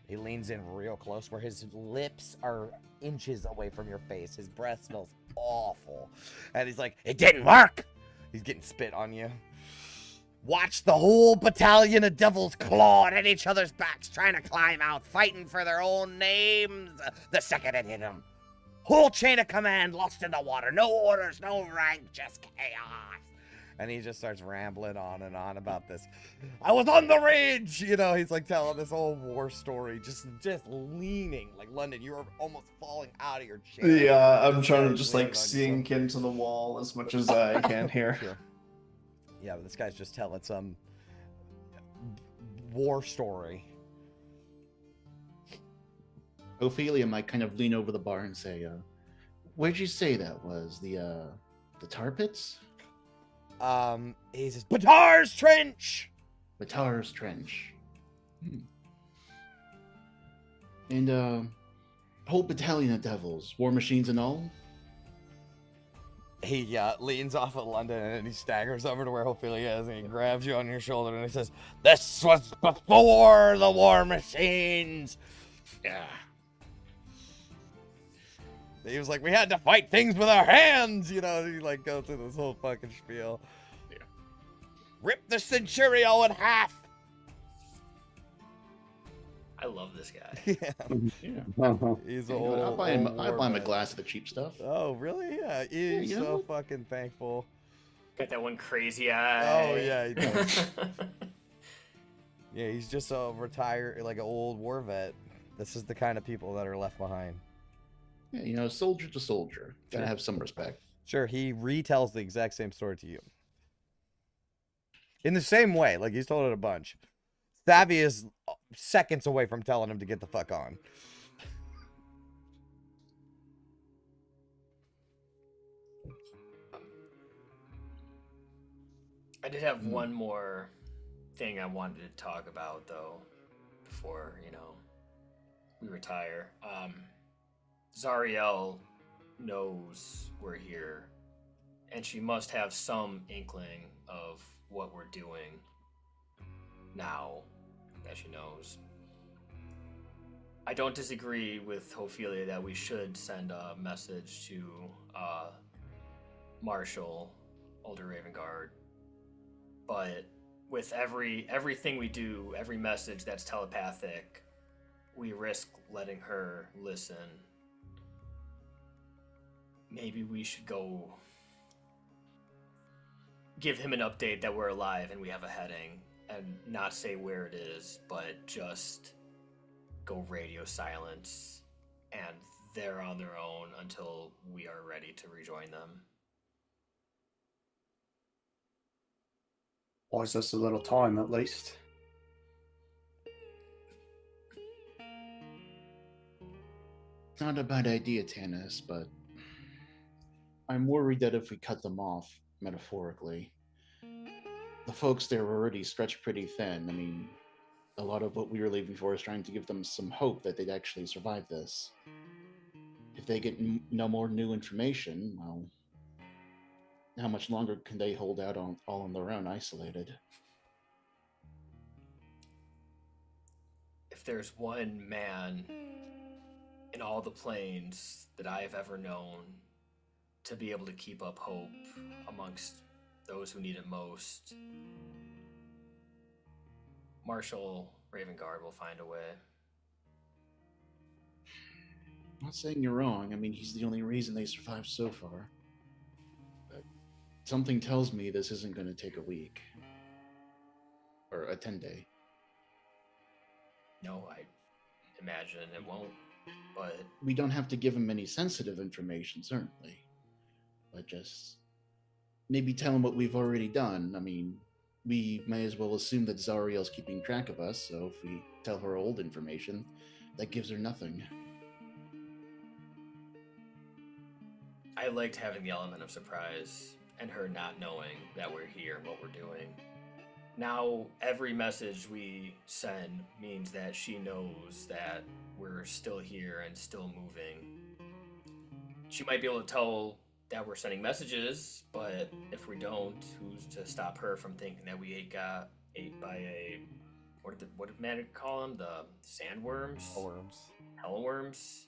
Speaker 3: He leans in real close where his lips are inches away from your face. His breath smells awful. And he's like, "It didn't work." He's getting spit on you. Watch the whole battalion of devils clawing at each other's backs, trying to climb out, fighting for their own names the second it hit them. Whole chain of command lost in the water. No orders, no rank, just chaos. And he just starts rambling on and on about this. I was on the ridge, you know. He's like telling this whole war story, just leaning like London. You were almost falling out of your chair.
Speaker 8: Yeah, I'm
Speaker 3: This
Speaker 8: trying to
Speaker 3: guy's
Speaker 8: just
Speaker 3: leaning
Speaker 8: like
Speaker 3: on you, so-
Speaker 8: sink into the wall as much as I can here.
Speaker 3: Sure. Yeah, but this guy's just telling some war story.
Speaker 7: Ophelia might kind of lean over the bar and say, where'd you say that was? The tar pits?
Speaker 3: He says, Batar's Trench!
Speaker 7: Batar's Trench. And, whole battalion of devils, war machines and all?
Speaker 3: He leans off of London and he staggers over to where Ophelia is and he grabs you on your shoulder and he says, this was before the war machines!
Speaker 7: Yeah.
Speaker 3: He was like, we had to fight things with our hands, you know, and he like goes through this whole fucking spiel.
Speaker 7: Yeah.
Speaker 3: Rip the Centurio in half!
Speaker 5: I love this guy.
Speaker 7: Yeah.
Speaker 3: He's
Speaker 7: You know,
Speaker 3: old.
Speaker 7: I'll buy him
Speaker 3: war
Speaker 7: a
Speaker 3: vet.
Speaker 7: glass of the cheap stuff.
Speaker 3: Oh, really? Yeah, he's
Speaker 7: you
Speaker 3: so
Speaker 7: know.
Speaker 3: fucking thankful.
Speaker 5: Got that one crazy eye.
Speaker 3: Oh, yeah, he does. Yeah, he's just a retired, like an old war vet. This is the kind of people that are left behind.
Speaker 7: Yeah, you know, soldier to soldier. Gotta
Speaker 3: Sure.
Speaker 7: have some respect.
Speaker 3: Sure, he retells the exact same story to you. In the same way, like he's told it a bunch. Savvy is seconds away from telling him to get the fuck on.
Speaker 5: I did have one more thing I wanted to talk about though, before, we retire. Zariel knows we're here, and she must have some inkling of what we're doing now that she knows. I don't disagree with Ophelia that we should send a message to Marshall, Older Ravengard, but with everything we do, every message that's telepathic, we risk letting her listen. Maybe we should go give him an update that we're alive and we have a heading, and not say where it is, but just go radio silence, and they're on their own until we are ready to rejoin them.
Speaker 9: Buys us a little time at least.
Speaker 7: Not a bad idea, Tanis, but I'm worried that if we cut them off, metaphorically, the folks there were already stretched pretty thin. I mean, a lot of what we were leaving for is trying to give them some hope that they'd actually survive this. If they get no more new information, well, how much longer can they hold out all on their own, isolated?
Speaker 5: If there's one man in all the planes that I have ever known to be able to keep up hope amongst those who need it most, Marshall Ravengard will find a way.
Speaker 7: I'm not saying you're wrong. I mean, he's the only reason they survived so far. But something tells me this isn't going to take a week. Or a 10-day.
Speaker 5: No, I imagine it won't, but
Speaker 7: We don't have to give him any sensitive information, certainly. But just maybe tell him what we've already done. I mean, we may as well assume that Zariel's keeping track of us, so if we tell her old information, that gives her nothing.
Speaker 5: I liked having the element of surprise and her not knowing that we're here and what we're doing. Now, every message we send means that she knows that we're still here and still moving. She might be able to tell that we're sending messages, but if we don't, who's to stop her from thinking that we got ate by a... What did man call them? The sandworms? Hellworms?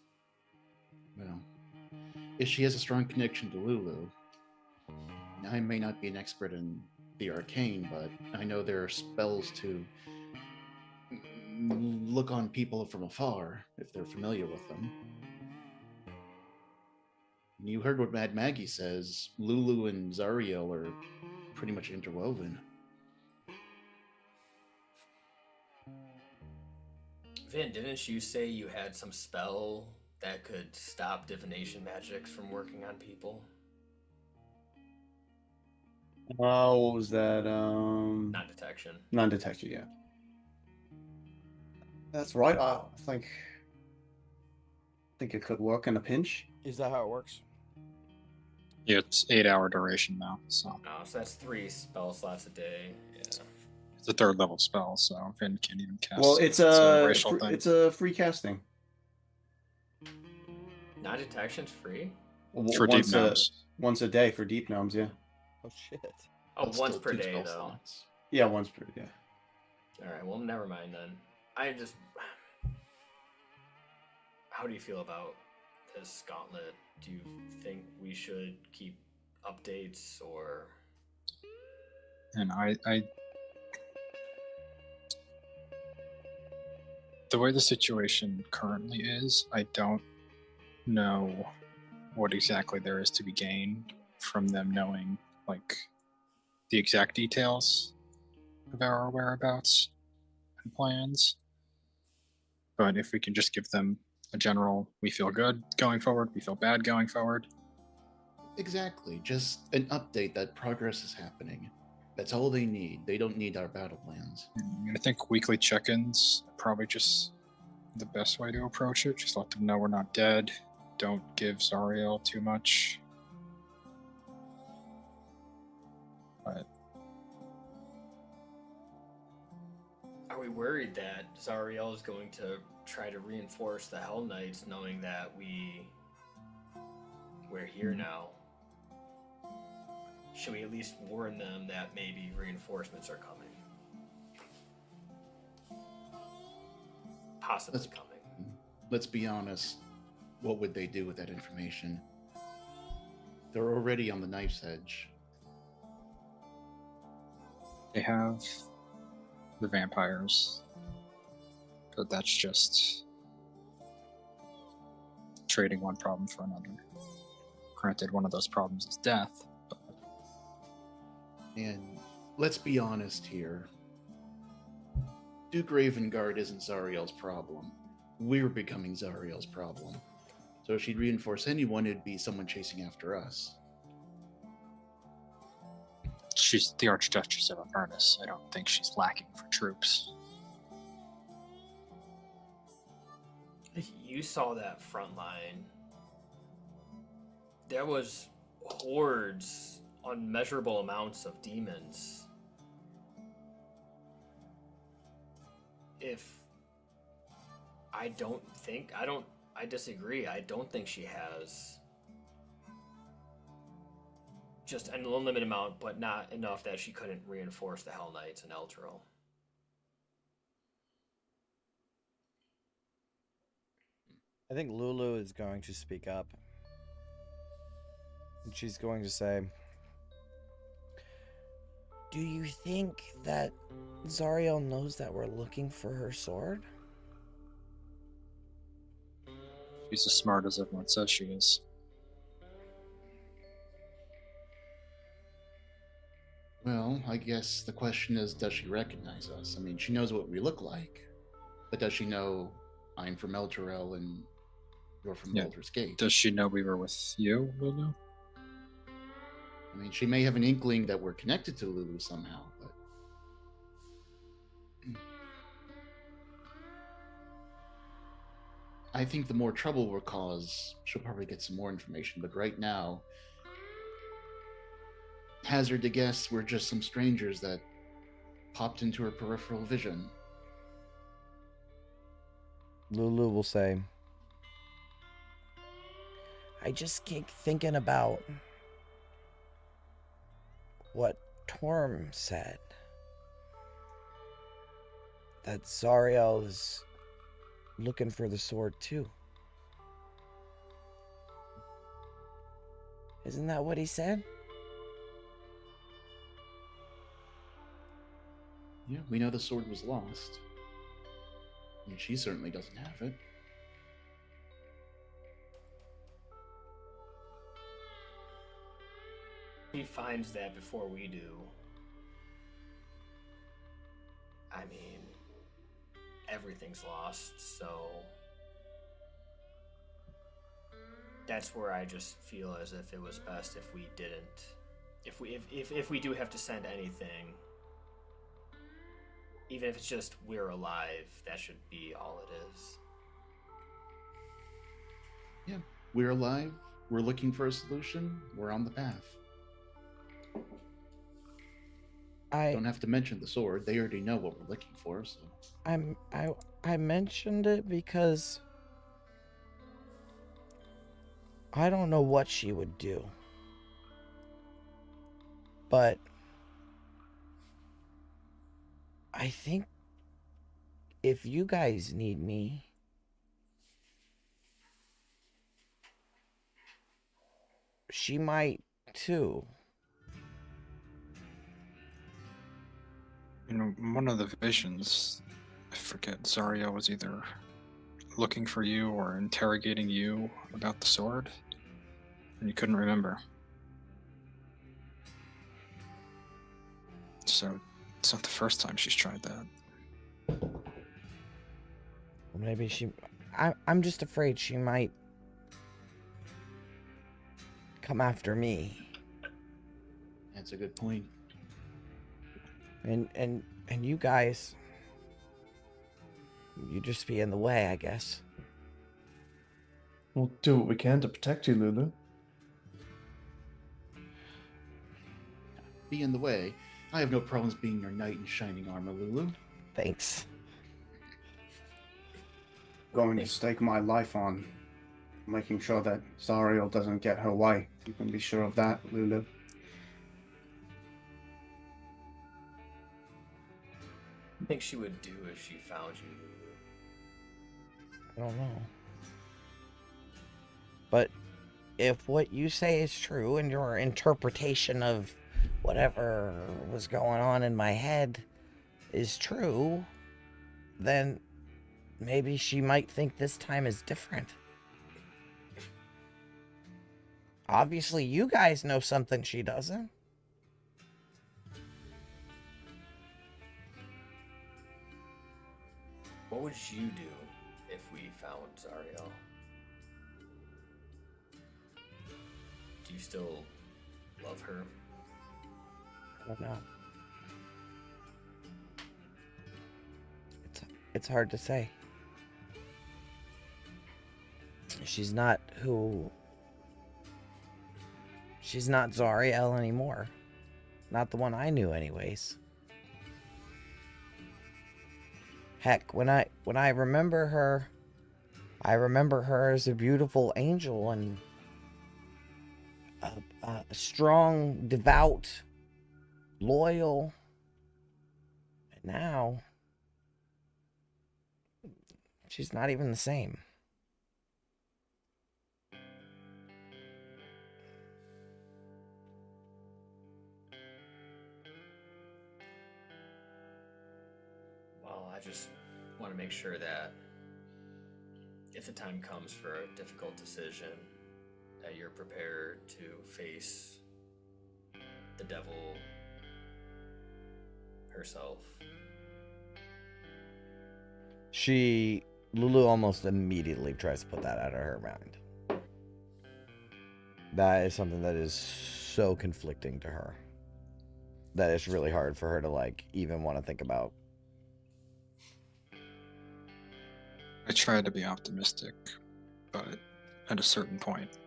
Speaker 7: Well, if she has a strong connection to Lulu, I may not be an expert in the arcane, but I know there are spells to look on people from afar if they're familiar with them. You heard what Mad Maggie says. Lulu and Zariel are pretty much interwoven.
Speaker 5: Vin, didn't you say you had some spell that could stop divination magics from working on people?
Speaker 9: What was that?
Speaker 5: Not detection.
Speaker 9: Non-detection. Yeah, that's right. I think it could work in a pinch.
Speaker 3: Is that how it works?
Speaker 6: Yeah, it's 8-hour duration now, so
Speaker 5: Oh, so that's 3 spell slots a day. Yeah.
Speaker 6: it's a 3rd level spell, so Finn can't even cast.
Speaker 9: Well, it's
Speaker 6: a
Speaker 9: a
Speaker 6: racial thing.
Speaker 9: it's a free casting.
Speaker 5: Non-detection's free?
Speaker 6: For deep
Speaker 9: once
Speaker 6: gnomes.
Speaker 9: once a day for deep gnomes. Yeah.
Speaker 3: Oh shit.
Speaker 5: Oh,
Speaker 7: That's
Speaker 5: once
Speaker 7: still
Speaker 5: per
Speaker 7: 2
Speaker 5: day,
Speaker 7: spell
Speaker 5: though.
Speaker 7: slots.
Speaker 9: Yeah, once per. Yeah.
Speaker 5: Alright, well, never mind then. I just... How do you feel about this gauntlet? Do you think we should keep updates, or...
Speaker 6: And I the way the situation currently is, I don't know what exactly there is to be gained from them knowing like the exact details of our whereabouts and plans. But if we can just give them a general, we feel good going forward, we feel bad going forward.
Speaker 7: Exactly. Just an update that progress is happening. That's all they need. They don't need our battle plans.
Speaker 6: And I think weekly check-ins are probably just the best way to approach it. Just let them know we're not dead. Don't give Zariel too much. But
Speaker 5: Are we worried that Zariel is going to try to reinforce the Hell Knights, knowing that we're here now? Should we at least warn them that maybe reinforcements are coming? Possibly coming.
Speaker 7: Let's be honest. What would they do with that information? They're already on the knife's edge.
Speaker 6: they have the vampires, but that's just trading one problem for another. Granted, one of those problems is death.
Speaker 7: And let's be honest here. Duke Ravengard isn't Zariel's problem. We're becoming Zariel's problem. So if she'd reinforce anyone, it'd be someone chasing after us.
Speaker 6: She's the Archduchess of Avernus. I don't think she's lacking for troops.
Speaker 5: You saw that front line. There was hordes, unmeasurable amounts of demons. I disagree. I don't think she has just an unlimited amount, but not enough that she couldn't reinforce the Hell Knights and Elturel.
Speaker 3: I think Lulu is going to speak up. And she's going to say, do you think that Zariel knows that we're looking for her sword?
Speaker 6: She's as smart as everyone says she is.
Speaker 7: Well, I guess the question is, does she recognize us? I mean, she knows what we look like, but does she know I'm from Elturel and you're from Baldur's Gate?
Speaker 6: Does she know we were with you, Lulu?
Speaker 7: I mean, she may have an inkling that we're connected to Lulu somehow, but... I think the more trouble we'll cause, she'll probably get some more information, but right now, hazard to guess we're just some strangers that popped into her peripheral vision.
Speaker 3: Lulu will say, I just keep thinking about what Torm said. That Zariel is looking for the sword too. Isn't that what he said?
Speaker 7: Yeah, we know the sword was lost. I mean, she certainly doesn't have it.
Speaker 5: he finds that before we do, I mean, everything's lost, so that's where I just feel as if it was best if we didn't. If we do have to send anything, even if it's just we're alive, that should be all it is.
Speaker 7: Yeah, we're alive. We're looking for a solution. We're on the path. Don't have to mention the sword. They already know what we're looking for. So
Speaker 3: I mentioned it because I don't know what she would do. But I think if you guys need me, she might too.
Speaker 6: You know, one of the visions, I forget, Zarya was either looking for you or interrogating you about the sword, and you couldn't remember. So it's not the first time she's tried that.
Speaker 3: Maybe she... I'm just afraid she might come after me.
Speaker 7: that's a good point.
Speaker 3: And you guys... You just be in the way, I guess.
Speaker 8: We'll do what we can to protect you, Lulu.
Speaker 7: Be in the way. I have no problems being your knight in shining armor, Lulu.
Speaker 3: Thanks.
Speaker 9: Going to stake my life on making sure that Zariel doesn't get her way. You can be sure of that, Lulu.
Speaker 5: I think she would do if she found you, Lulu.
Speaker 3: I don't know. But if what you say is true and your interpretation of whatever was going on in my head is true, then maybe she might think this time is different. Obviously, you guys know something she doesn't.
Speaker 5: What would you do if we found Zariel? Do you still love her?
Speaker 3: I don't know. It's hard to say. She's not Zariel anymore. Not the one I knew anyways. Heck, when I remember her, I remember her as a beautiful angel and a strong, devout, loyal. And now, she's not even the same.
Speaker 5: Well, I just want to make sure that if the time comes for a difficult decision, that you're prepared to face the devil herself.
Speaker 3: Lulu almost immediately tries to put that out of her mind. That is something that is so conflicting to her. That it's really hard for her to, like, even want to think about.
Speaker 6: I try to be optimistic, but at a certain point,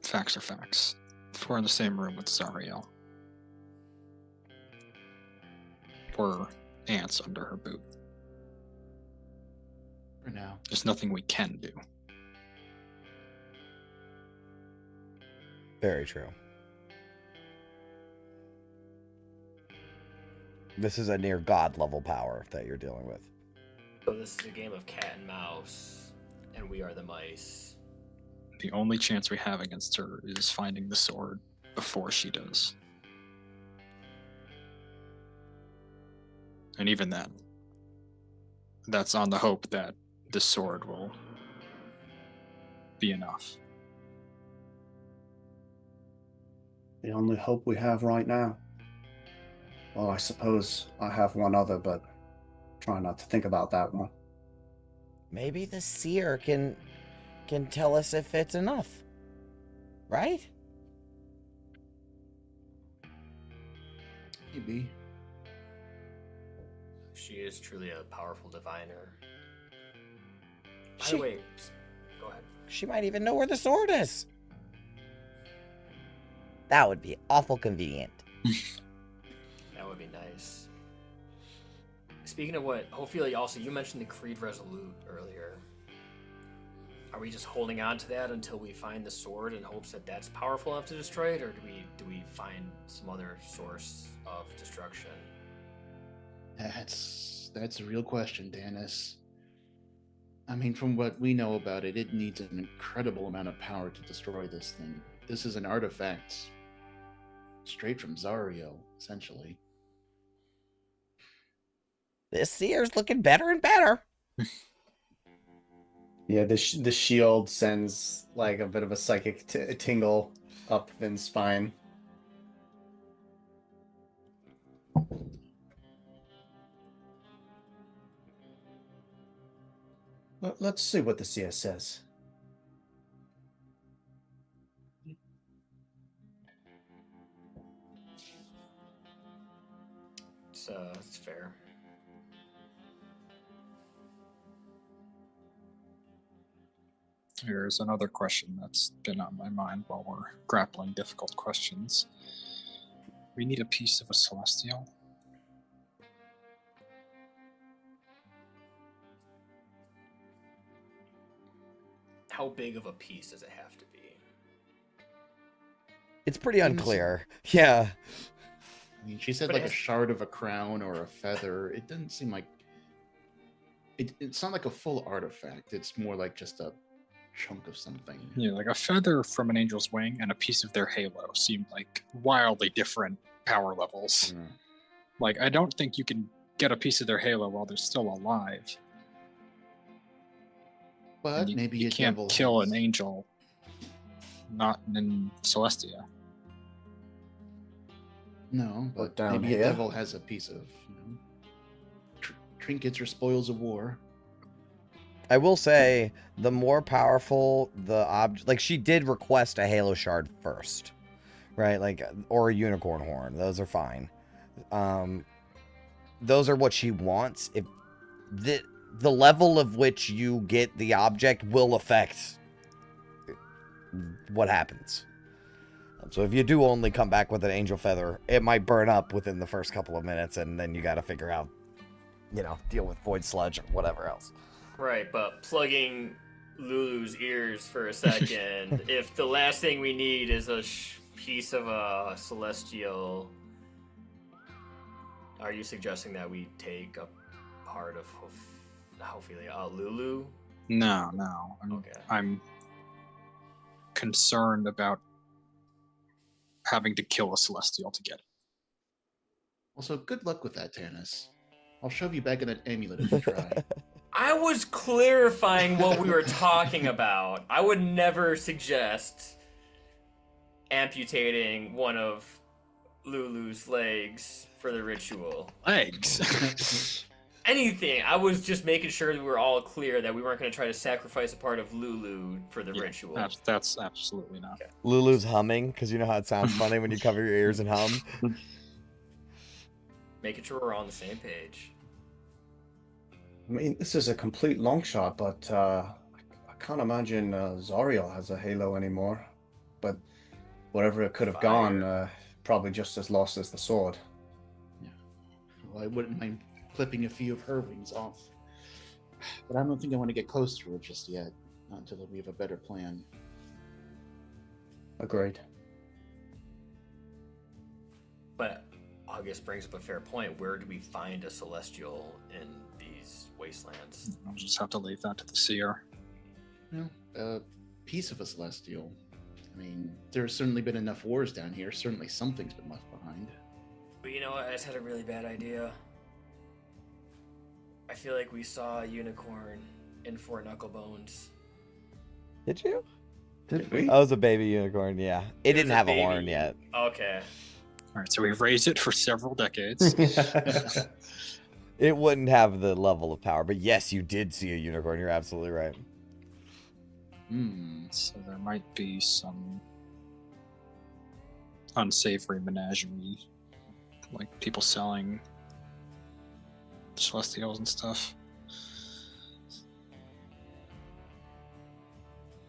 Speaker 6: facts are facts. If we're in the same room with Zariel, we're ants under her boot.
Speaker 7: For now.
Speaker 6: There's nothing we can do.
Speaker 3: Very true. This is a near God level power that you're dealing with.
Speaker 5: So this is a game of cat and mouse, and we are the mice.
Speaker 6: The only chance we have against her is finding the sword before she does. And even then, that's on the hope that the sword will be enough.
Speaker 9: The only hope we have right now. Well, I suppose I have one other, but try not to think about that one.
Speaker 3: Maybe the seer can tell us if it's enough. Right?
Speaker 7: Maybe.
Speaker 5: She is truly a powerful diviner. By
Speaker 3: She-
Speaker 5: the way, go ahead.
Speaker 3: She might even know where the sword is. That would be awful convenient.
Speaker 5: That would be nice. Speaking of what, Ophelia, also, you mentioned the Creed Resolute earlier. Are we just holding on to that until we find the sword in hopes that that's powerful enough to destroy it, or do we find some other source of destruction?
Speaker 7: That's a real question, Dennis. I mean, from what we know about it, it needs an incredible amount of power to destroy this thing. This is an artifact straight from Zario, essentially.
Speaker 3: This seer's looking better and better.
Speaker 10: Yeah, the shield sends like a bit of a psychic tingle up Vin's spine. Let's see what the seer says.
Speaker 5: It's fair.
Speaker 6: Here's another question that's been on my mind while we're grappling difficult questions. We need a piece of a celestial.
Speaker 5: How big of a piece does it have to be?
Speaker 3: It's pretty unclear. Yeah.
Speaker 7: I mean, she said
Speaker 5: But
Speaker 7: like
Speaker 5: it
Speaker 7: a
Speaker 5: has-
Speaker 7: shard of a crown or a feather. It doesn't seem like it's not like a full artifact. It's more like just a chunk of something.
Speaker 6: Yeah, like a feather from an angel's wing and a piece of their halo seemed like wildly different power levels.
Speaker 7: Mm.
Speaker 6: Like, I don't think you can get a piece of their halo while they're still alive.
Speaker 7: But
Speaker 6: And you,
Speaker 7: maybe
Speaker 6: you
Speaker 7: a
Speaker 6: can't
Speaker 7: devil
Speaker 6: kill
Speaker 7: has-
Speaker 6: an angel, not in Celestia.
Speaker 7: No, but
Speaker 10: down
Speaker 7: maybe
Speaker 10: here?
Speaker 7: a devil has a piece of trinkets or spoils of war.
Speaker 3: I will say, the more powerful the object, like she did request a halo shard first, right? Like, or a unicorn horn. Those are fine. Those are what she wants. If the level of which you get the object will affect what happens. So if you do only come back with an angel feather, it might burn up within the first couple of minutes, and then you got to figure out, deal with void sludge or whatever else.
Speaker 5: Right, but plugging Lulu's ears for a second, if the last thing we need is a piece of a celestial, are you suggesting that we take a part of Ophelia, Lulu?
Speaker 6: No.
Speaker 5: Okay.
Speaker 6: I'm concerned about having to kill a celestial to get it.
Speaker 7: Also, good luck with that, Tannis. I'll shove you back in that amulet if you try.
Speaker 5: I was clarifying what we were talking about. I would never suggest amputating one of Lulu's legs for the ritual.
Speaker 6: Legs.
Speaker 5: Anything. I was just making sure that we were all clear that we weren't going to try to sacrifice a part of Lulu for the ritual.
Speaker 6: That's absolutely not.
Speaker 5: Okay.
Speaker 3: Lulu's humming, because you know how it sounds funny when you cover your ears and hum.
Speaker 5: Making sure we're all on the same page.
Speaker 10: I mean, this is a complete long shot, but I can't imagine Zariel has a halo anymore. But wherever it could have gone, probably just as lost as the sword.
Speaker 7: Yeah. Well, I wouldn't mind clipping a few of her wings off. But I don't think I want to get close to her just yet. Not until we have a better plan.
Speaker 10: Agreed.
Speaker 5: But August brings up a fair point. Where do we find a celestial in these wastelands?
Speaker 6: I'll just have to leave that to the seer.
Speaker 7: A piece of a celestial. I mean, there's certainly been enough wars down here. Certainly something's been left behind.
Speaker 5: But you know what? I just had a really bad idea. I feel like we saw a unicorn in 4 Knucklebones.
Speaker 3: Did you?
Speaker 7: Did we?
Speaker 3: That was a baby unicorn, yeah. It didn't
Speaker 5: was a
Speaker 3: have a
Speaker 5: baby.
Speaker 3: horn yet.
Speaker 5: Okay.
Speaker 6: All right, so we've raised it for several decades.
Speaker 3: It wouldn't have the level of power, but yes, you did see a unicorn. You're absolutely right.
Speaker 6: So there might be some unsavory menagerie, like people selling celestials and stuff.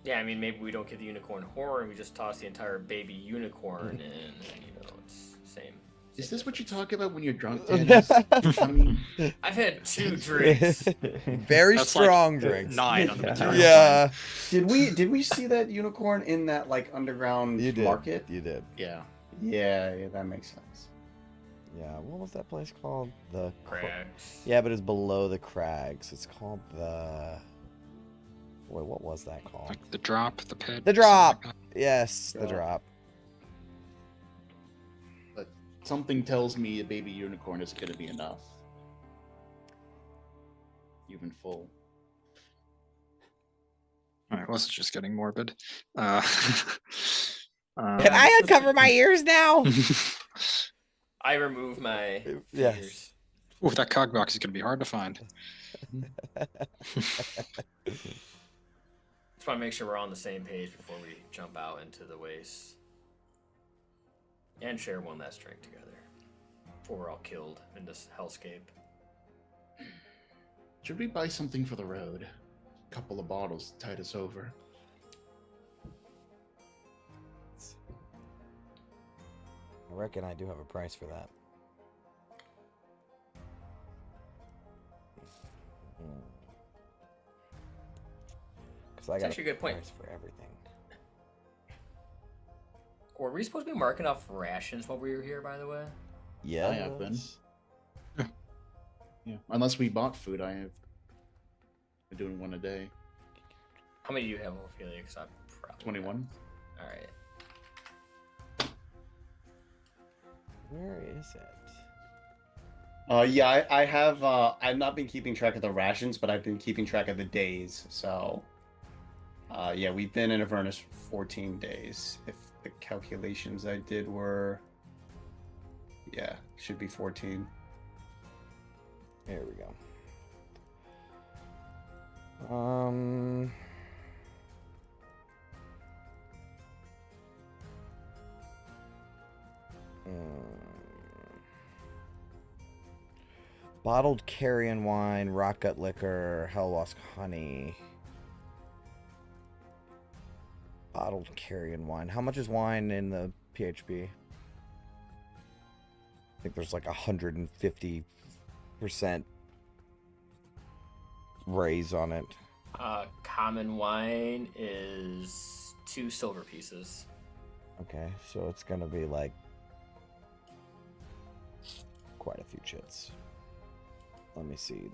Speaker 5: Yeah, I mean, maybe we don't get the unicorn horn. We just toss the entire baby unicorn in. And, it's same.
Speaker 7: Is this what you talk about when you're drunk, Dennis? I mean,
Speaker 5: I've had 2 drinks.
Speaker 3: Very
Speaker 6: That's
Speaker 3: strong
Speaker 6: like
Speaker 3: drinks.
Speaker 6: 9 on the material.
Speaker 3: Yeah.
Speaker 10: Did we see that unicorn in that like underground
Speaker 3: You did.
Speaker 10: market?
Speaker 3: You did.
Speaker 7: yeah.
Speaker 10: Yeah, that makes sense.
Speaker 3: Yeah, what was that place called? The
Speaker 5: Crags.
Speaker 3: Yeah, but it's below the crags. It's called the... Wait, what was that called?
Speaker 6: Like the drop, the pit.
Speaker 3: The drop!
Speaker 6: something like
Speaker 3: Yes, the
Speaker 10: Drop.
Speaker 3: drop.
Speaker 7: But something tells me a baby unicorn isn't going to be enough. Even full.
Speaker 6: that. All right, well, this is just getting morbid.
Speaker 3: Can I uncover my ears now?
Speaker 5: I remove my
Speaker 3: Yes.
Speaker 5: fingers.
Speaker 6: Ooh, that cog box is going to be hard to find.
Speaker 5: Just want to make sure we're on the same page before we jump out into the waste. And share one last drink together. Before we're all killed in this hellscape.
Speaker 7: Should we buy something for the road? A couple of bottles to tide us over.
Speaker 3: I reckon I do have a price for that. Because I
Speaker 5: That's
Speaker 3: got
Speaker 5: actually a good point.
Speaker 3: price for everything.
Speaker 5: Were we supposed to be marking off rations while we were here, by the way?
Speaker 3: Yeah.
Speaker 7: I have been. Yeah. Unless we bought food, I have been doing one a day.
Speaker 5: How many do you have, Ophelia? Because I'm probably
Speaker 7: 21.
Speaker 5: Alright.
Speaker 3: Where is it?
Speaker 10: Yeah, I have. I've not been keeping track of the rations, but I've been keeping track of the days. So, yeah, we've been in Avernus for 14 days. If the calculations I did were, yeah, should be 14.
Speaker 3: There we go. Bottled carrion wine, rock gut liquor, hellwask honey. Bottled carrion wine. How much is wine in the PHB? I think there's like 150% raise on it.
Speaker 5: Common wine is 2 silver pieces.
Speaker 3: Okay, so it's gonna be like quite a few chits. Let me see if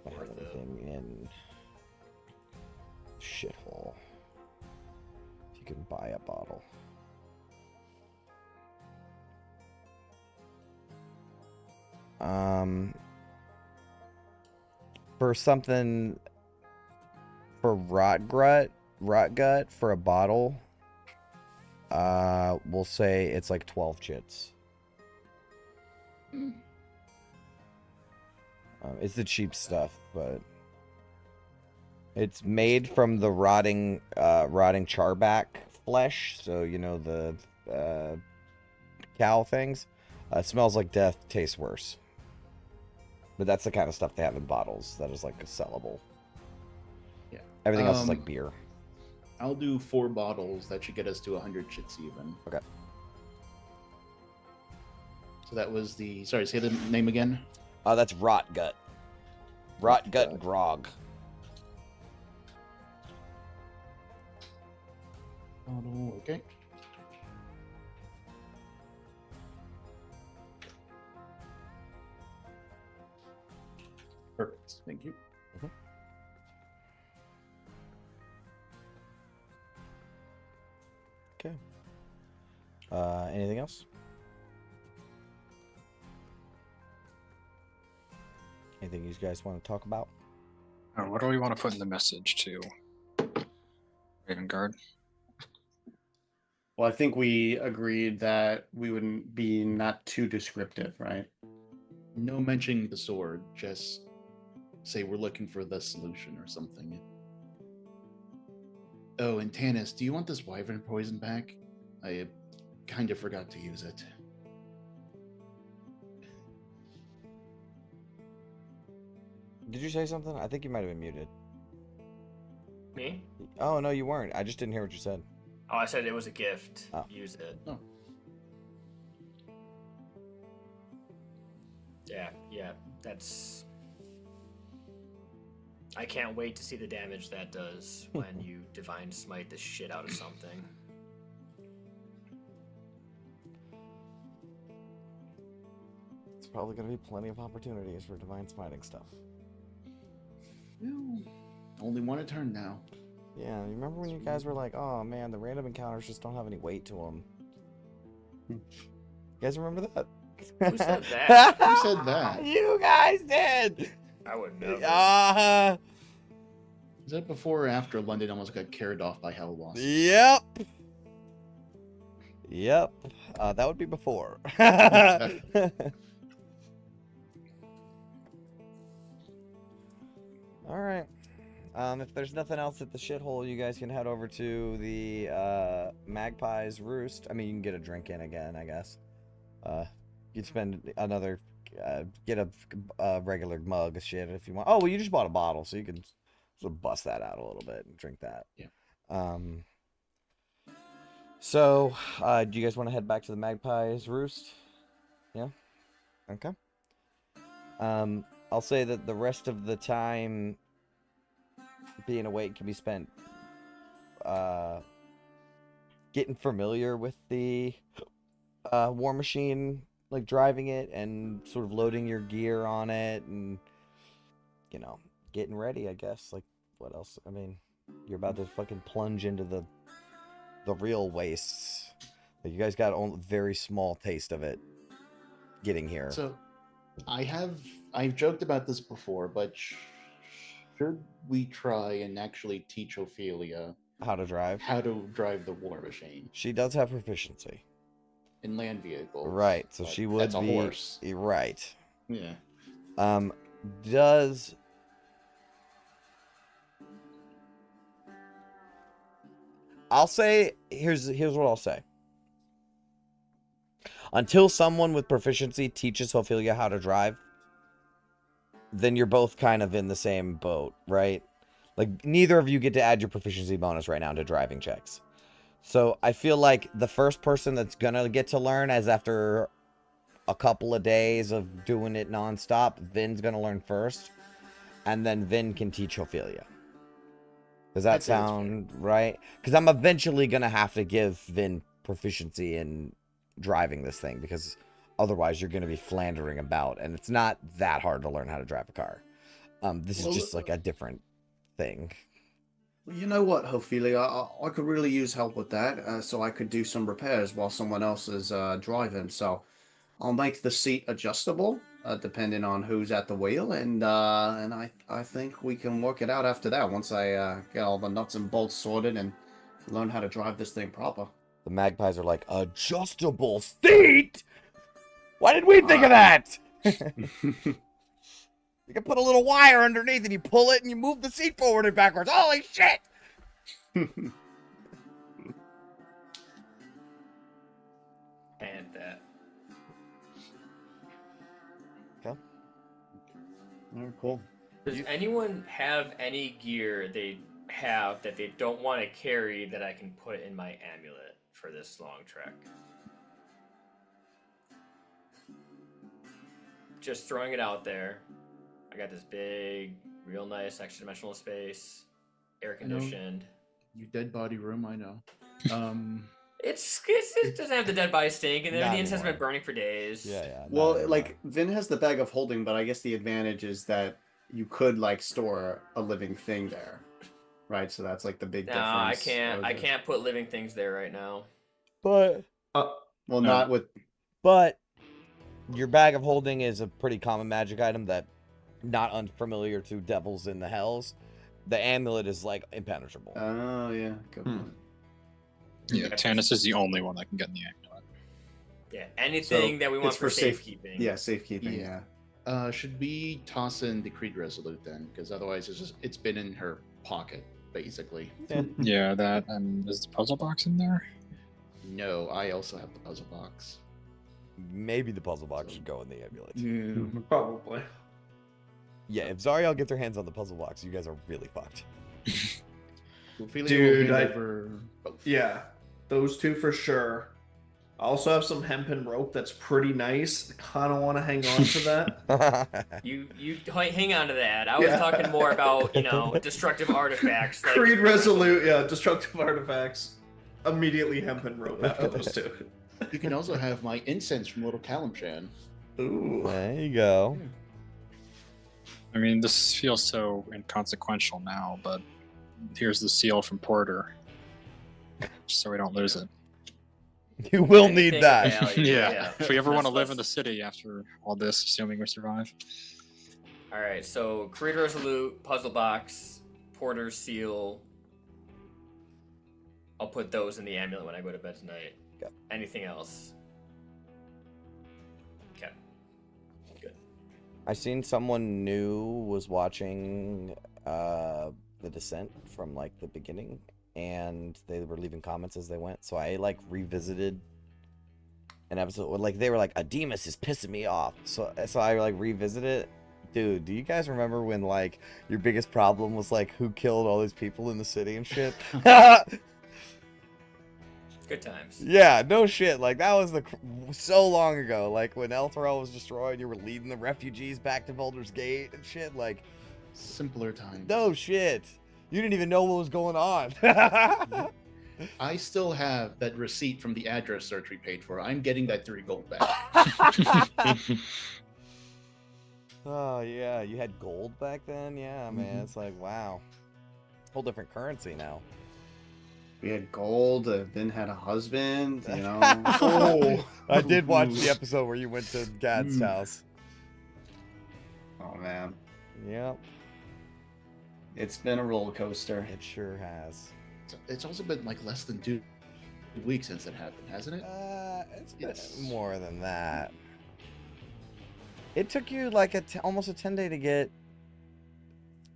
Speaker 3: I have
Speaker 5: Worth it.
Speaker 3: anything in shithole. If you can buy a bottle. For something for rot gut for a bottle, we'll say it's like 12 chits. It's the cheap stuff, but it's made from the rotting charback flesh. So you know the cow things. It smells like death, tastes worse. But that's the kind of stuff they have in bottles that is like sellable.
Speaker 7: Yeah.
Speaker 3: Everything else is like beer.
Speaker 7: I'll do 4 bottles. That should get us to 100 chits even.
Speaker 3: Okay.
Speaker 7: So that was the. Sorry, say the name again.
Speaker 3: That's rot gut. Rot gut grog.
Speaker 7: Bottle. Okay. Perfect. Thank you.
Speaker 3: Okay. Anything else? Anything you guys want to talk about?
Speaker 6: What do we want to put in the message to Raven Guard.
Speaker 7: Well, I think we agreed that we wouldn't be not too descriptive, right? No mentioning the sword, just say we're looking for the solution or something. Oh, and Tanis, do you want this wyvern poison back? I kind of forgot to use it.
Speaker 3: Did you say something? I think you might have been muted.
Speaker 5: Me?
Speaker 3: Oh, no, you weren't. I just didn't hear what you said.
Speaker 5: Oh, I said it was a gift.
Speaker 3: Oh.
Speaker 5: Use it.
Speaker 7: Oh.
Speaker 5: Yeah, that's... I can't wait to see the damage that does when you Divine Smite the shit out of something.
Speaker 3: It's probably going to be plenty of opportunities for divine smiting stuff.
Speaker 7: Well, only one a turn now.
Speaker 3: Yeah, you remember when you guys were like, oh man, the random encounters just don't have any weight to them? You guys remember that?
Speaker 5: Who said that?
Speaker 7: Who said that?
Speaker 3: You guys did!
Speaker 5: I would never.
Speaker 7: Is that before or after London almost got carried off by Hell Lost?
Speaker 3: Yep. Yep. That would be before. Alright. If there's nothing else at the shithole, you guys can head over to the Magpie's Roost. I mean, you can get a drink in again, I guess. You'd spend another... get a regular mug of shit if you want. Oh, well, you just bought a bottle, so you can sort of bust that out a little bit and drink that.
Speaker 7: Yeah.
Speaker 3: So, do you guys want to head back to the Magpie's Roost? Yeah? Okay. I'll say that the rest of the time being awake can be spent getting familiar with the war machine, like driving it and sort of loading your gear on it and, you know, getting ready, I guess. Like, what else? I mean, you're about to fucking plunge into the real wastes. Like, you guys got a very small taste of it getting here.
Speaker 7: So, I've joked about this before, but should we try and actually teach Ophelia
Speaker 3: how to drive
Speaker 7: the war machine?
Speaker 3: She does have proficiency
Speaker 7: in land vehicles,
Speaker 3: right? So she would
Speaker 7: that's a
Speaker 3: be
Speaker 7: horse,
Speaker 3: right?
Speaker 7: Yeah.
Speaker 3: Does I'll say here's what I'll say. Until someone with proficiency teaches Ophelia how to drive, then you're both kind of in the same boat, right? Like, neither of you get to add your proficiency bonus right now to driving checks. So I feel like the first person that's gonna get to learn is after a couple of days of doing it nonstop, Vin's gonna learn first, and then Vin can teach Ophelia. Does that sound right? Because I'm eventually gonna have to give Vin proficiency in driving this thing, because otherwise you're going to be flandering about, and it's not that hard to learn how to drive a car. This is just like a different thing.
Speaker 9: Well, you know what, Ophelia, I could really use help with that, so I could do some repairs while someone else is driving. So I'll make the seat adjustable, depending on who's at the wheel, and I think we can work it out after that, once I get all the nuts and bolts sorted and learn how to drive this thing proper.
Speaker 3: The Magpies are like, adjustable seat? Why did we think of that? You can put a little wire underneath and you pull it and you move the seat forward and backwards. Holy shit!
Speaker 5: And that.
Speaker 3: Okay.
Speaker 9: Alright, cool.
Speaker 5: Does anyone have any gear they have that they don't want to carry that I can put in my amulet for this long trek? Just throwing it out there. I got this big, real nice extra dimensional space, air conditioned.
Speaker 7: Your dead body room, I know.
Speaker 5: It doesn't have the dead body stink, and the
Speaker 3: Not
Speaker 5: incense has
Speaker 3: anymore.
Speaker 5: been burning for days.
Speaker 3: Yeah.
Speaker 9: Well, like, Vin has the bag of holding, but I guess the advantage is that you could, like, store a living thing there. Right? So that's, like, the big difference.
Speaker 5: I can't. I can't put living things there right now.
Speaker 3: But
Speaker 9: well, not with...
Speaker 3: But your bag of holding is a pretty common magic item that not unfamiliar to devils in the hells. The amulet is like impenetrable.
Speaker 9: Oh yeah, good point.
Speaker 6: Yeah, Tannis is the only one that can get in the amulet.
Speaker 5: Yeah, anything that we want
Speaker 9: it's
Speaker 5: for
Speaker 9: safe-
Speaker 5: safekeeping.
Speaker 9: Yeah, safekeeping.
Speaker 7: Yeah.
Speaker 9: Yeah.
Speaker 7: Should we toss in the Creed Resolute then? Because otherwise, it's been in her pocket basically.
Speaker 6: Yeah, that and is the puzzle box in there?
Speaker 7: No, I also have the puzzle box.
Speaker 3: Maybe the puzzle box should go in the amulet.
Speaker 8: Yeah, probably.
Speaker 3: Yeah, if Zariel gets her hands on the puzzle box, you guys are really fucked.
Speaker 7: Ophelia
Speaker 8: Dude,
Speaker 7: will
Speaker 8: I-
Speaker 7: hand over both.
Speaker 8: Yeah, those two for sure. I also have some hempen rope that's pretty nice. I kind of want to hang on to that.
Speaker 5: You hang on to that. I was
Speaker 8: Yeah.
Speaker 5: talking more about, destructive artifacts. Like,
Speaker 8: Creed Resolute, yeah, destructive artifacts. Immediately hempen rope after those two.
Speaker 7: You can also have my incense from Little Kalimshan.
Speaker 8: Ooh.
Speaker 3: There you go.
Speaker 6: I mean, this feels so inconsequential now, but here's the seal from Porter, so we don't lose it.
Speaker 3: You will
Speaker 5: anything
Speaker 3: need
Speaker 5: of
Speaker 3: that.
Speaker 5: value,
Speaker 6: Yeah, if we ever want to live in the
Speaker 5: Let's-
Speaker 6: city after all this, assuming we survive.
Speaker 5: All right, so Creed Resolute, puzzle box, Porter's seal. I'll put those in the amulet when I go to bed tonight.
Speaker 3: Okay.
Speaker 5: Anything else? Okay. Good.
Speaker 3: I seen someone new was watching the Descent from like the beginning, and they were leaving comments as they went. So I like revisited an episode where like they were like, Ademus is pissing me off. So I like revisited it. Dude, do you guys remember when like your biggest problem was like who killed all these people in the city and shit?
Speaker 5: Good times.
Speaker 3: Yeah, no shit. Like that was so long ago. Like when Elturel was destroyed, you were leading the refugees back to Baldur's Gate and shit. Like
Speaker 7: Simpler times.
Speaker 3: no shit. You didn't even know what was going on.
Speaker 7: I still have that receipt from the address search we paid for. I'm getting that 3 gold back.
Speaker 3: Oh yeah, you had gold back then. Yeah, man. It's like wow, whole different currency now.
Speaker 9: We had gold, then had a husband,
Speaker 3: Oh, I did watch the episode where you went to Gad's house.
Speaker 9: Oh man,
Speaker 3: Yep,
Speaker 9: it's been a roller coaster.
Speaker 3: it sure has.
Speaker 7: It's also been like less than 2 weeks since it happened, hasn't it?
Speaker 3: It's been
Speaker 7: Yes.
Speaker 3: more than that. It took you like almost a 10-day to get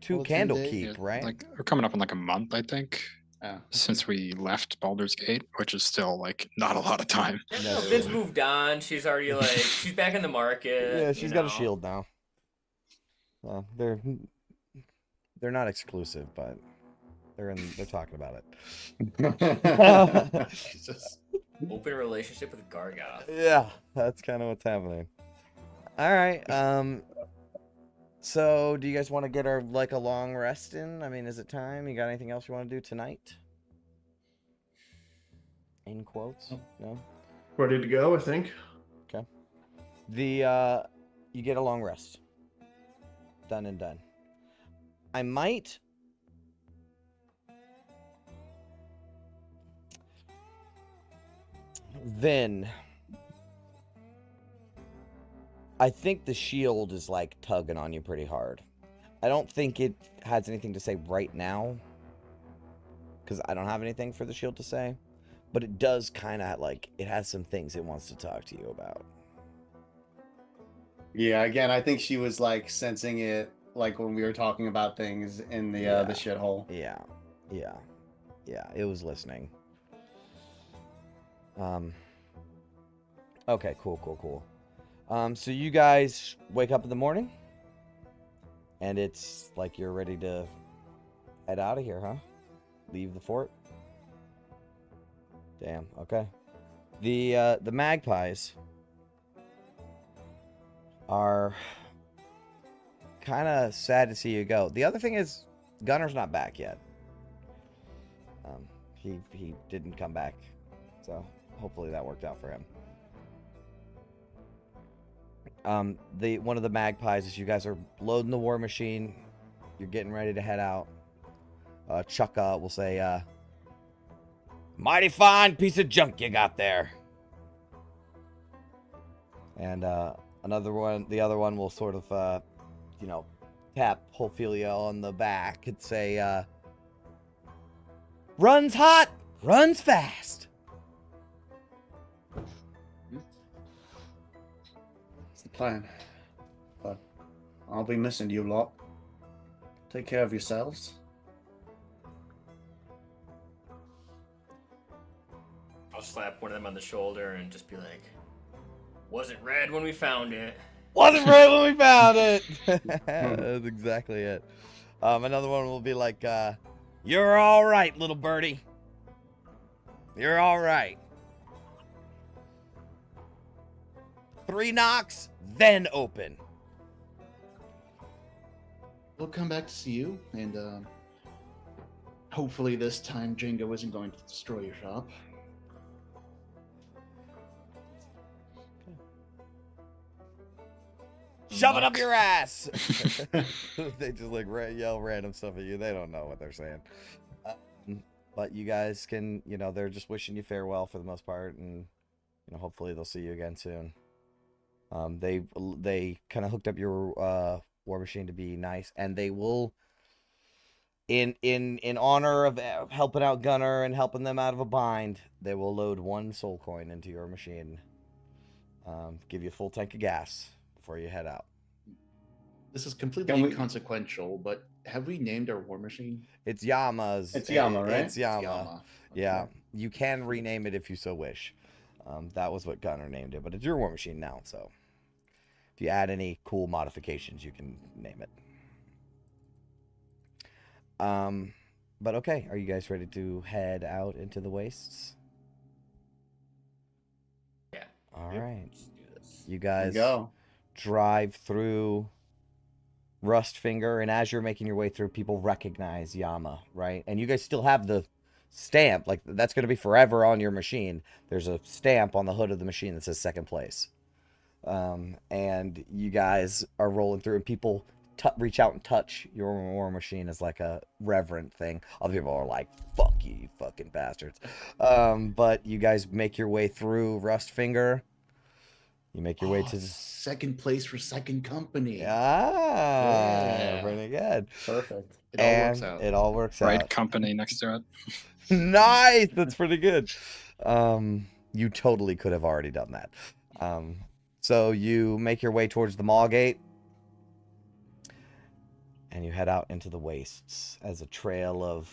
Speaker 3: two
Speaker 7: Well, a 10 day,
Speaker 3: Candlekeep,
Speaker 6: Yeah,
Speaker 3: right?
Speaker 6: Like we're coming up on like a month, I think, since we left Baldur's Gate, which is still like not a lot of time.
Speaker 5: Yeah,
Speaker 3: No.
Speaker 5: no, Vince moved on. She's already like she's back in the market.
Speaker 3: Yeah,
Speaker 5: you
Speaker 3: she's got a
Speaker 5: know.
Speaker 3: shield now. They're not exclusive, but they're talking about it.
Speaker 7: Jesus.
Speaker 5: Open relationship with Gargoth.
Speaker 3: Yeah, that's kind of what's happening. All right. So do you guys want to get a long rest in? I mean, is it time? You got anything else you want to do tonight? In quotes? No.
Speaker 8: Ready to go, I think.
Speaker 3: Okay. You get a long rest. Done and done. I might. Then I think the shield is like tugging on you pretty hard. I don't think it has anything to say right now, because I don't have anything for the shield to say, but it does kind of like it has some things it wants to talk to you about.
Speaker 9: Yeah, again, I think she was like sensing it, like when we were talking about things in the shithole.
Speaker 3: Yeah, it was listening. Okay, cool. So you guys wake up in the morning, and it's like you're ready to head out of here, huh? Leave the fort. Damn. Okay. The magpies are kind of sad to see you go. The other thing is, Gunner's not back yet. He didn't come back, so hopefully that worked out for him. One of the magpies, as you guys are loading the war machine, you're getting ready to head out. Chukka will say, "Mighty fine piece of junk you got there." And the other one will sort of, tap Ophelia on the back and say, runs hot, runs fast.
Speaker 9: That's the plan. But I'll be missing you lot. Take care of yourselves.
Speaker 5: I'll slap one of them on the shoulder and just be like, wasn't red when we found it.
Speaker 3: Wasn't right when we found it. That's exactly it. Another one will be like, you're all right, little birdie. You're all right. 3 knocks, then open.
Speaker 7: We'll come back to see you, and hopefully this time Django isn't going to destroy your shop.
Speaker 3: Shove it up your ass. They just like yell random stuff at you. They don't know what they're saying. But you guys can, they're just wishing you farewell for the most part, and hopefully they'll see you again soon. They kind of hooked up your war machine to be nice, and they will, in honor of helping out Gunner and helping them out of a bind, they will load 1 soul coin into your machine. Give you a full tank of gas before you head out.
Speaker 7: This is completely inconsequential, but have we named our war machine?
Speaker 3: It's Yama's.
Speaker 10: It's Yama, right?
Speaker 3: It's Yama.
Speaker 7: Yama.
Speaker 3: Yeah,
Speaker 7: Okay.
Speaker 3: you can rename it if you so wish. That was what Gunner named it, but it's your war machine now, so if you add any cool modifications, you can name it. But okay, are you guys ready to head out into the wastes?
Speaker 5: Yeah.
Speaker 3: All right.
Speaker 5: Let's do this.
Speaker 3: You guys
Speaker 10: Go.
Speaker 3: drive through Rustfinger, and as you're making your way through, people recognize Yama, right? And you guys still have the stamp, like that's going to be forever on your machine. There's a stamp on the hood of the machine that says 2nd place. And you guys are rolling through, and people reach out and touch your war machine as like a reverent thing. Other people are like, fuck you, you fucking bastards. But you guys make your way through Rustfinger. You make your way to
Speaker 7: 2nd place for 2nd company.
Speaker 3: yeah. Pretty good.
Speaker 10: Perfect.
Speaker 7: It all works out.
Speaker 3: It all works
Speaker 6: Right
Speaker 3: out.
Speaker 6: company next to it.
Speaker 3: Nice. That's pretty good. You totally could have already done that. So you make your way towards the mall gate, and you head out into the wastes as a trail of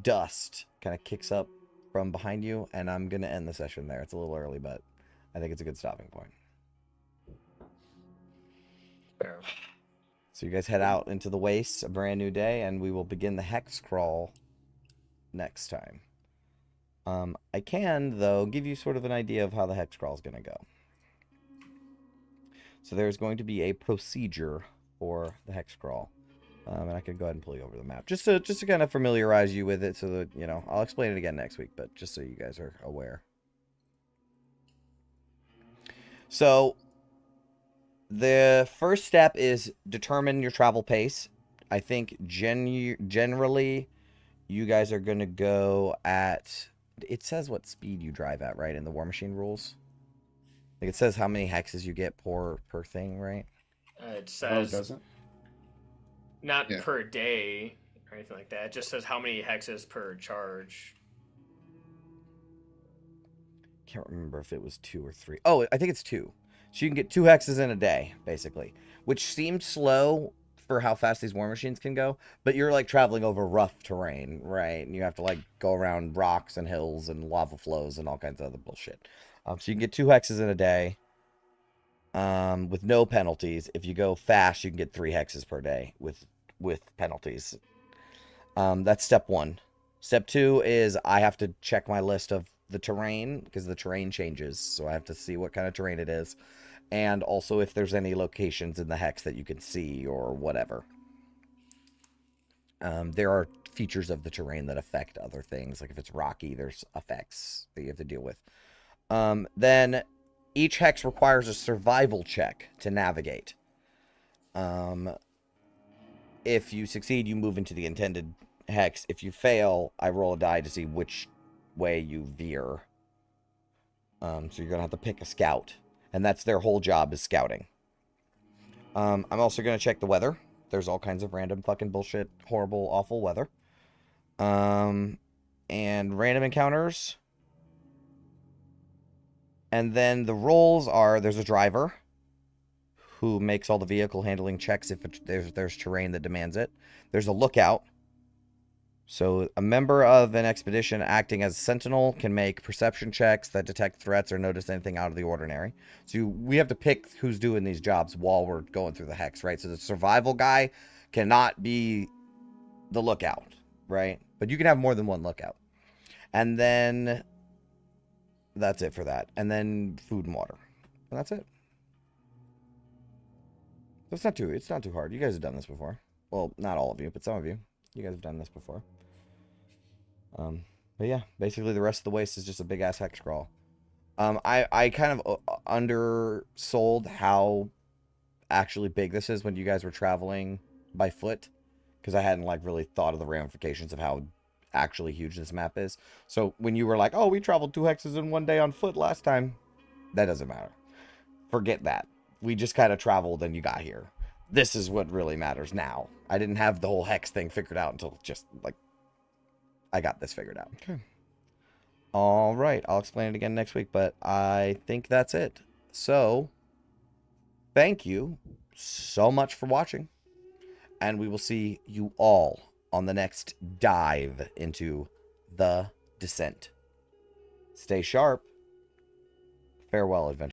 Speaker 3: dust kind of kicks up from behind you. And I'm gonna end the session there. It's a little early, but I think it's a good stopping point.
Speaker 5: Fair.
Speaker 3: So you guys head out into the wastes, a brand new day, and we will begin the hex crawl next time. I can, though, give you sort of an idea of how the hex crawl is going to go. So there's going to be a procedure for the hex crawl. And I can go ahead and pull you over the map. Just to kind of familiarize you with it so that, I'll explain it again next week, but just so you guys are aware. So the first step is determine your travel pace. I think generally you guys are going to go at, it says what speed you drive at, right? In the War Machine rules. Like it says how many hexes you get per thing, right?
Speaker 5: It
Speaker 10: Oh,
Speaker 5: says
Speaker 10: does it?
Speaker 5: not
Speaker 6: Yeah.
Speaker 5: per day or anything like that. It just says how many hexes per charge.
Speaker 3: Can't remember if it was 2 or 3. Oh, I think it's 2. So you can get 2 hexes in a day, basically. Which seemed slow for how fast these war machines can go. But you're like traveling over rough terrain, right? And you have to like go around rocks and hills and lava flows and all kinds of other bullshit. So you can get 2 hexes in a day. With no penalties. If you go fast, you can get 3 hexes per day with penalties. That's step 1. Step 2 is I have to check my list of the terrain, because the terrain changes, so I have to see what kind of terrain it is, and also if there's any locations in the hex that you can see or whatever. There are features of the terrain that affect other things, like if it's rocky, there's effects that you have to deal with. Then each hex requires a survival check to navigate. If you succeed, you move into the intended hex. If you fail, I roll a die to see which way you veer. So you're gonna have to pick a scout, and that's their whole job, is scouting. I'm also gonna check the weather there's all kinds of random fucking bullshit, horrible, awful weather. And random encounters. And then the roles are, there's a driver who makes all the vehicle handling checks if there's terrain that demands it. There's a lookout. So a member of an expedition acting as a sentinel can make perception checks that detect threats or notice anything out of the ordinary. So we have to pick who's doing these jobs while we're going through the hex, right? So the survival guy cannot be the lookout, right? But you can have more than one lookout. And then that's it for that. And then food and water. And that's it. It's not too hard. You guys have done this before. Well, not all of you, but some of you. You guys have done this before. But yeah, basically the rest of the waste is just a big ass hex crawl. I kind of undersold how actually big this is when you guys were traveling by foot, because I hadn't like really thought of the ramifications of how actually huge this map is. So when you were like, oh, we traveled 2 hexes in 1 day on foot last time, that doesn't matter. Forget that. We just kind of traveled and you got here. This is what really matters now. I didn't have the whole hex thing figured out until just like I got this figured out. Okay. All right. I'll explain it again next week, but I think that's it. So thank you so much for watching, and we will see you all on the next dive into the descent. Stay sharp. Farewell, adventure.